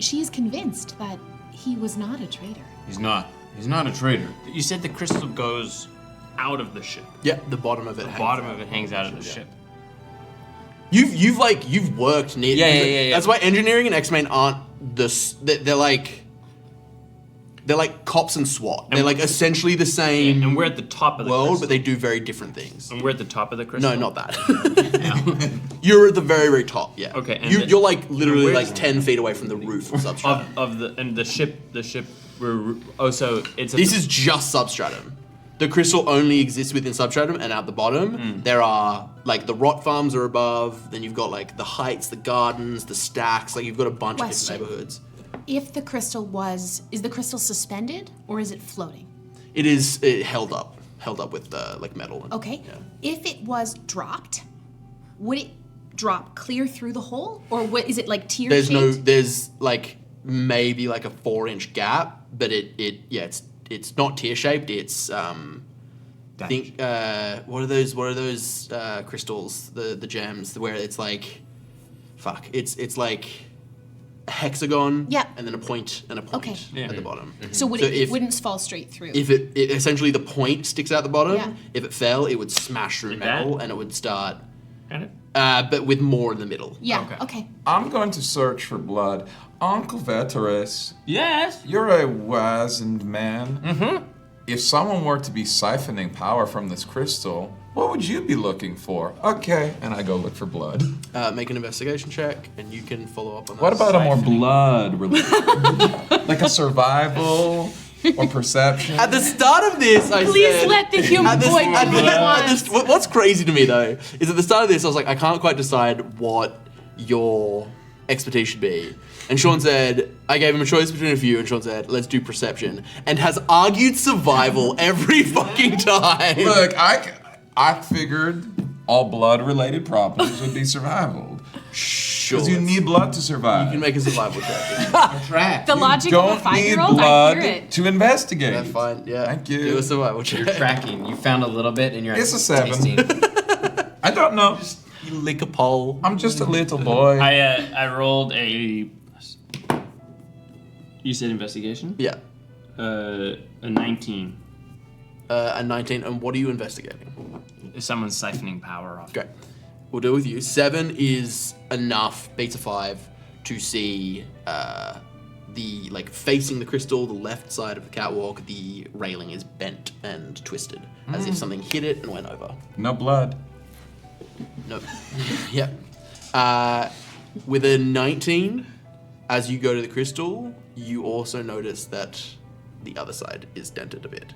she is convinced that he was not a traitor? He's not. He's not a traitor. You said the crystal goes out of the ship. Yeah, the bottom of it. The hangs bottom out. of it hangs out of the ship. You've worked near. Yeah. That's why engineering and X-Men aren't they're like cops and SWAT. They're like essentially the same And we're at the top of the world, crystal. but they do very different things. And we're at the top of the crystal? No, not that. You're at the very, very top. Yeah. Okay, and You're like literally where's- like 10 feet away from the roof of Substratum. Of the ship. So it's at This the- is just Substratum. The crystal only exists within Substratum, and at the bottom there are like the rot farms are above. Then you've got like the heights, the gardens, the stacks. Like you've got a bunch of Question. different neighborhoods. If the crystal is the crystal suspended or is it floating? It is held up with like metal. And, Okay. Yeah. If it was dropped, would it drop clear through the hole, or what is it like tier shaped? There's like maybe like a 4-inch gap, but it's not tear shaped. It's what are those crystals? The gems where it's like, it's like a hexagon. Yeah. And then a point and a point Okay. at the bottom. So it wouldn't fall straight through. If it essentially the point sticks out the bottom. Yeah. If it fell, it would smash through Like metal that? and it would start. Kind of. But with more in the middle. yeah. Okay. I'm going to search for blood. Uncle Veteris, Yes. you're a wizened man. Mm-hmm. If someone were to be siphoning power from this crystal, what would you be looking for? Okay, and I go look for blood. Make an investigation check, and you can follow up on that. What about a more blood related? Like a survival or perception? At the start of this, I Please said... let the human boy do what he wants. What's crazy to me, though, is at the start of this, I was like, I can't quite decide what your expertise should be. And Sean said, I gave him a choice between a few, and Sean said, let's do perception. And has argued survival every fucking time. Look, I figured all blood-related problems would be survival. Sure. Because you need blood to survive. You can make a survival check. Track. The logic of a Don't need 5-year-old, I blood hear it. to investigate. That's fine, yeah. Thank you. Do a survival check. You're tracking. You found a little bit and you're It's a 7. tasting. I don't know. You lick a pole. I'm just a little boy. I rolled a. You said investigation? Yeah. A 19. A 19, and what are you investigating? Someone's siphoning power off. Great. We'll deal with you. 7 is enough, beta 5, to see the, like, facing the crystal, the left side of the catwalk, the railing is bent and twisted, as if something hit it and went over. No blood. Nope. Yep. With a 19, as you go to the crystal, you also notice that the other side is dented a bit.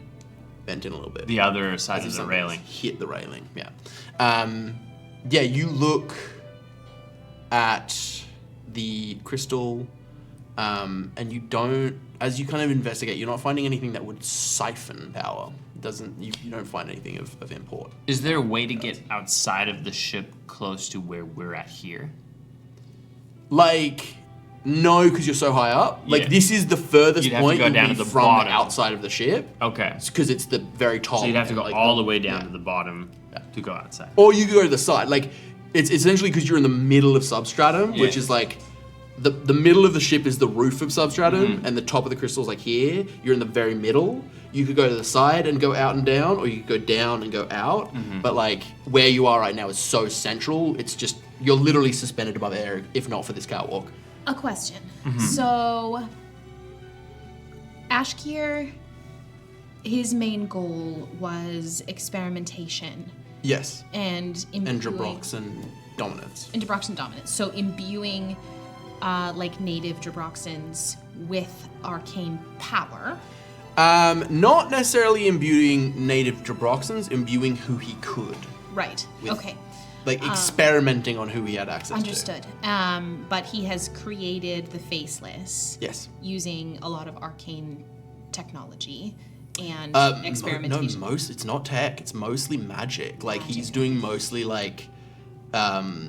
Bent in a little bit. The other side As if of the something railing. hit the railing, yeah. Yeah, you look at the crystal, and you don't, as you kind of investigate, you're not finding anything that would siphon power. You don't find anything of import. Is there a way to get outside of the ship close to where we're at here? Like, no, because you're so high up. Like, Yeah. this is the furthest You'd have to point go you'll down be to the from bottom. the outside of the ship. Okay. Because it's the very top. So you'd have to and, go like, all the way down yeah. to the bottom to go outside. Or you could go to the side. Like, it's essentially because you're in the middle of Substratum, which Yeah. is like, the middle of the ship is the roof of Substratum, and the top of the crystal is like here. You're in the very middle. You could go to the side and go out and down, or you could go down and go out. But like, where you are right now is so central, it's just, you're literally suspended above air, if not for this catwalk. A question. So, Ashkier, his main goal was experimentation Yes. and imbuing... Androbrox and dominance. And Drabroxan dominance. So imbuing like native Drabroxans with arcane power. Not necessarily imbuing native Drabroxans, imbuing who he could. Right. With- Okay. Like, experimenting on who he had access Understood. But he has created the Faceless to. Yes. using a lot of arcane technology and No, experimentation. it's not tech. It's mostly magic. Like, he's doing mostly, like,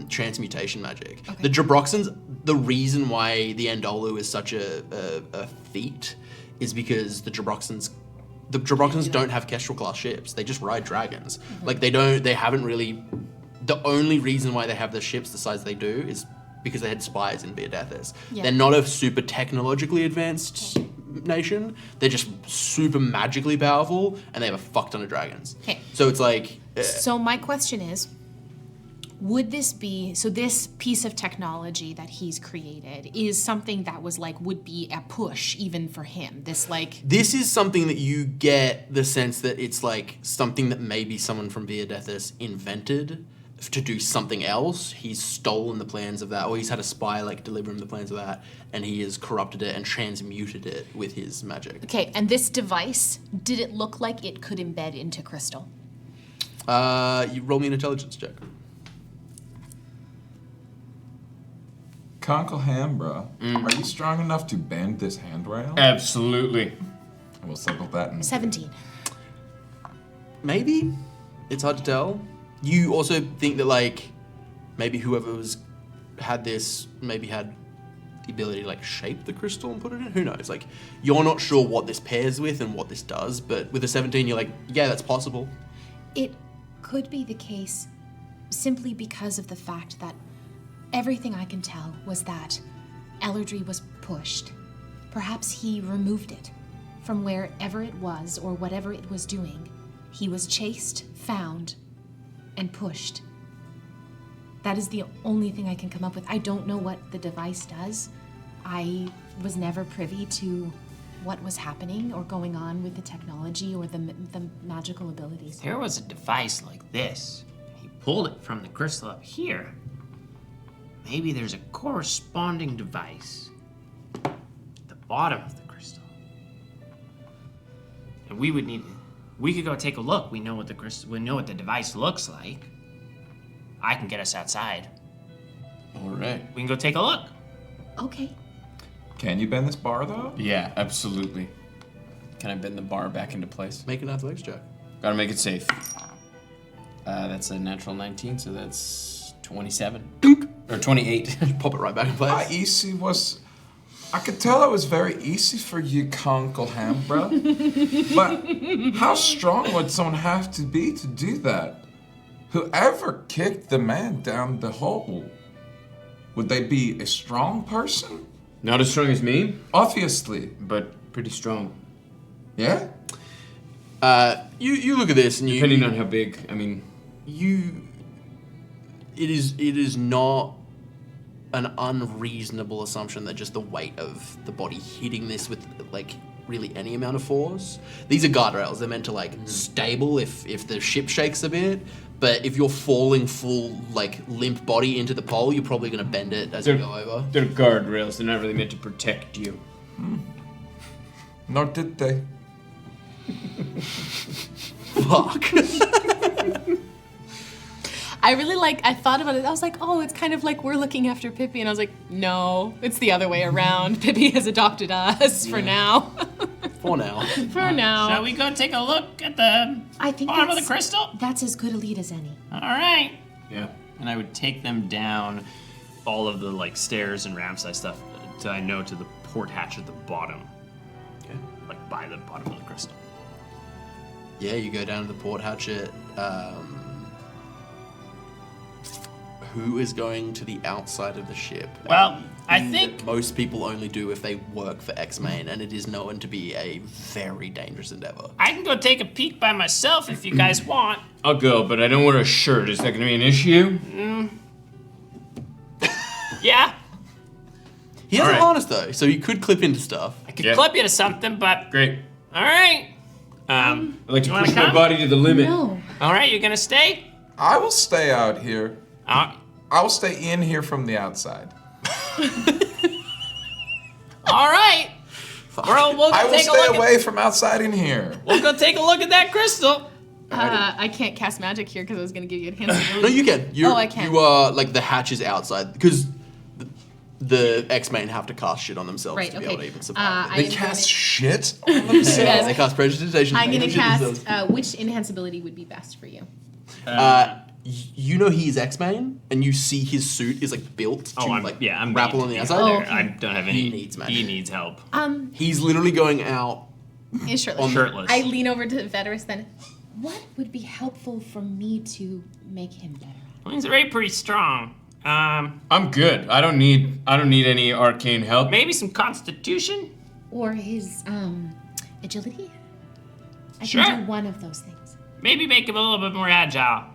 transmutation magic. Okay. The Drabroxans, the reason why the Andolu is such a feat is because the Drabroxans don't have Kestrel class ships. They just ride dragons. Like, they haven't really... The only reason why they have the ships the size they do is because they had spies in Viperondae. Yeah. They're not a super technologically advanced nation. They're just super magically powerful, and they have a fuck ton of dragons. Okay. So it's like... So my question is, would this be, so this piece of technology that he's created is something that was like, would be a push even for him? This like... This is something that you get the sense that it's like something that maybe someone from Viperondae invented to do something else. He's stolen the plans of that, or he's had a spy like deliver him the plans of that, and he has corrupted it and transmuted it with his magic. Okay, and this device, did it look like it could embed into crystal? You roll me an intelligence check. Conkel Hambra, are you strong enough to bend this handrail? Absolutely. We'll settle that in. 17. Maybe? It's hard to tell. You also think that, like, maybe whoever had this maybe had the ability to, like, shape the crystal and put it in? Who knows? Like, you're not sure what this pairs with and what this does, but with a 17, you're like, yeah, that's possible. It could be the case simply because of the fact that everything I can tell was that Eldry was pushed. Perhaps he removed it from wherever it was or whatever it was doing. He was chased, found, and pushed. That is the only thing I can come up with. I don't know what the device does. I was never privy to what was happening or going on with the technology or the magical abilities. There was a device like this. He pulled it from the crystal up here. Maybe there's a corresponding device at the bottom of the crystal. And we could go take a look. We know what the device looks like. I can get us outside. All right. We can go take a look. Okay. Can you bend this bar though? Yeah, absolutely. Can I bend the bar back into place? Make an athletics check. Gotta make it safe. That's a natural 19, so that's 27. Or 28. Pop it right back in place. Easy was. I could tell it was very easy for you, Uncle Hambra. But how strong would someone have to be to do that? Whoever kicked the man down the hole, would they be a strong person? Not as strong as me, Obviously. but pretty strong. Yeah? You look at this and you Depending on how big, I mean... It is not an unreasonable assumption that just the weight of the body hitting this with like really any amount of force. These are guardrails. They're meant to like stable if the ship shakes a bit. But if you're falling full like limp body into the pole, you're probably gonna bend it as you go over. They're guardrails. They're not really meant to protect you. Nor did they. Fuck. I thought about it. I was like, oh, it's kind of like we're looking after Pippy. And I was like, no, it's the other way around. Pippy has adopted us for now. For now. For now. Shall we go take a look at the I think bottom of the crystal? That's as good a lead as any. All right. Yeah. And I would take them down all of the like stairs and ramp size stuff to the port hatch at the bottom. Okay. Like by the bottom of the crystal. Yeah, you go down to the port hatchet. Who is going to the outside of the ship? Well, I Thing think that most people only do if they work for X-Main, and it is known to be a very dangerous endeavor. I can go take a peek by myself if you guys want. I'll go, but I don't wear a shirt. Is that going to be an issue? Yeah, He has All a right. harness though, so you could clip into stuff. I could Yeah. clip you to something, but Great. all right. I like to You wanna push my come? body to the limit. No. All right, you're gonna stay. I will stay out here. Uh, I will stay in here from the outside. all right. We'll go I will take a stay look. away from outside in here. We'll go take a look at that crystal. I can't cast magic here because I was going to give you enhanced No, you can. I can. You are like the hatch is outside because the X-Men have to cast shit on themselves Right, to be okay. able to even survive. They cast shit on Yeah, themselves. they cast prestidigitation. I'm going to Shit themselves. cast which enhanceability would be best for you? You know he is X-Men, and you see his suit is like built to I'm grapple on the outside. Oh, okay. I don't have any. He needs magic. He needs help. He's literally going out. Is shirtless. Shirtless. I lean over to Veteris then. What would be helpful for me to make him better? Well, he's already pretty strong. I'm good. I don't need any arcane help. Maybe some constitution. Or his agility? I Sure. can do one of those things. Maybe make him a little bit more agile.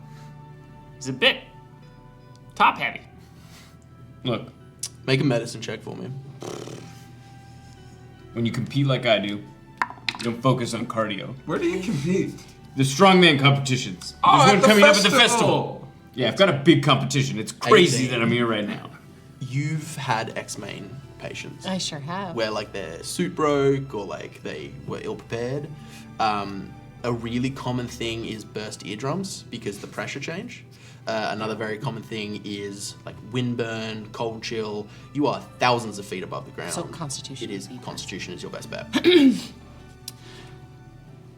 He's a bit top heavy. Look, Make a medicine check for me. when you compete like I do, you don't focus on cardio. Where do you compete? The strongman competitions. Oh, There's at one the coming up at the festival. festival. Yeah, I've got a big competition. It's crazy 18. that I'm here right now. You've had X-Men patients I sure have. where like their suit broke or like they were ill prepared. A really common thing is burst eardrums because the pressure change. Another very common thing is like windburn, cold chill. You are thousands of feet above the ground. So Constitution It is would be Constitution is your best bet.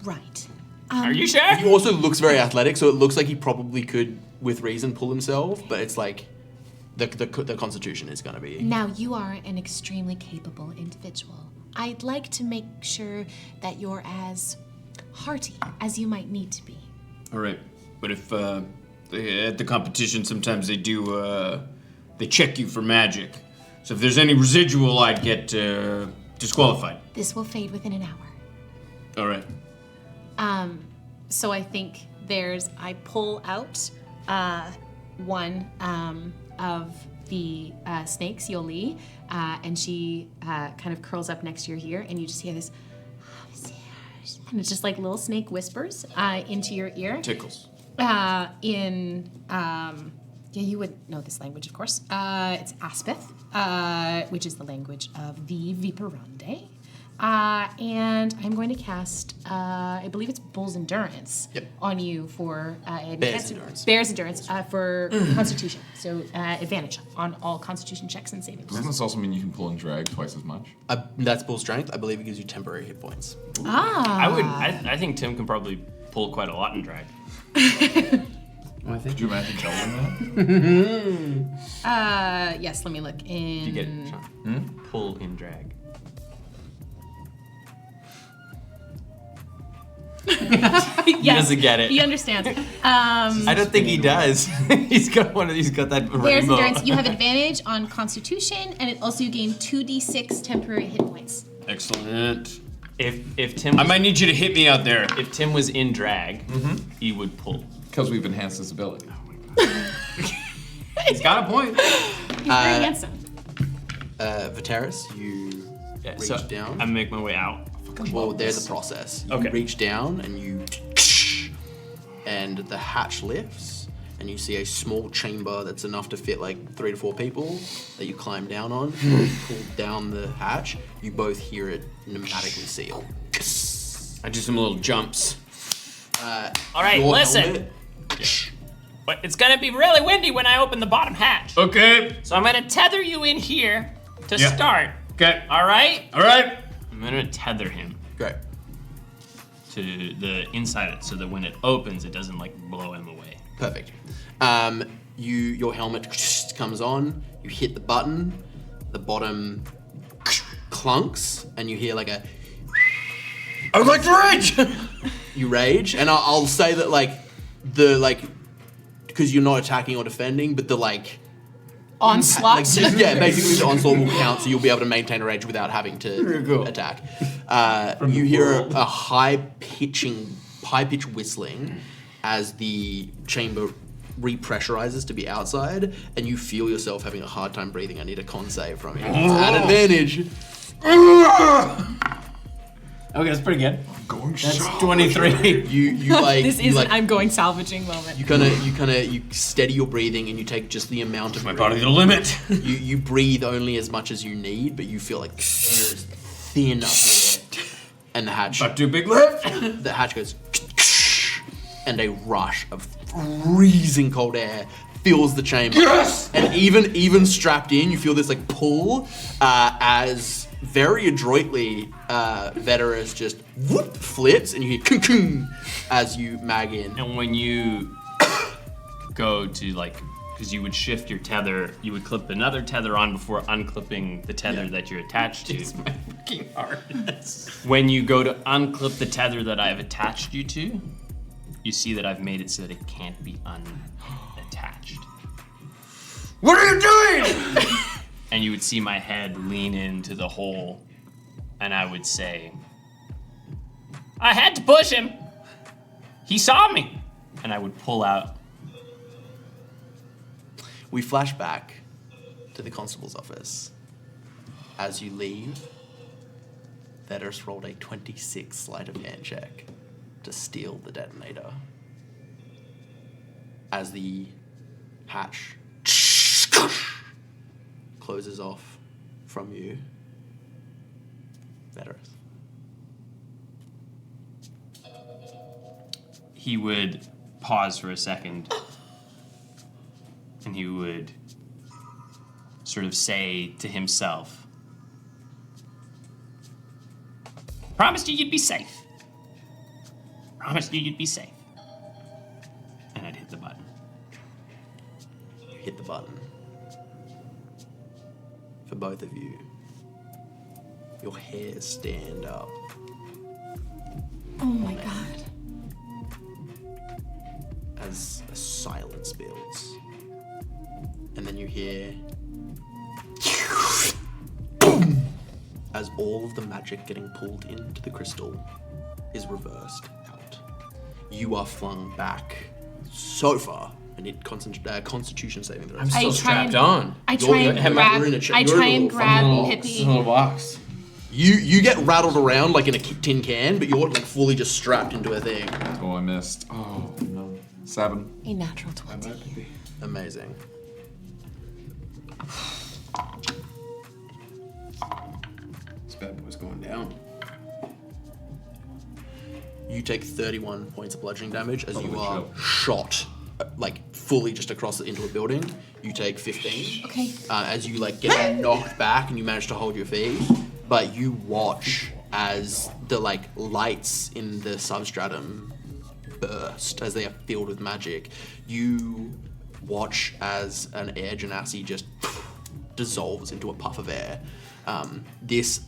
Right. Are you sure? He also looks very athletic, so it looks like he probably could, with reason, pull himself. But it's like the Constitution is going to be. Now, you are an extremely capable individual. I'd like to make sure that you're as hearty as you might need to be. All right, but if at the competition sometimes they do they check you for magic. So if there's any residual, I'd get disqualified. This will fade within an hour. All right. So I think I pull out one of the snakes, Yoli, and she kind of curls up next to your ear, and you just hear this, and it's just like little snake whispers into your ear. Tickles. You would know this language, of course. It's Aspeth, which is the language of the Viperondae. And I'm going to cast, I believe it's Bull's Endurance on you for Bear's Endurance. Bear's Endurance for Constitution. So advantage on all Constitution checks and savings. Doesn't this also mean you can pull and drag twice as much? That's Bull Strength. I believe it gives you temporary hit points. I think Tim can probably pull quite a lot in drag. Could you imagine telling that? Yes, let me look in. You get pull in drag. Yes, He doesn't get it. He understands. I don't think he does. He's got that Bear's rainbow. Endurance, you have advantage on Constitution, and it also you gain 2d6 temporary hit points. Excellent. If Tim, I might need you to hit me out there. If Tim was in drag, he would pull. Because we've enhanced his ability. He's got a point. He's very handsome. Veteris, you reach down. I make my way out. Well, there's a process. You Okay. reach down and and the hatch lifts, and you see a small chamber that's enough to fit like 3 to 4 people that you climb down on. You pull down the hatch. You both hear it pneumatically seal. I do some little jumps. All right, Your listen. helmet- But it's gonna be really windy when I open the bottom hatch. Okay. So I'm gonna tether you in here to Yeah. start. Okay. All right? All right. I'm gonna tether him Great. to the inside it so that when it opens, it doesn't like blow him away. Perfect. Your helmet comes on. You hit the button. The bottom clunks, and you hear like a. I would like to rage. You rage, and I'll say that because you're not attacking or defending, but the Onslaught. basically the onslaught will count, so you'll be able to maintain a rage without having to attack. You hear a high-pitched whistling as the chamber repressurizes to be outside, and you feel yourself having a hard time breathing. I need a con save from you. At advantage. Okay, that's pretty good. That's 23. This is an I'm going salvaging moment. You steady your breathing, and you take just the amount of My body to the limit. You breathe only as much as you need, but you feel like air is thin up here. And the hatch. About to do a big lift. The hatch goes, and a rush of freezing cold air fills the chamber. Yes! And even strapped in, you feel this pull as very adroitly Veteris just whoop flips, and you hear kung as you mag in. And when you go to because you would shift your tether, you would clip another tether on before unclipping the tether that you're attached to. It's my fucking heart. When you go to unclip the tether that I've attached you to, you see that I've made it so that it can't be unattached. What are you doing? And you would see my head lean into the hole, and I would say, I had to push him. He saw me. And I would pull out. We flash back to the constable's office. As you leave, Veteris rolled a 26 sleight of hand check to steal the detonator. As the hatch closes off from you, Veteris. He would pause for a second, and he would sort of say to himself, promised you you'd be safe. Promised you you'd be safe. And I'd hit the button. You hit the button. For both of you, your hairs stand up. Oh my god. As a silence builds. And then you hear boom, as all of the magic getting pulled into the crystal is reversed out. You are flung back so far. I need constitution saving throws. I'm still strapped on. I try and grab Pippy. It's a little box. You get rattled around like in a tin can, but you're fully just strapped into a thing. Oh, I missed. Oh, no. 7. A natural 20. Amazing. This bad boy's going down. you take 31 points of bludgeoning damage as you are shot, like fully just across into a building. You take 15. Okay. As you like get knocked back and you manage to hold your feet, but you watch as the like lights in the substratum burst as they are filled with magic. You watch as an air genasi just dissolves into a puff of air. This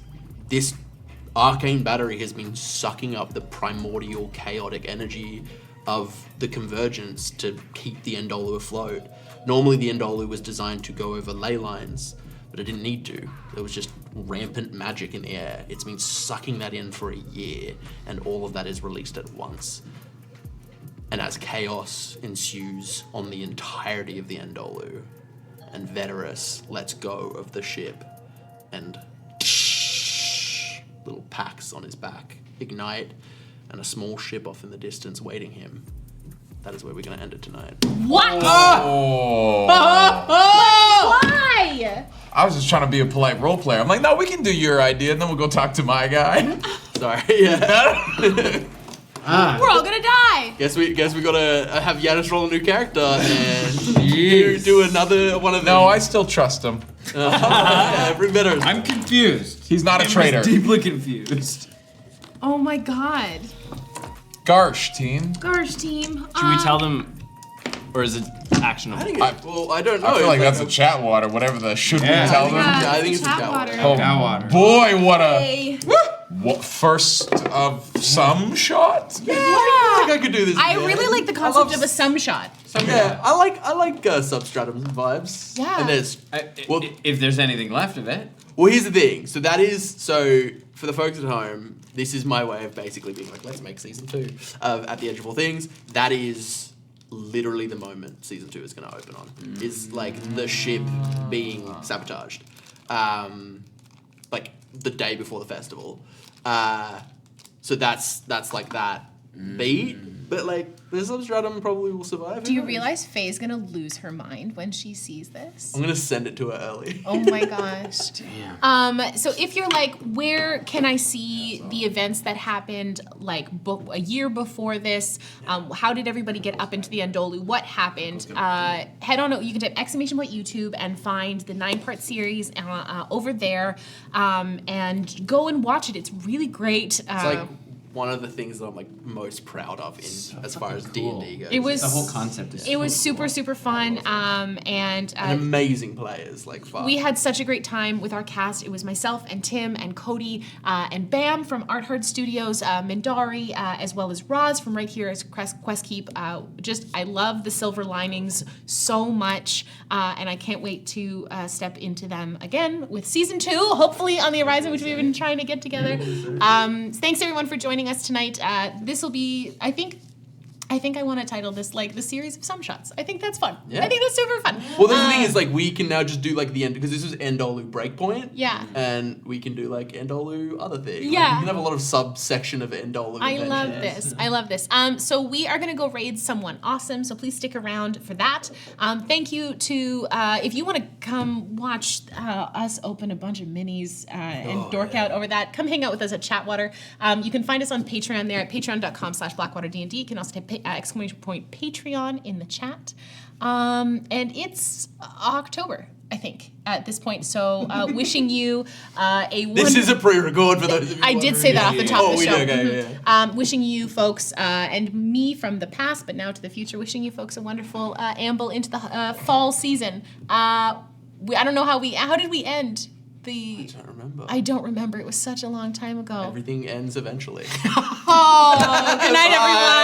arcane battery has been sucking up the primordial chaotic energy of the convergence to keep the Andolu afloat. Normally the Andolu was designed to go over ley lines, but it didn't need to. There was just rampant magic in the air. It's been sucking that in for a year, and all of that is released at once. And as chaos ensues on the entirety of the Andolu, and Veteris lets go of the ship, and little packs on his back ignite, and a small ship off in the distance waiting him. That is where we're going to end it tonight. What? Why? I was just trying to be a polite role player. I'm like, no, we can do your idea, and then we'll go talk to my guy. Sorry, yeah. We're all gonna die. Guess we gotta have Yanis roll a new character and do another one of them. No, I still trust him. Every better. I'm confused. He's not a traitor. Deeply confused. Oh my god. Garsh, team. Gosh, team. Should we tell them, or is it actionable? I don't know. I feel like that's a chat water, whatever the should we tell them? Yeah, I think it's a chat water. Oh, Cow water. boy, what a Hey. what first of some shot? Yeah, I think I could do this. I again. really like the concept of a sum shot. Yeah, I like Substratum vibes. Yeah. And there's If there's anything left of it. well, here's the thing. So for the folks at home, this is my way of basically being like, let's make season 2 of At the Edge of All Things. That is literally the moment season 2 is going to open on. Is like the ship being sabotaged, like the day before the festival. So that's like that beat. But like the Substratum probably will survive. Do you realize Faye's gonna lose her mind when she sees this? I'm gonna send it to her early. Oh my gosh. Damn. So if you're like, where can I see the events that happened like a year before this? How did everybody get up into the Andolu? What happened? Head on, you can type !YouTube and find the 9-part series over there, and go and watch it. It's really great. It's like one of the things that I'm like most proud of as far as D&D goes. It was The whole concept is. It was super fun, and amazing players, like fun. we had such a great time with our cast. It was myself and Tim and Cody and Bam from Art Hard Studios, Mindari, as well as Roz from right here at Questkeep. I love the silver linings so much, and I can't wait to step into them again with season 2, hopefully on the horizon, which we've been trying to get together. Thanks everyone for joining us tonight. This will be, I think I want to title this like the series of some shots. I think that's fun. Yeah. I think that's super fun. Well, the thing is, like, we can now just do like the end because this was Andolu Breakpoint. Yeah. And we can do like Andolu other things. Like, Yeah. we can have a lot of subsection of Andolu. I love adventures. this. I love this. So we are going to go raid someone awesome. So please stick around for that. Thank you to, if you want to come watch us open a bunch of minis and dork out over that, come hang out with us at Chatwater. You can find us on Patreon there at patreon.com/BlackwaterDND. You can also type !Patreon in the chat. And it's October, I think, at this point. So wishing you This is a pre-record for those of you I did say that off the top of the show. Okay, yeah. Wishing you folks, and me from the past, but now to the future, wishing you folks a wonderful amble into the fall season. I don't know how did we end? I don't remember. I don't remember. It was such a long time ago. Everything ends eventually. Oh, good night, everyone.